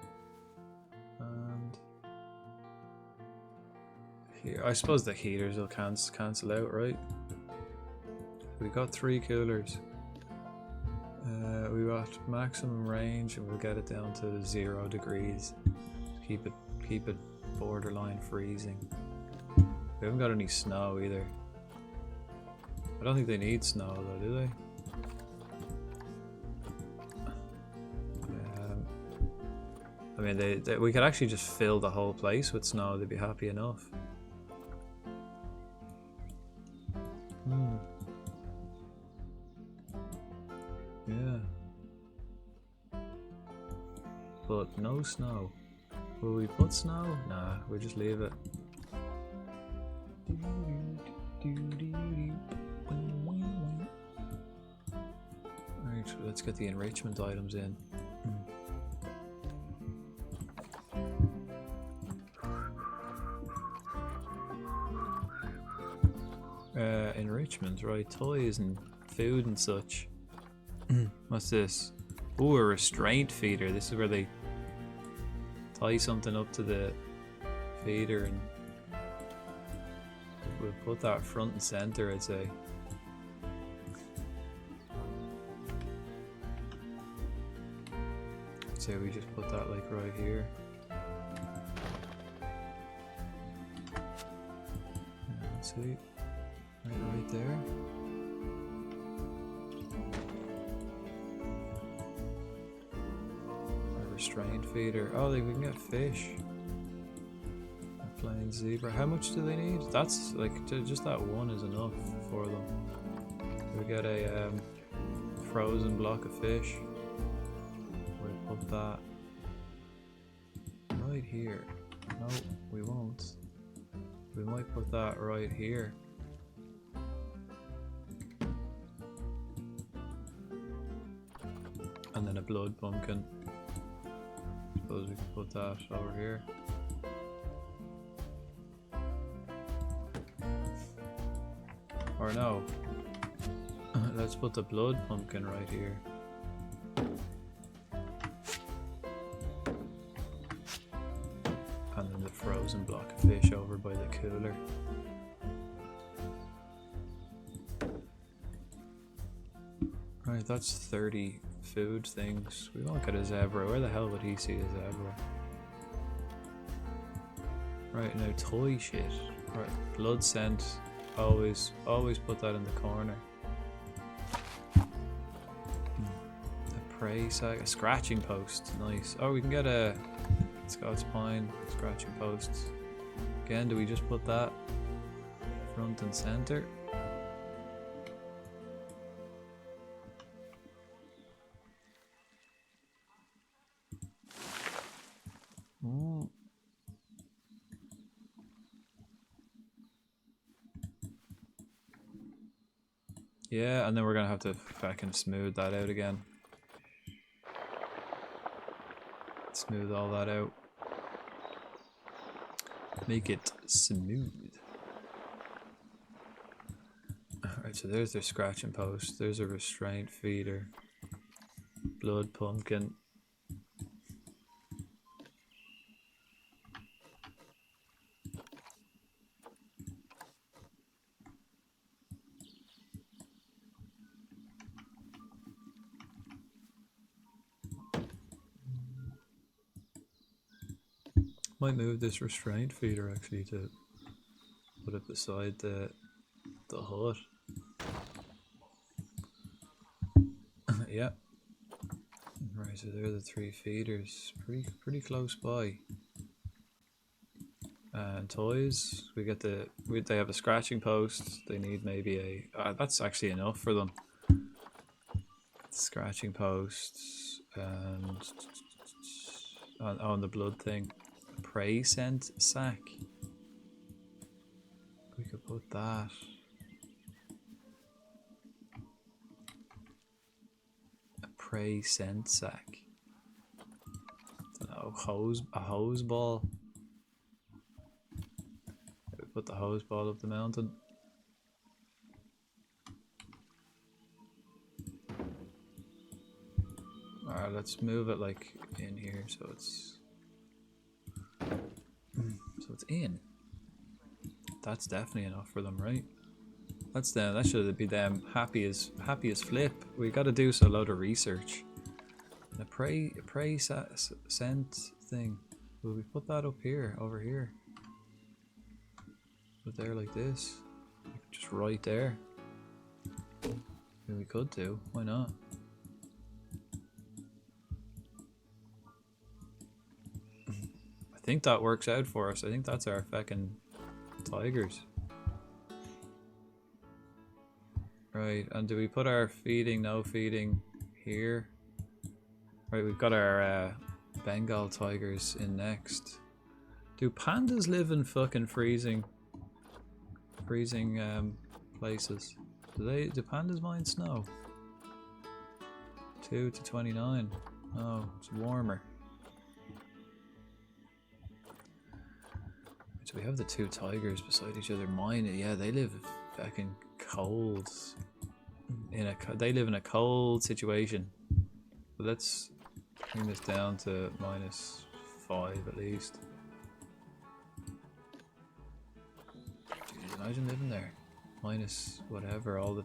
And here. I suppose the heaters will cancel out, right? We got 3 coolers. We got maximum range, and we'll get it down to 0 degrees. Keep it borderline freezing. We haven't got any snow either. I don't think they need snow though, do they? I mean, we could actually just fill the whole place with snow. They'd be happy enough. Yeah. But no snow. Will we put snow? Nah, we'll just leave it. Alright, let's get the enrichment items in. Enrichment, right? Toys and food and such. What's this? Ooh, a restraint feeder. This is where they tie something up to the feeder, and we'll put that front and center, I'd say. So we just put that like right here. Let's see. Right there. A restrained feeder. Oh, we can get fish. A plain zebra. How much do they need? That's like just that one is enough for them. We get a frozen block of fish. We'll put that right here. No, we won't. We might put that right here. And then a blood pumpkin. Suppose we can put that over here. Or no. Let's put the blood pumpkin right here. And then the frozen block of fish over by the cooler. Right, that's 30 food things. We won't get a zebra. Where the hell would he see a zebra? Right, now toy shit. Right, blood scent. Always put that in the corner. A prey sack, a scratching post. Nice. Oh, we can get a Scots pine scratching posts. Again, do we just put that front and center? Yeah, and then we're gonna have to fucking smooth that out again. Smooth all that out. Make it smooth. Alright, so there's their scratching post. There's a restraint feeder. Blood pumpkin. Might move this restraint feeder actually to put it beside the hut. Yeah. Right, so they're the 3 feeders. Pretty close by. And toys, we get they have a scratching post. They need maybe a that's actually enough for them. Scratching posts and on the blood thing. Prey scent sack. We could put that. A prey scent sack. Dunno, a hose ball. Maybe put the hose ball up the mountain. Alright, let's move it like in here so it's in. That's definitely enough for them, right? That's them. That should be them happy as flip. We got to do a load of research. And a prey scent thing. Will we put that up here, over here? Put there like this. Just right there. Yeah, we could do. Why not? I think that works out for us. I think that's our feckin' tigers. Right, and do we put our feeding, no feeding here? Right, we've got our Bengal tigers in next. Do pandas live in fucking freezing places? Do pandas mind snow? 2 to 29. Oh, it's warmer. So we have the 2 tigers beside each other. Mine, yeah, they live fucking cold. They live in a cold situation. But let's bring this down to -5 at least. Jeez, imagine living there. Minus whatever all the